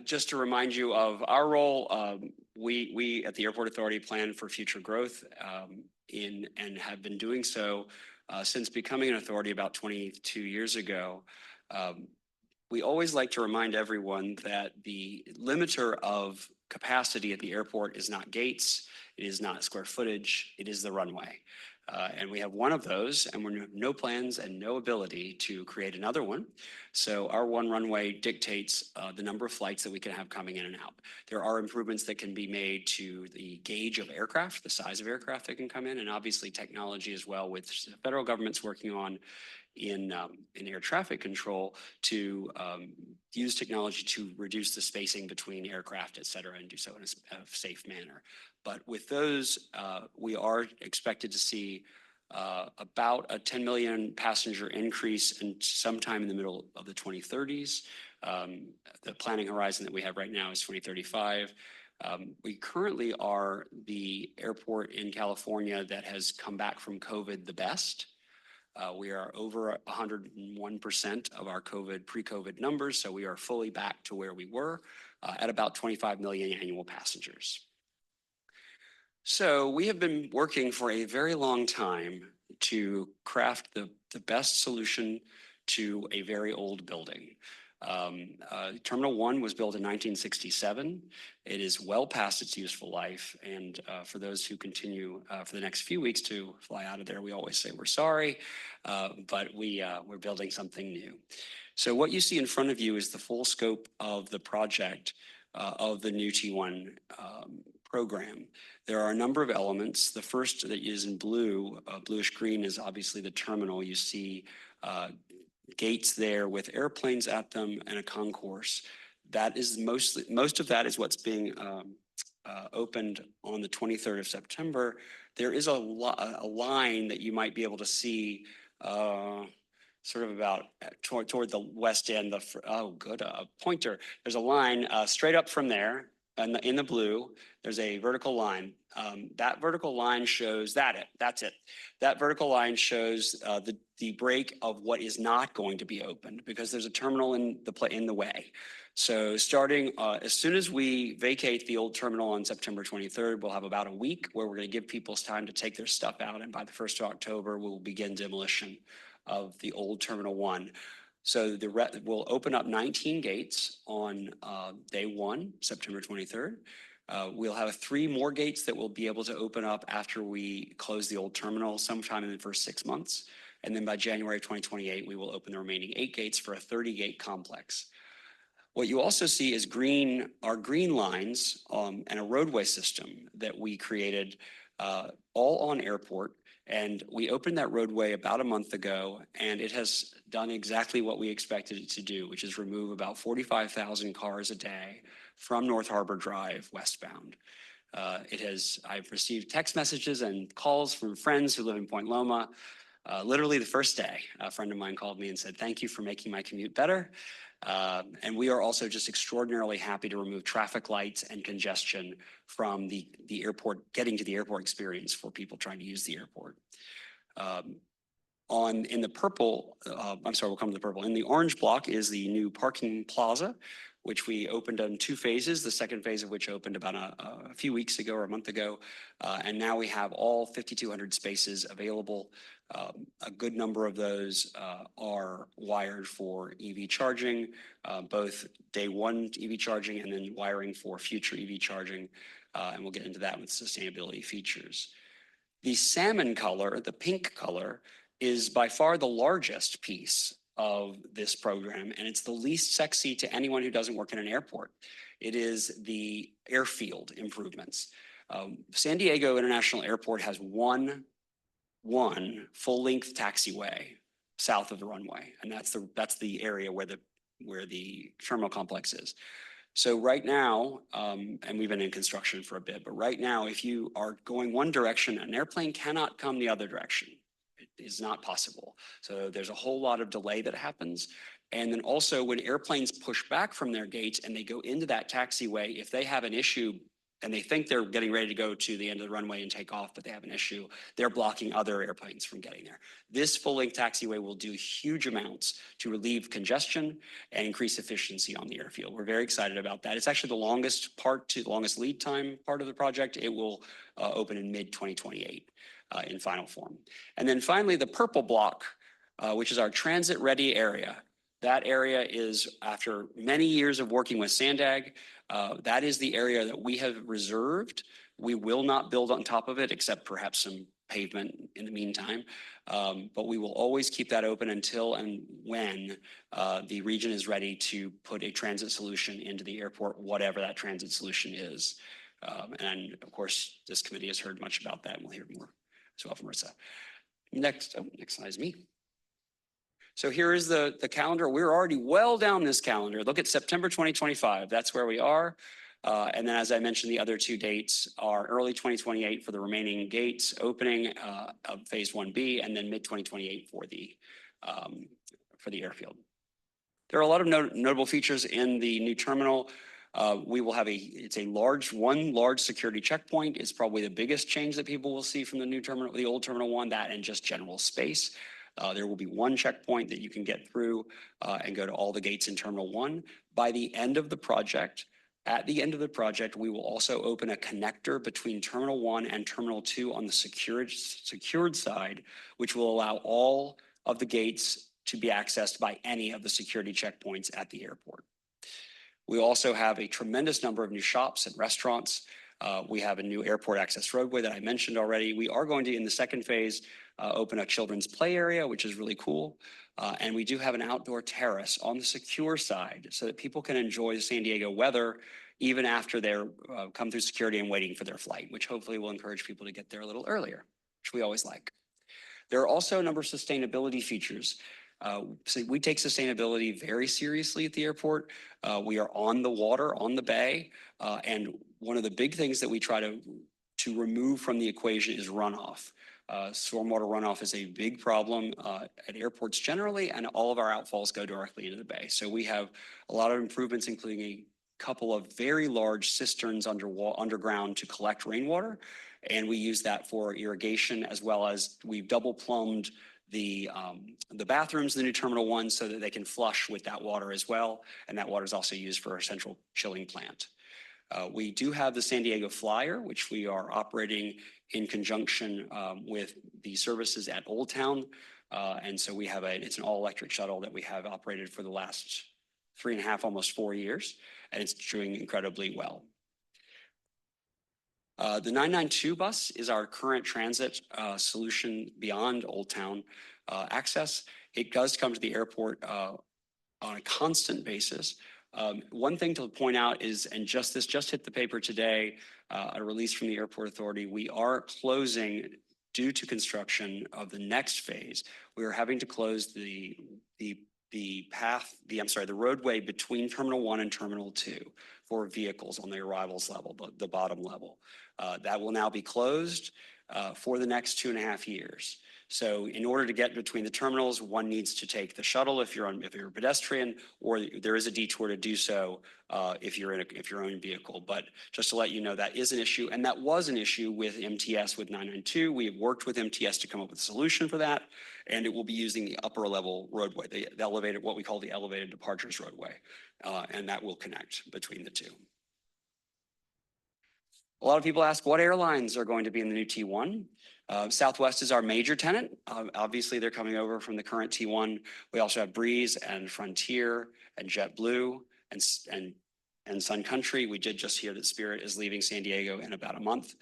Just to remind you of our role, we at the Airport Authority plan for future growth and have been doing so since becoming an authority about 22 years ago. We always like to remind everyone that the limiter of capacity at the airport is not gates, it is not square footage, it is the runway. And we have one of those, and we have no plans and no ability to create another one. So our one runway dictates the number of flights that we can have coming in and out. There are improvements that can be made to the gauge of aircraft, the size of aircraft that can come in, and obviously technology as well, which the federal government's working on in air traffic control to use technology to reduce the spacing between aircraft, et cetera, and do so in a safe manner. But with those, we are expected to see about a 10 million passenger increase in sometime in the middle of the 2030s. The planning horizon that we have right now is 2035. We currently are the airport in California that has come back from COVID the best. We are over 101% of our pre-COVID numbers, so we are fully back to where we were at about 25 million annual passengers. So we have been working for a very long time to craft the best solution to a very old building. Terminal 1 was built in 1967. It is well past its useful life. And for those who continue for the next few weeks to fly out of there, we always say we're sorry, but we're building something new. So what you see in front of you is the full scope of the project of the new T1 program. There are a number of elements. The first that is in blue, bluish green, is obviously the terminal. You see gates there with airplanes at them and a concourse. That is most of that is what's being opened on the 23rd of September. There is a line that you might be able to see sort of about toward the west end. A pointer. There's a line straight up from there, and in the blue, there's a vertical line. That vertical line shows that's it. That vertical line shows the break of what is not going to be opened because there's a terminal in the way. So starting as soon as we vacate the old terminal on September 23rd, we'll have about a week where we're going to give people time to take their stuff out, and by the 1st of October, we'll begin demolition of the old Terminal 1. So we'll open up 19 gates on day 1, September 23rd. We'll have 3 more gates that we'll be able to open up after we close the old terminal sometime in the first 6 months. And then by January of 2028, we will open the remaining 8 gates for a 30-gate complex. What you also see is our green lines and a roadway system that we created all on airport. And we opened that roadway about a month ago, and it has done exactly what we expected it to do, which is remove about 45,000 cars a day from North Harbor Drive westbound. I've received text messages and calls from friends who live in Point Loma. Literally the first day, a friend of mine called me and said, "Thank you for making my commute better." And we are also just extraordinarily happy to remove traffic lights and congestion from the airport, getting to the airport experience for people trying to use the airport. In the purple, we'll come to the purple. In the orange block is the new parking plaza, which we opened in 2 phases, the second phase of which opened about a few weeks ago or a month ago. And now we have all 5,200 spaces available. A good number of those are wired for EV charging, both day 1 EV charging and then wiring for future EV charging. And we'll get into that with sustainability features. The salmon color, the pink color, is by far the largest piece of this program, and it's the least sexy to anyone who doesn't work in an airport. It is the airfield improvements. San Diego International Airport has one full-length taxiway south of the runway, and that's the area where the terminal complex is. So right now, and we've been in construction for a bit, but right now, if you are going one direction, an airplane cannot come the other direction. It is not possible. So there's a whole lot of delay that happens. And then also when airplanes push back from their gates and they go into that taxiway, if they have an issue and they think they're getting ready to go to the end of the runway and take off, but they have an issue. They're blocking other airplanes from getting there. This full-length taxiway will do huge amounts to relieve congestion and increase efficiency on the airfield. We're very excited about that. It's actually the longest lead time part of the project. It will open in mid-2028 in final form. And then finally, the purple block, which is our transit-ready area. That area is, after many years of working with SANDAG, that is the area that we have reserved. We will not build on top of it, except perhaps some pavement in the meantime. But we will always keep that open until and when the region is ready to put a transit solution into the airport, whatever that transit solution is. And of course, this committee has heard much about that, and we'll hear more as well from Marissa. Next slide is me. So here is the calendar. We're already well down this calendar. Look at September 2025. That's where we are. And then, as I mentioned, the other two dates are early 2028 for the remaining gates opening of phase 1B, and then mid-2028 for the airfield. There are a lot of notable features in the new terminal. We will have one large security checkpoint. It's probably the biggest change that people will see from the new terminal, the old Terminal 1, that and just general space. There will be one checkpoint that you can get through and go to all the gates in Terminal 1. By the end of the project, at the end of the project, we will also open a connector between Terminal 1 and Terminal 2 on the secured side, which will allow all of the gates to be accessed by any of the security checkpoints at the airport. We also have a tremendous number of new shops and restaurants. We have a new airport access roadway that I mentioned already. We are going to, in the second phase, open a children's play area, which is really cool. And we do have an outdoor terrace on the secure side so that people can enjoy the San Diego weather even after they're come through security and waiting for their flight, which hopefully will encourage people to get there a little earlier, which we always like. There are also a number of sustainability features. So we take sustainability very seriously at the airport. We are on the water, on the bay, and one of the big things that we try to remove from the equation is runoff. Stormwater runoff is a big problem at airports generally, and all of our outfalls go directly into the bay. So we have a lot of improvements, including a couple of very large cisterns underground to collect rainwater, and we use that for irrigation, as well as we've double plumbed the bathrooms in the new Terminal 1 so that they can flush with that water as well, and that water is also used for our central chilling plant. We do have the San Diego Flyer, which we are operating in conjunction with the services at Old Town. And so we have it's an all-electric shuttle that we have operated for the last 3.5, almost 4 years, and it's doing incredibly well. The 992 bus is our current transit solution beyond Old Town access. It does come to the airport on a constant basis. One thing to point out is, and this just hit the paper today, a release from the Airport Authority, we are closing, due to construction of the next phase, we are having to close the roadway between Terminal 1 and Terminal 2 for vehicles on the arrivals level, the bottom level. That will now be closed for the next 2.5 years. So in order to get between the terminals, one needs to take the shuttle if you're a pedestrian, or there is a detour to do so if you're in your own vehicle. But just to let you know, that is an issue, and that was an issue with MTS with 992. We have worked with MTS to come up with a solution for that, and it will be using the upper level roadway, the elevated, what we call the elevated departures roadway, and that will connect between the two. A lot of people ask what airlines are going to be in the new T1. Southwest is our major tenant. Obviously, they're coming over from the current T1. We also have Breeze and Frontier and JetBlue and Sun Country. We did just hear that Spirit is leaving San Diego in about a month.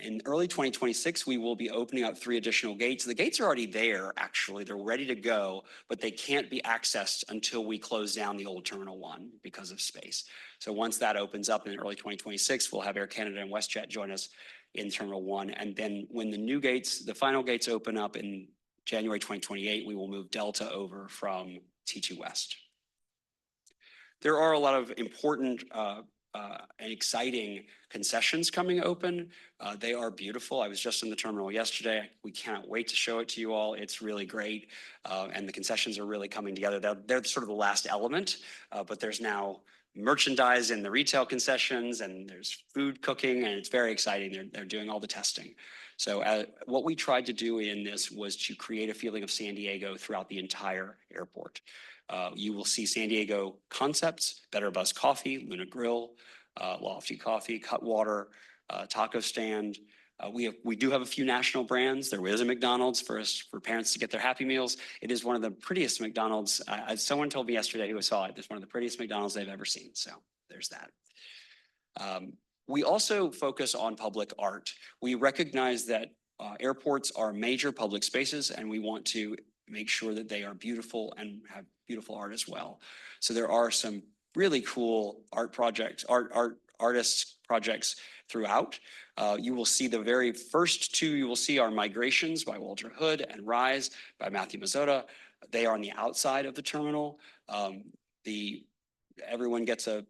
In early 2026, we will be opening up 3 additional gates. The gates are already there, actually. They're ready to go, but they can't be accessed until we close down the old Terminal 1 because of space. So once that opens up in early 2026, we'll have Air Canada and WestJet join us in Terminal 1. And then when the final gates open up in January 2028, we will move Delta over from T2 West. There are a lot of important and exciting concessions coming open. They are beautiful. I was just in the terminal yesterday. We cannot wait to show it to you all. It's really great. And the concessions are really coming together. They're sort of the last element, but there's now merchandise in the retail concessions, and there's food cooking, and it's very exciting. They're doing all the testing. So what we tried to do in this was to create a feeling of San Diego throughout the entire airport. You will see San Diego concepts: Better Buzz Coffee, Luna Grill, Lofty Coffee, Cutwater, Taco Stand. We do have a few national brands. There is a McDonald's for parents to get their Happy Meals. It is one of the prettiest McDonald's. Someone told me yesterday who saw it, it's one of the prettiest McDonald's they've ever seen. So there's that. We also focus on public art. We recognize that airports are major public spaces, and we want to make sure that they are beautiful and have beautiful art as well. So there are some really cool art projects, artists projects throughout. You will see the very first two you will see are Migrations by Walter Hood and Rise by Matthew Mazzotta. They are on the outside of the terminal. Everyone gets a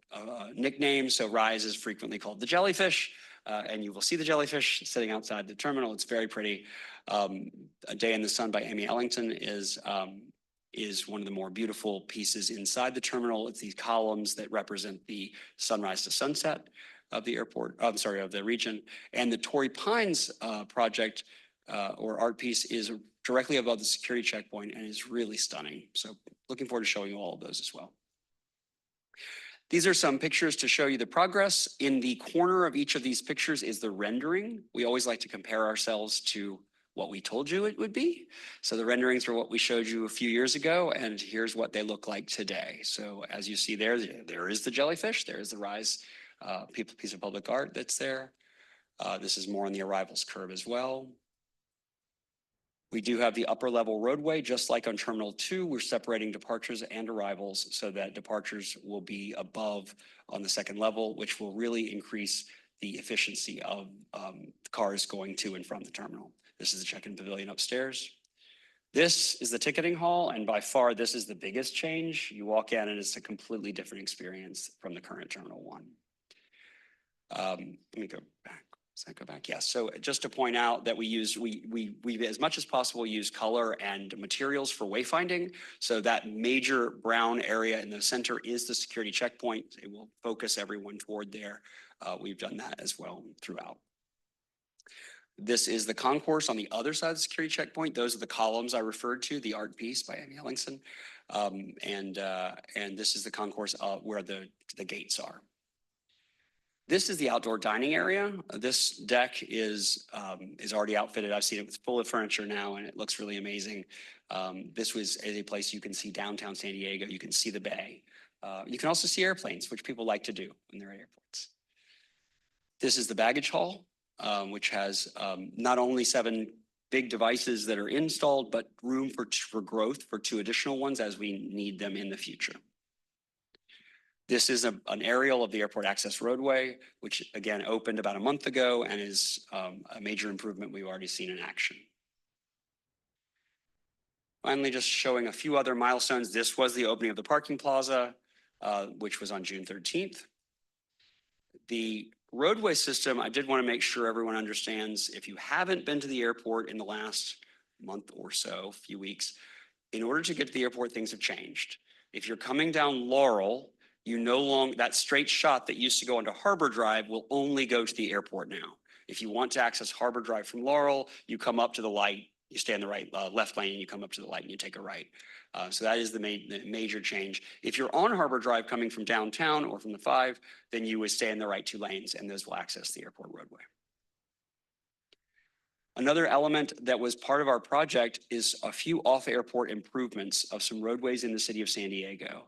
nickname, so Rise is frequently called the jellyfish, and you will see the jellyfish sitting outside the terminal. It's very pretty. A Day in the Sun by Amy Ellington is one of the more beautiful pieces inside the terminal. It's these columns that represent the sunrise to sunset of the airport, of the region. And the Torrey Pines project or art piece is directly above the security checkpoint and is really stunning. So looking forward to showing you all of those as well. These are some pictures to show you the progress. In the corner of each of these pictures is the rendering. We always like to compare ourselves to what we told you it would be. So the renderings were what we showed you a few years ago, and here's what they look like today. So as you see there is the jellyfish, there is the Rise piece of public art that's there. This is more on the arrivals curve as well. We do have the upper level roadway, just like on Terminal 2, we're separating departures and arrivals so that departures will be above on the second level, which will really increase the efficiency of cars going to and from the terminal. This is the check-in pavilion upstairs. This is the ticketing hall, and by far this is the biggest change. You walk in and it's a completely different experience from the current Terminal 1. Let me go back. Does that go back? Yes. So just to point out that we as much as possible use color and materials for wayfinding. So that major brown area in the center is the security checkpoint. It will focus everyone toward there. We've done that as well throughout. This is the concourse on the other side of the security checkpoint. Those are the columns I referred to, the art piece by Amy Ellingson. And this is the concourse where the gates are. This is the outdoor dining area. This deck is already outfitted. I've seen it with full of furniture now, and it looks really amazing. This was a place you can see downtown San Diego. You can see the bay. You can also see airplanes, which people like to do when they're at airports. This is the baggage hall, which has not only 7 big devices that are installed, but room for growth for 2 additional ones as we need them in the future. This is an aerial of the airport access roadway, which again opened about a month ago and is a major improvement we've already seen in action. Finally, just showing a few other milestones. This was the opening of the parking plaza, which was on June 13th. The roadway system, I did want to make sure everyone understands, if you haven't been to the airport in the last month or so, few weeks, in order to get to the airport, things have changed. If you're coming down Laurel, that straight shot that used to go onto Harbor Drive will only go to the airport now. If you want to access Harbor Drive from Laurel, you come up to the light, you stay in the left lane, and you come up to the light and you take a right. So that is the major change. If you're on Harbor Drive coming from downtown or from the 5, then you would stay in the right 2 lanes, and those will access the airport roadway. Another element that was part of our project is a few off-airport improvements of some roadways in the city of San Diego.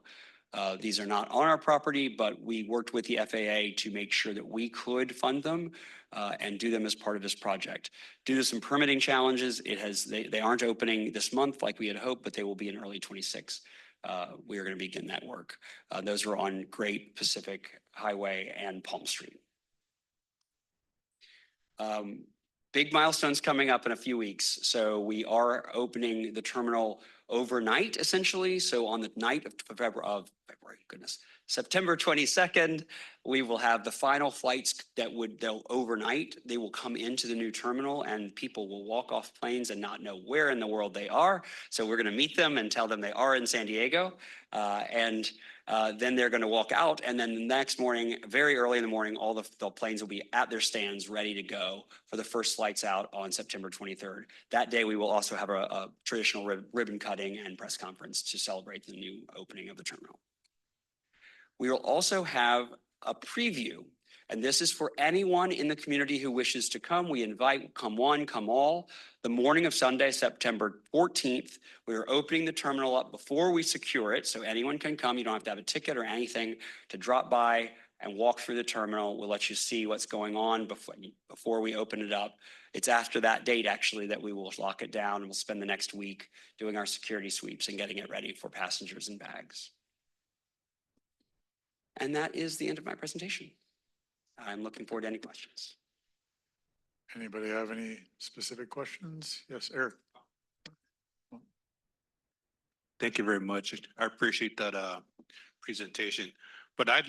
These are not on our property, but we worked with the FAA to make sure that we could fund them and do them as part of this project. Due to some permitting challenges, they aren't opening this month like we had hoped, but they will be in early 26. We are going to begin that work. Those are on Great Pacific Highway and Palm Street. Big milestones coming up in a few weeks. So we are opening the terminal overnight, essentially. So on the night of February, September 22nd, we will have the final flights they'll overnight. They will come into the new terminal and people will walk off planes and not know where in the world they are. So we're going to meet them and tell them they are in San Diego. Then they're going to walk out. And then the next morning, very early in the morning, all the planes will be at their stands ready to go for the first flights out on September 23rd. That day, we will also have a traditional ribbon cutting and press conference to celebrate the new opening of the terminal. We will also have a preview, and this is for anyone in the community who wishes to come. We invite come one, come all. The morning of Sunday, September 14th, we are opening the terminal up before we secure it, so anyone can come. You don't have to have a ticket or anything to drop by and walk through the terminal. We'll let you see what's going on before we open it up. It's after that date, actually, that we will lock it down, and we'll spend the next week doing our security sweeps and getting it ready for passengers and bags. And that is the end of my presentation. I'm looking forward to any questions. Anybody have any specific questions? Yes, Eric. Thank you very much. I appreciate that presentation. But I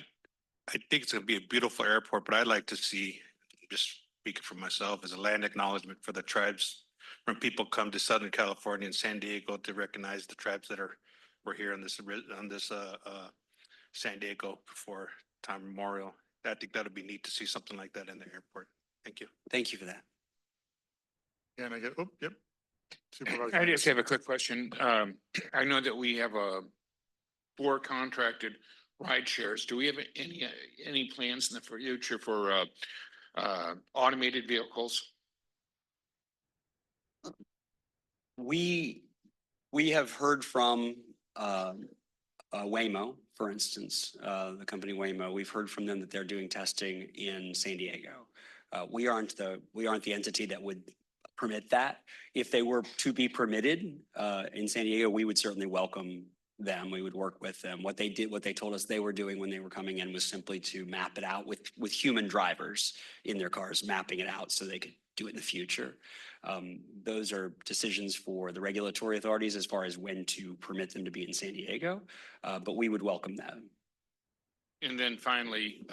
think it's going to be a beautiful airport, but I'd like to see, just speaking for myself, as a land acknowledgement for the tribes when people come to Southern California and San Diego to recognize the tribes that were here on this San Diego before time memorial. I think that'd be neat to see something like that in the airport. Thank you. Thank you for that. Yeah, and I get, oh, yep. I just have a quick question. I know that we have 4 contracted ride shares. Do we have any plans in the future for automated vehicles? We have heard from Waymo, for instance, the company Waymo. We've heard from them that they're doing testing in San Diego. We aren't the entity that would permit that. If they were to be permitted in San Diego, we would certainly welcome them. We would work with them. What they told us they were doing when they were coming in was simply to map it out with human drivers in their cars, mapping it out so they could do it in the future. Those are decisions for the regulatory authorities as far as when to permit them to be in San Diego, but we would welcome that. And then finally,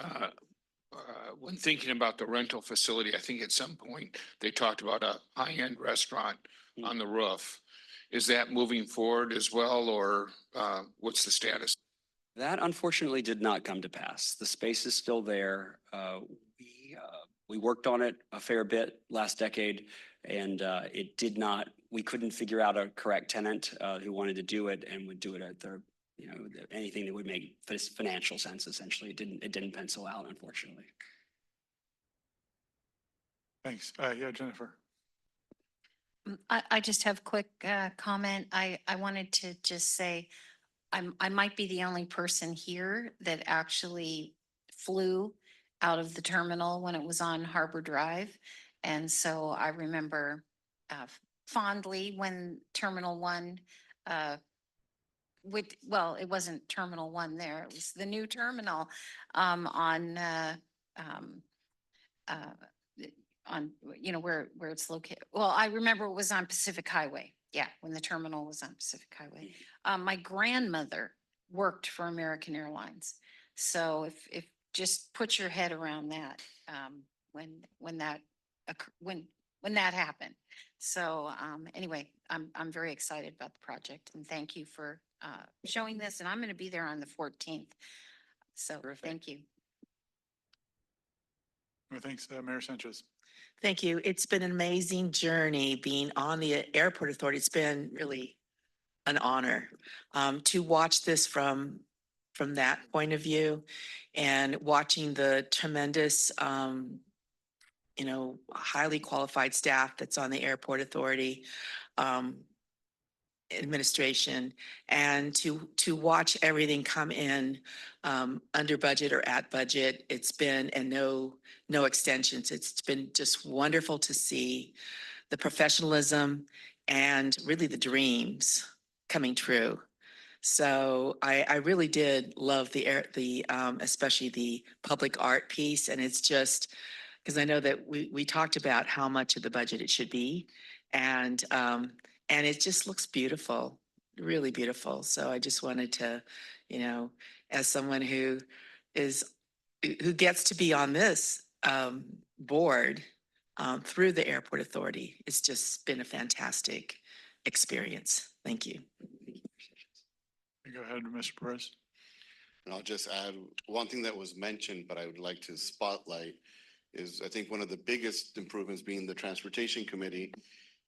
when thinking about the rental facility, I think at some point they talked about a high-end restaurant on the roof. Is that moving forward as well, or what's the status? That unfortunately did not come to pass. The space is still there. We worked on it a fair bit last decade, and it did not. We couldn't figure out a correct tenant who wanted to do it and would do it at their, anything that would make financial sense. Essentially, it didn't pencil out, unfortunately. Thanks. Yeah, Jennifer. I just have a quick comment. I wanted to just say I might be the only person here that actually flew out of the terminal when it was on Harbor Drive. And so I remember fondly when Terminal 1, well, it wasn't Terminal 1 there. It was the new terminal on where it's located. Well, I remember it was on Pacific Highway. Yeah, when the terminal was on Pacific Highway. My grandmother worked for American Airlines. So if just put your head around that when that happened. So anyway, I'm very excited about the project and thank you for showing this. And I'm going to be there on the 14th. So thank you. Well, thanks, Mayor Sanchez. Thank you. It's been an amazing journey being on the Airport Authority. It's been really an honor to watch this from that point of view and watching the tremendous, highly qualified staff that's on the Airport Authority administration, and to watch everything come in under budget or at budget. It's been, and no extensions. It's been just wonderful to see the professionalism and really the dreams coming true. So I really did love especially the public art piece. And it's just because I know that we talked about how much of the budget it should be. And it just looks beautiful. really beautiful. So I just wanted to, you know, as someone who gets to be on this board through the Airport Authority, it's just been a fantastic experience. Thank you. Go ahead, Mr. Perez. And I'll just add one thing that was mentioned, but I would like to spotlight is I think one of the biggest improvements being the Transportation Committee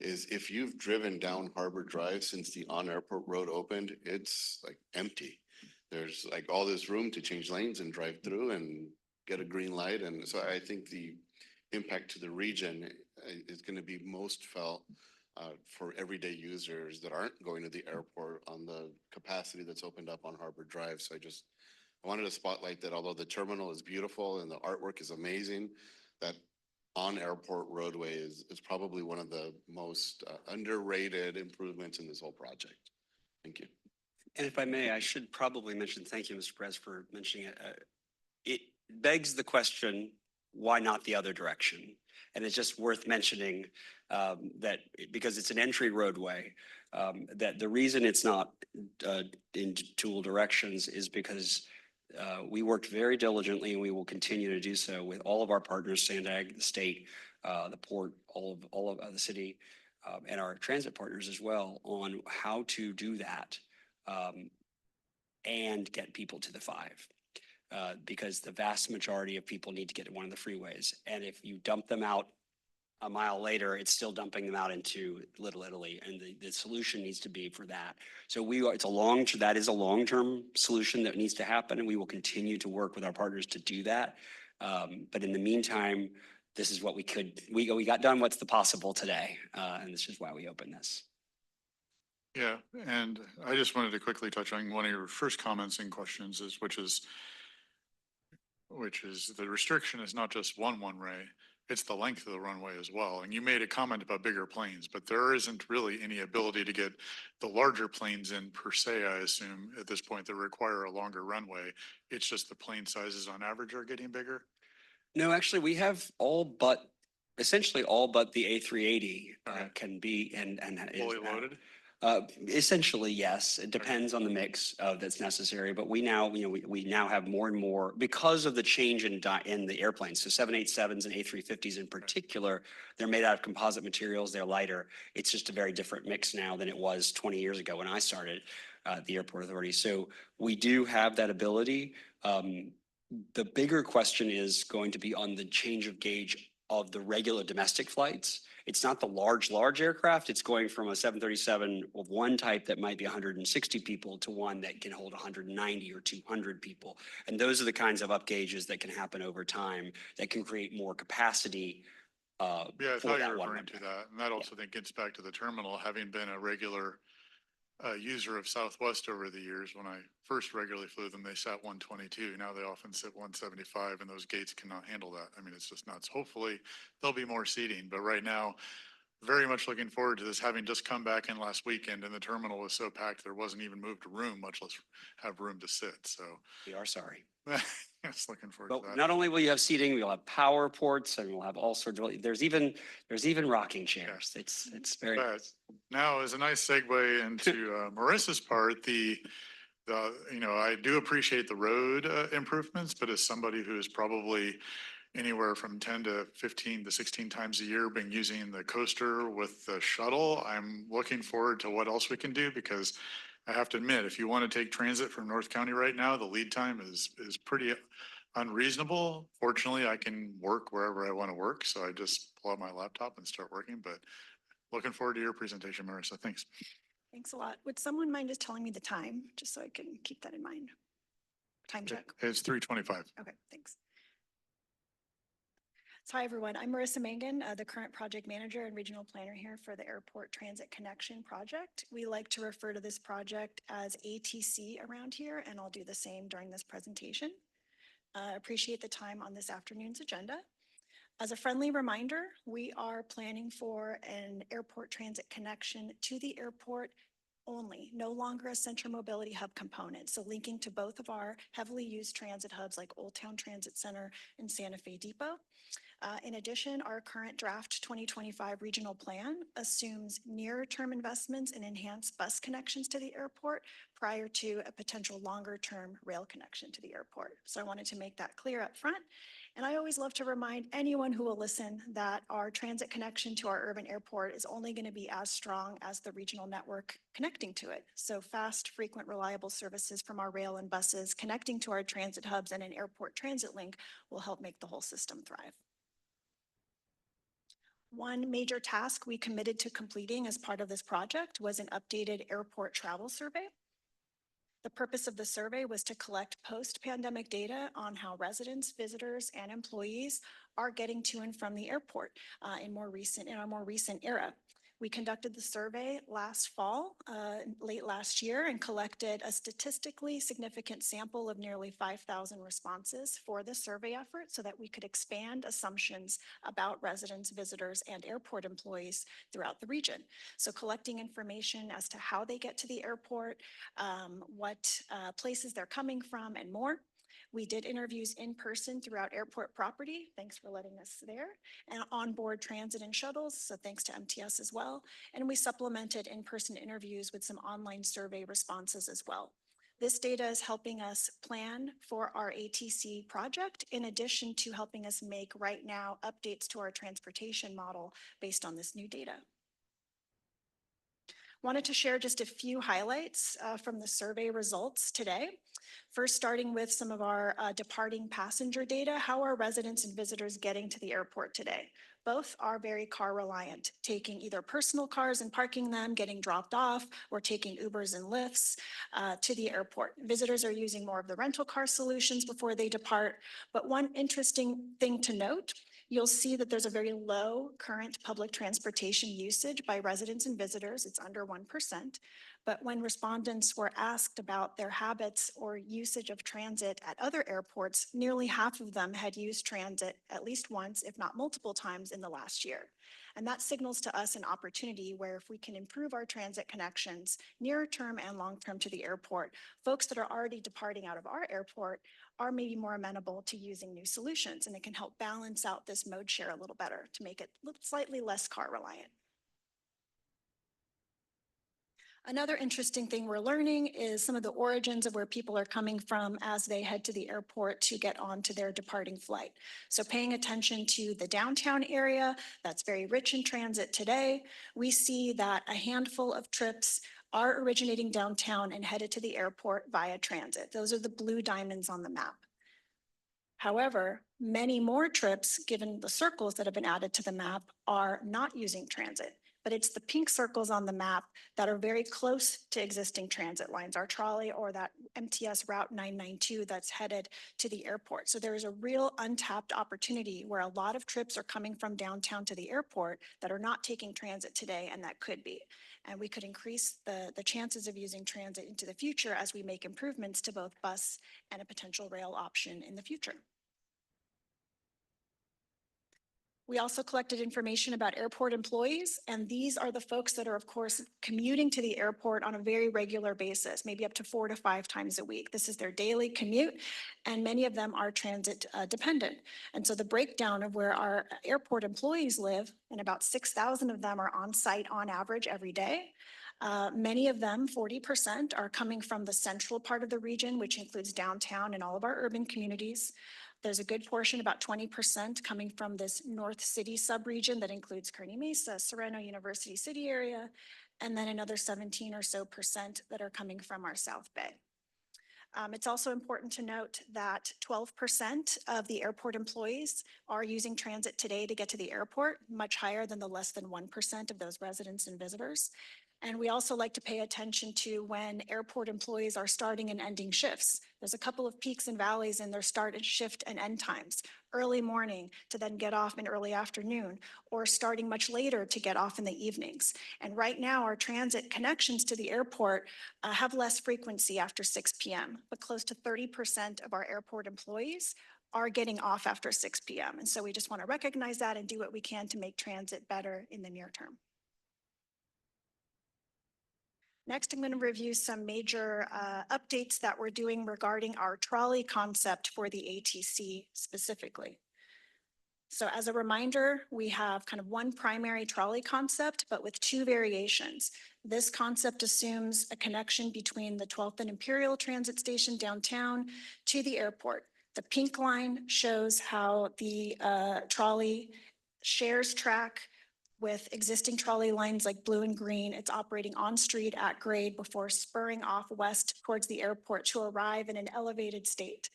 is if you've driven down Harbor Drive since the on-airport road opened, it's like empty. There's like all this room to change lanes and drive through and get a green light. And so I think the impact to the region is going to be most felt for everyday users that aren't going to the airport on the capacity that's opened up on Harbor Drive. So I wanted to spotlight that although the terminal is beautiful and the artwork is amazing, that on airport roadway is probably one of the most underrated improvements in this whole project. Thank you. And if I may, I should probably mention, thank you, Mr. Perez, for mentioning it. It begs the question, why not the other direction? And it's just worth mentioning that because it's an entry roadway, that the reason it's not in dual directions is because we worked very diligently, and we will continue to do so with all of our partners, SANDAG, the state, the port, all of the city, and our transit partners as well, on how to do that and get people to the 5. Because the vast majority of people need to get to one of the freeways. And if you dump them out a mile later, it's still dumping them out into Little Italy. And the solution needs to be for that. So that is a long-term solution that needs to happen. And we will continue to work with our partners to do that. But in the meantime, this is what we got done what's the possible today. And this is why we opened this. Yeah, and I just wanted to quickly touch on one of your first comments and questions, which is the restriction is not just one way, it's the length of the runway as well. And you made a comment about bigger planes, but there isn't really any ability to get the larger planes in per se, I assume, at this point that require a longer runway. It's just the plane sizes on average are getting bigger? No, actually, we have essentially all but the A380 can be and fully loaded? Essentially, yes. It depends on the mix that's necessary, but we now have more and more because of the change in the airplanes. So 787s and A350s in particular, they're made out of composite materials. They're lighter. It's just a very different mix now than it was 20 years ago when I started the Airport Authority. So we do have that ability. The bigger question is going to be on the change of gauge of the regular domestic flights. It's not the large aircraft. It's going from a 737 of one type that might be 160 people to one that can hold 190 or 200 people. And those are the kinds of up gauges that can happen over time that can create more capacity. Yeah, I thought you were referring to that. And that also then gets back to the terminal, having been a regular user of Southwest over the years. When I first regularly flew them, they sat 122. Now they often sit 175, and those gates cannot handle that. I mean, it's just nuts. Hopefully there'll be more seating, but right now, very much looking forward to this, having just come back in last weekend and the terminal was so packed there wasn't even moved a room, much less have room to sit. So we are sorry. Just looking forward to that. Not only will you have seating, we'll have power ports, and we'll have all sorts of. There's even rocking chairs. It's very. Now, as a nice segue into Marissa's part, I do appreciate the road improvements, but as somebody who is probably anywhere from 10 to 15 to 16 times a year been using the coaster with the shuttle, I'm looking forward to what else we can do, because I have to admit, if you want to take transit from North County right now, the lead time is pretty unreasonable. Fortunately, I can work wherever I want to work, so I just pull out my laptop and start working. But looking forward to your presentation, Marissa. Thanks. Thanks a lot. Would someone mind just telling me the time, just so I can keep that in mind? Time check. It's 3:25. Okay, thanks. So hi, everyone. I'm Marissa Mangan, the current project manager and regional planner here for the Airport Transit Connection Project. We like to refer to this project as ATC around here, and I'll do the same during this presentation. Appreciate the time on this afternoon's agenda. As a friendly reminder, we are planning for an airport transit connection to the airport only, no longer a Central Mobility Hub component. So linking to both of our heavily used transit hubs like Old Town Transit Center and Santa Fe Depot. In addition, our current draft 2025 regional plan assumes near-term investments in enhanced bus connections to the airport prior to a potential longer-term rail connection to the airport. So I wanted to make that clear up front. And I always love to remind anyone who will listen that our transit connection to our urban airport is only going to be as strong as the regional network connecting to it. So fast, frequent, reliable services from our rail and buses connecting to our transit hubs and an airport transit link will help make the whole system thrive. One major task we committed to completing as part of this project was an updated airport travel survey. The purpose of the survey was to collect post-pandemic data on how residents, visitors, and employees are getting to and from the airport in our more recent era. We conducted the survey last fall, late last year, and collected a statistically significant sample of nearly 5,000 responses for the survey effort so that we could expand assumptions about residents, visitors, and airport employees throughout the region. So collecting information as to how they get to the airport, what places they're coming from, and more. We did interviews in person throughout airport property. Thanks for letting us there. And onboard transit and shuttles. So thanks to MTS as well. And we supplemented in-person interviews with some online survey responses as well. This data is helping us plan for our ATC project, in addition to helping us make right now updates to our transportation model based on this new data. Wanted to share just a few highlights from the survey results today. First, starting with some of our departing passenger data, how are residents and visitors getting to the airport today? Both are very car reliant, taking either personal cars and parking them, getting dropped off, or taking Ubers and Lyfts to the airport. Visitors are using more of the rental car solutions before they depart. But one interesting thing to note, you'll see that there's a very low current public transportation usage by residents and visitors. It's under 1%. But when respondents were asked about their habits or usage of transit at other airports, nearly half of them had used transit at least once, if not multiple times in the last year. And that signals to us an opportunity where if we can improve our transit connections near term and long term to the airport, folks that are already departing out of our airport are maybe more amenable to using new solutions, and it can help balance out this mode share a little better to make it slightly less car reliant. Another interesting thing we're learning is some of the origins of where people are coming from as they head to the airport to get onto their departing flight. So paying attention to the downtown area, that's very rich in transit today. We see that a handful of trips are originating downtown and headed to the airport via transit. Those are the blue diamonds on the map. However, many more trips, given the circles that have been added to the map, are not using transit. But it's the pink circles on the map that are very close to existing transit lines, our trolley or that MTS Route 992 that's headed to the airport. So there is a real untapped opportunity where a lot of trips are coming from downtown to the airport that are not taking transit today, and that could be. And we could increase the chances of using transit into the future as we make improvements to both bus and a potential rail option in the future. We also collected information about airport employees, and these are the folks that are, of course, commuting to the airport on a very regular basis, maybe up to 4 to 5 times a week. This is their daily commute, and many of them are transit dependent. And so the breakdown of where our airport employees live, and about 6,000 of them are on site on average every day. Many of them, 40%, are coming from the central part of the region, which includes downtown and all of our urban communities. There's a good portion, about 20%, coming from this North City subregion that includes Kearny Mesa, Sereno, University City area, and then another 17 or so percent that are coming from our South Bay. It's also important to note that 12% of the airport employees are using transit today to get to the airport, much higher than the less than 1% of those residents and visitors. And we also like to pay attention to when airport employees are starting and ending shifts. There's a couple of peaks and valleys in their start and shift and end times. Early morning to then get off in early afternoon, or starting much later to get off in the evenings. And right now our transit connections to the airport have less frequency after 6 p.m., but close to 30% of our airport employees are getting off after 6 p.m. And so we just want to recognize that and do what we can to make transit better in the near term. Next, I'm going to review some major updates that we're doing regarding our trolley concept for the ATC specifically. So as a reminder, we have kind of one primary trolley concept, but with two variations. This concept assumes a connection between the 12th and Imperial Transit Station downtown to the airport. The pink line shows how the trolley shares track with existing trolley lines like blue and green. It's operating on street at grade before spurring off west towards the airport to arrive in an elevated state.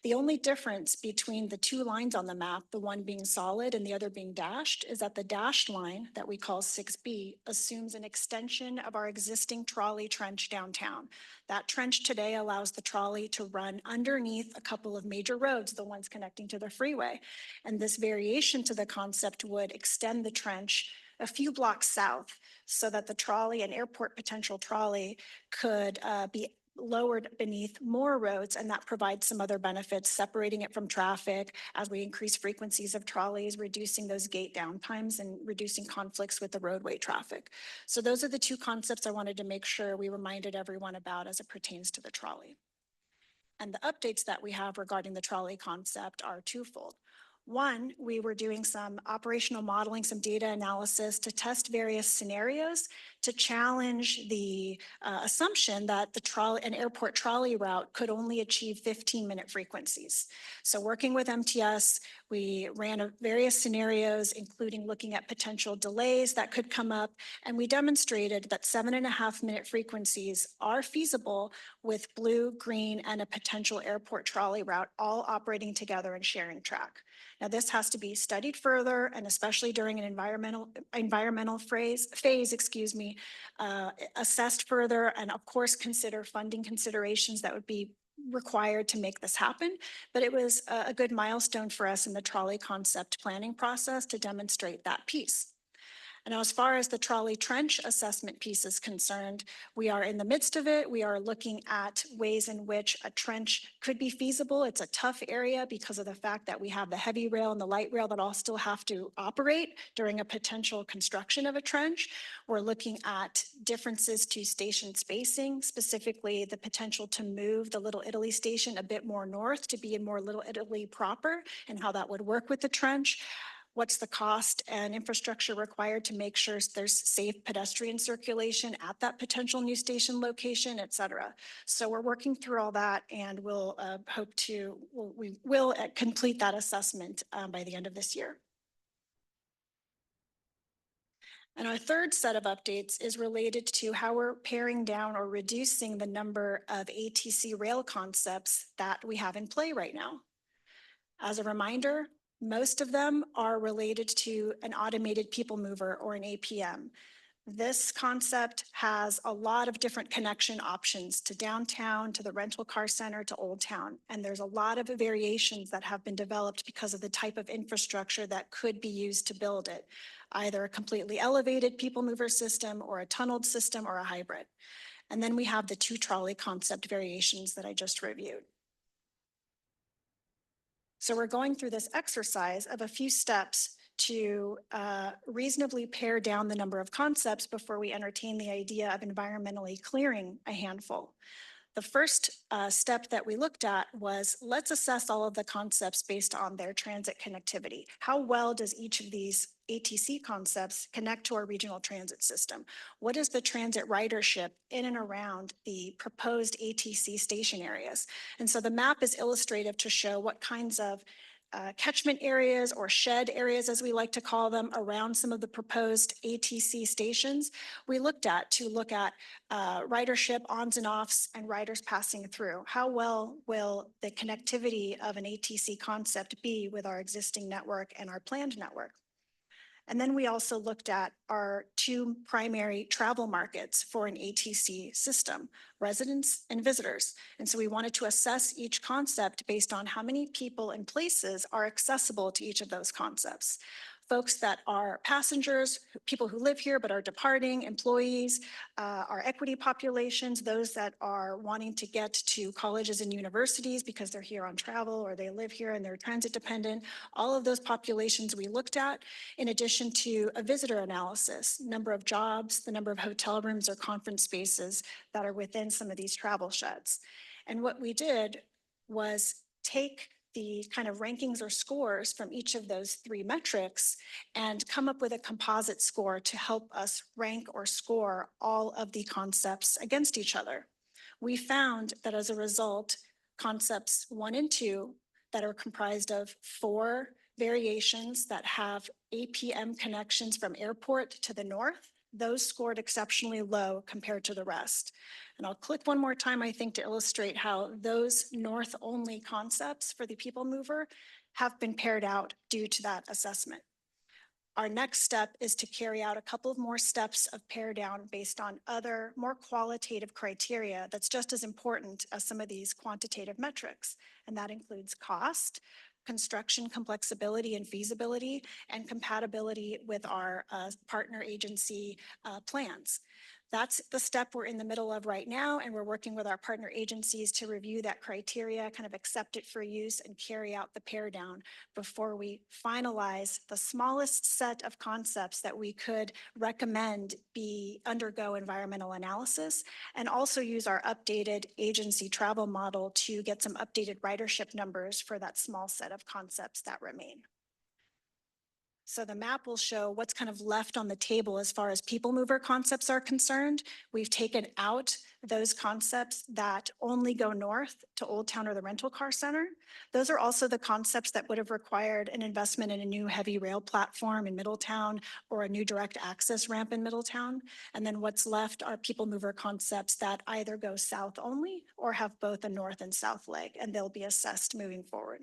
The only difference between the two lines on the map, the one being solid and the other being dashed, is that the dashed line that we call 6B assumes an extension of our existing trolley trench downtown. That trench today allows the trolley to run underneath a couple of major roads, the ones connecting to the freeway. And this variation to the concept would extend the trench a few blocks south so that the trolley, an airport potential trolley, could be lowered beneath more roads, and that provides some other benefits, separating it from traffic as we increase frequencies of trolleys, reducing those gate downtimes and reducing conflicts with the roadway traffic. So those are the two concepts I wanted to make sure we reminded everyone about as it pertains to the trolley. And the updates that we have regarding the trolley concept are twofold. One, we were doing some operational modeling, some data analysis to test various scenarios to challenge the assumption that an airport trolley route could only achieve 15-minute frequencies. So working with MTS, we ran various scenarios, including looking at potential delays that could come up, and we demonstrated that 7.5-minute frequencies are feasible with blue, green, and a potential airport trolley route all operating together and sharing track. Now, this has to be studied further, and especially during an environmental phase, assessed further, and of course, consider funding considerations that would be required to make this happen. But it was a good milestone for us in the trolley concept planning process to demonstrate that piece. And now, as far as the trolley trench assessment piece is concerned, we are in the midst of it. We are looking at ways in which a trench could be feasible. It's a tough area because of the fact that we have the heavy rail and the light rail that all still have to operate during a potential construction of a trench. We're looking at differences to station spacing, specifically the potential to move the Little Italy station a bit more north to be in more Little Italy proper, and how that would work with the trench. What's the cost and infrastructure required to make sure there's safe pedestrian circulation at that potential new station location, et cetera. So we're working through all that, and we'll we will complete that assessment by the end of this year. And our third set of updates is related to how we're paring down or reducing the number of ATC rail concepts that we have in play right now. As a reminder, most of them are related to an automated people mover or an APM. This concept has a lot of different connection options to downtown, to the rental car center, to Old Town. And there's a lot of variations that have been developed because of the type of infrastructure that could be used to build it, either a completely elevated people mover system or a tunneled system or a hybrid. And then we have the two trolley concept variations that I just reviewed. So we're going through this exercise of a few steps to reasonably pare down the number of concepts before we entertain the idea of environmentally clearing a handful. The first step that we looked at was, let's assess all of the concepts based on their transit connectivity. How well does each of these ATC concepts connect to our regional transit system? What is the transit ridership in and around the proposed ATC station areas? And so the map is illustrative to show what kinds of catchment areas or shed areas, as we like to call them, around some of the proposed ATC stations we looked at to look at ridership ons and offs and riders passing through. How well will the connectivity of an ATC concept be with our existing network and our planned network? And then we also looked at our two primary travel markets for an ATC system, residents and visitors. And so we wanted to assess each concept based on how many people and places are accessible to each of those concepts. Folks that are passengers, people who live here but are departing, employees, our equity populations, those that are wanting to get to colleges and universities because they're here on travel or they live here and they're transit dependent. All of those populations we looked at, in addition to a visitor analysis, number of jobs, the number of hotel rooms or conference spaces that are within some of these travel sheds. And what we did was take the kind of rankings or scores from each of those three metrics and come up with a composite score to help us rank or score all of the concepts against each other. We found that as a result, concepts 1 and 2 that are comprised of 4 variations that have APM connections from airport to the north, those scored exceptionally low compared to the rest. And I'll click one more time, I think, to illustrate how those north-only concepts for the people mover have been paired out due to that assessment. Our next step is to carry out a couple of more steps of pair down based on other more qualitative criteria that's just as important as some of these quantitative metrics. And that includes cost, construction complexity and feasibility, and compatibility with our partner agency plans. That's the step we're in the middle of right now, and we're working with our partner agencies to review that criteria, kind of accept it for use and carry out the pair down before we finalize the smallest set of concepts that we could recommend undergo environmental analysis, and also use our updated agency travel model to get some updated ridership numbers for that small set of concepts that remain. So the map will show what's kind of left on the table as far as people mover concepts are concerned. We've taken out those concepts that only go north to Old Town or the rental car center. Those are also the concepts that would have required an investment in a new heavy rail platform in Middletown or a new direct access ramp in Middletown. And then what's left are people mover concepts that either go south only or have both a north and south leg, and they'll be assessed moving forward.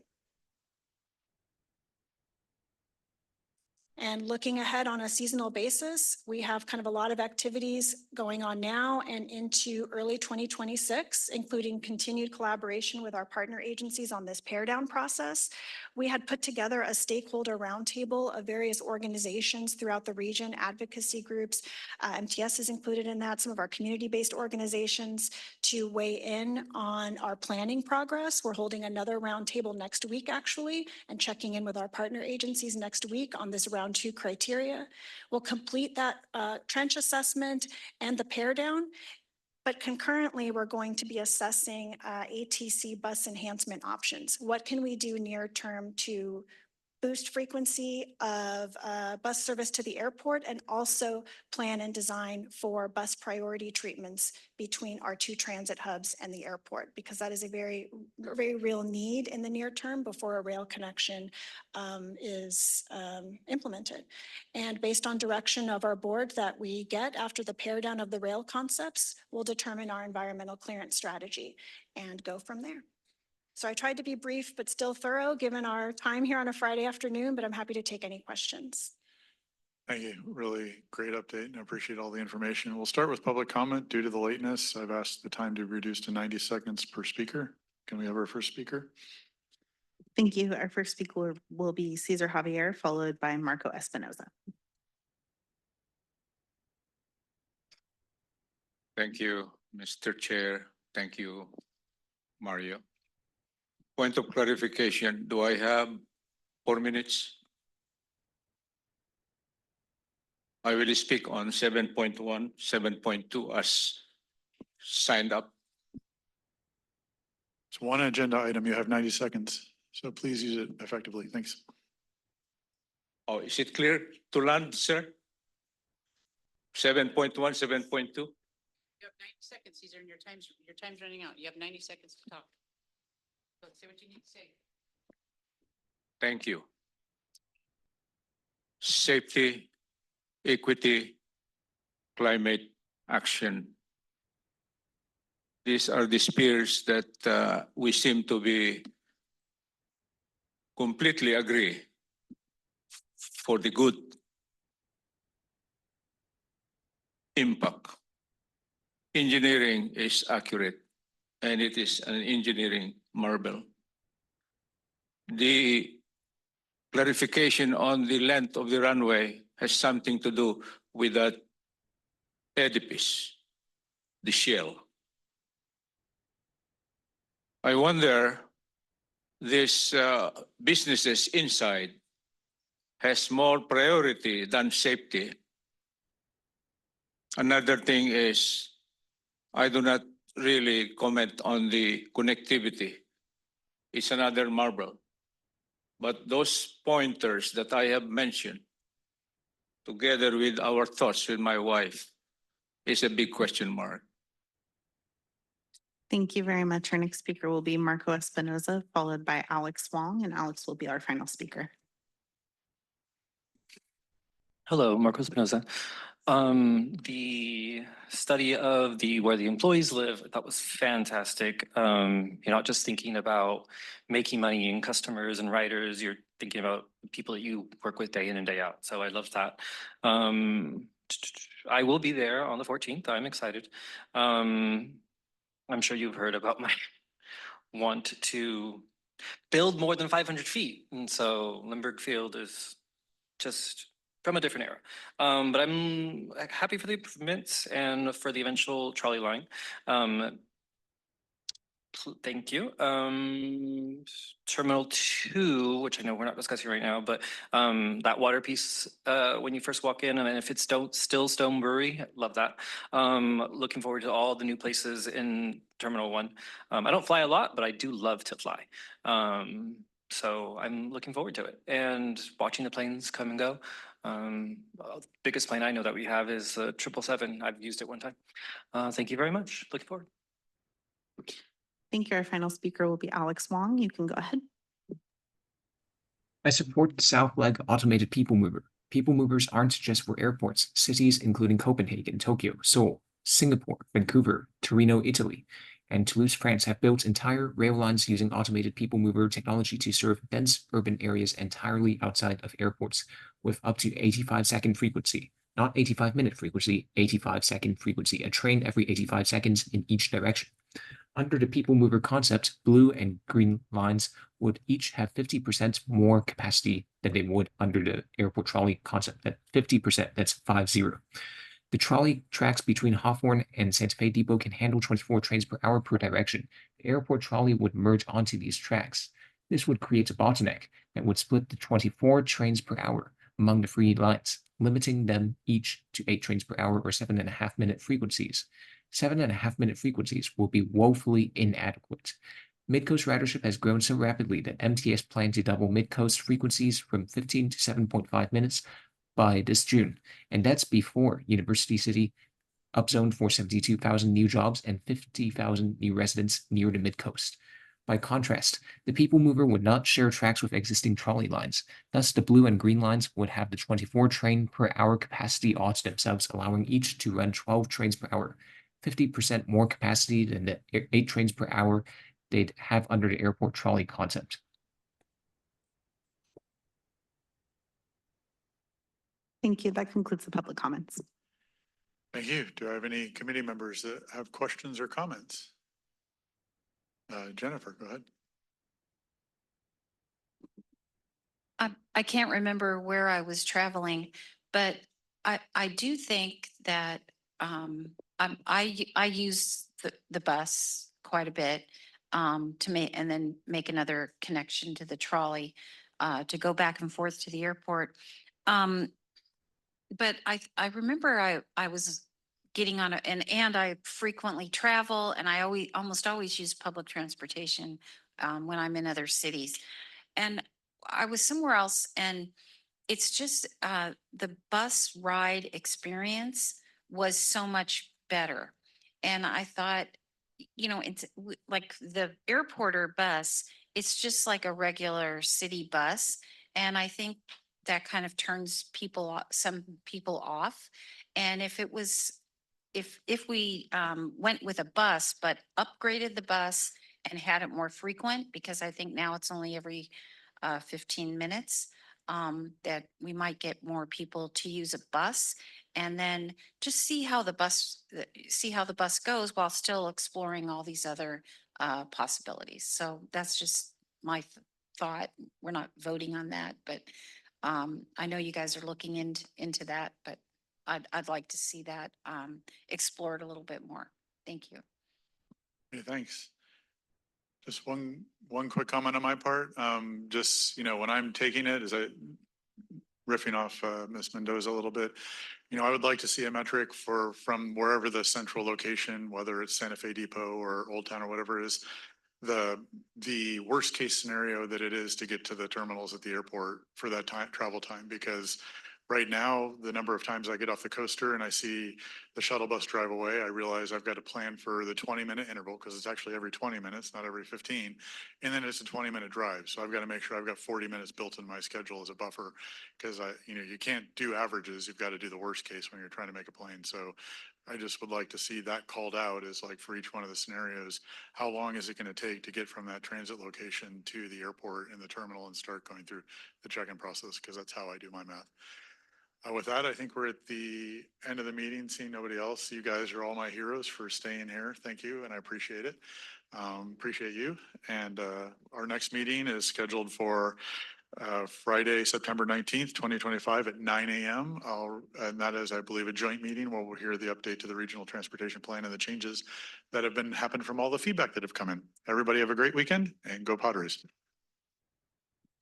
And looking ahead on a seasonal basis, we have kind of a lot of activities going on now and into early 2026, including continued collaboration with our partner agencies on this pair down process. We had put together a stakeholder roundtable of various organizations throughout the region, advocacy groups. MTS is included in that, some of our community-based organizations, to weigh in on our planning progress. We're holding another roundtable next week, actually, and checking in with our partner agencies next week on this round 2 criteria. We'll complete that trench assessment and the pair down, but concurrently we're going to be assessing ATC bus enhancement options. What can we do near term to boost frequency of bus service to the airport, and also plan and design for bus priority treatments between our 2 transit hubs and the airport, because that is a very, very real need in the near term before a rail connection is implemented. And based on direction of our board that we get after the pair down of the rail concepts, we'll determine our environmental clearance strategy and go from there. So I tried to be brief, but still thorough, given our time here on a Friday afternoon, but I'm happy to take any questions. Thank you. Really great update, and I appreciate all the information. We'll start with public comment. Due to the lateness, I've asked the time to be reduced to 90 seconds per speaker. Can we have our first speaker? Thank you. Our first speaker will be Cesar Javier, followed by Marco Espinoza. Thank you, Mr. Chair. Thank you, Mario. Point of clarification, do I have 4 minutes? I will speak on 7.1, 7.2 as signed up. It's one agenda item. You have 90 seconds, so please use it effectively. Thanks. Oh, is it clear to land, sir? 7.1, 7.2? You have 90 seconds, Cesar, and your time's running out. You have 90 seconds to talk. Let's say what you need to say. Thank you. Safety, equity, climate action. These are the spheres that we seem to be completely agree for the good impact. Engineering is accurate, and it is an engineering marvel. The clarification on the length of the runway has something to do with that edifice, the shell. I wonder, these businesses inside has more priority than safety. Another thing is, I do not really comment on the connectivity. is another marble. But those pointers that I have mentioned, together with our thoughts with my wife, is a big question mark. Thank you very much. Our next speaker will be Marco Espinoza, followed by Alex Wong, and Alex will be our final speaker. Hello, Marco Espinoza. The study of where the employees live, I thought was fantastic. You're not just thinking about making money in customers and writers, you're thinking about people that you work with day in and day out. So I love that. I will be there on the 14th. I'm excited. I'm sure you've heard about my want to build more than 500 feet. And so Limburg Field is just from a different era. But I'm happy for the improvements and for the eventual trolley line. Thank you. Terminal 2, which I know we're not discussing right now, but that water piece when you first walk in, and if it's still Stone Brewery, love that. Looking forward to all the new places in Terminal 1. I don't fly a lot, but I do love to fly. So I'm looking forward to it and watching the planes come and go. Biggest plane I know that we have is 777. I've used it one time. Thank you very much. Looking forward. Thank you. Our final speaker will be Alex Wong. You can go ahead. I support the South Leg automated people mover. People movers aren't just for airports. Cities including Copenhagen, Tokyo, Seoul, Singapore, Vancouver, Torino, Italy, and Toulouse, France have built entire rail lines using automated people mover technology to serve dense urban areas entirely outside of airports with up to 85-second frequency. Not 85-minute frequency, 85-second frequency, a train every 85 seconds in each direction. Under the people mover concept, blue and green lines would each have 50% more capacity than they would under the airport trolley concept. That 50%, that's 50. The trolley tracks between Hawthorne and Santa Fe Depot can handle 24 trains per hour per direction. The airport trolley would merge onto these tracks. This would create a bottleneck that would split the 24 trains per hour among the free lines, limiting them each to 8 trains per hour or 7.5-minute frequencies. 7.5-minute frequencies will be woefully inadequate. Mid-coast ridership has grown so rapidly that MTS planned to double mid-coast frequencies from 15 to 7.5 minutes by this June, and that's before University City upzoned for 72,000 new jobs and 50,000 new residents near the mid-coast. By contrast, the people mover would not share tracks with existing trolley lines. Thus, the blue and green lines would have the 24 train per hour capacity all to themselves, allowing each to run 12 trains per hour. 50% more capacity than the 8 trains per hour they'd have under the airport trolley concept. Thank you. That concludes the public comments. Thank you. Do I have any committee members that have questions or comments? Jennifer, go ahead. I can't remember where I was traveling, but I do think that I use the bus quite a bit to make and then make another connection to the trolley to go back and forth to the airport. But I remember I was getting on and I frequently travel and I almost always use public transportation when I'm in other cities. And I was somewhere else and it's just the bus ride experience was so much better. And I thought, you know, it's like the airport or bus, it's just like a regular city bus. And I think that kind of turns some people off. And if it was, if we went with a bus, but upgraded the bus and had it more frequent, because I think now it's only every 15 minutes, that we might get more people to use a bus and then just see how the bus goes while still exploring all these other possibilities. So that's just my thought. We're not voting on that, but I know you guys are looking into that, but I'd like to see that explored a little bit more. Thank you. Okay, thanks. Just one quick comment on my part. Just, you know, when I'm taking it, as I riffing off Ms. Mendoza a little bit, you know, I would like to see a metric from wherever the central location, whether it's Santa Fe Depot or Old Town or whatever it is, the worst case scenario that it is to get to the terminals at the airport for that time, travel time, because right now, the number of times I get off the coaster and I see the shuttle bus drive away, I realize I've got to plan for the 20-minute interval because it's actually every 20 minutes, not every 15. And then it's a 20-minute drive. So I've got to make sure I've got 40 minutes built in my schedule as a buffer because you can't do averages. You've got to do the worst case when you're trying to make a plane. So I just would like to see that called out as like for each one of the scenarios, how long is it going to take to get from that transit location to the airport and the terminal and start going through the check-in process? Because that's how I do my math. With that, I think we're at the end of the meeting, seeing nobody else. You guys are all my heroes for staying here. Thank you, and I appreciate it. Appreciate you. And our next meeting is scheduled for Friday, September 19th, 2025 at 9 a.m. And that is, I believe, a joint meeting where we'll hear the update to the regional transportation plan and the changes that have happened from all the feedback that have come in. Everybody have a great weekend and go Padres.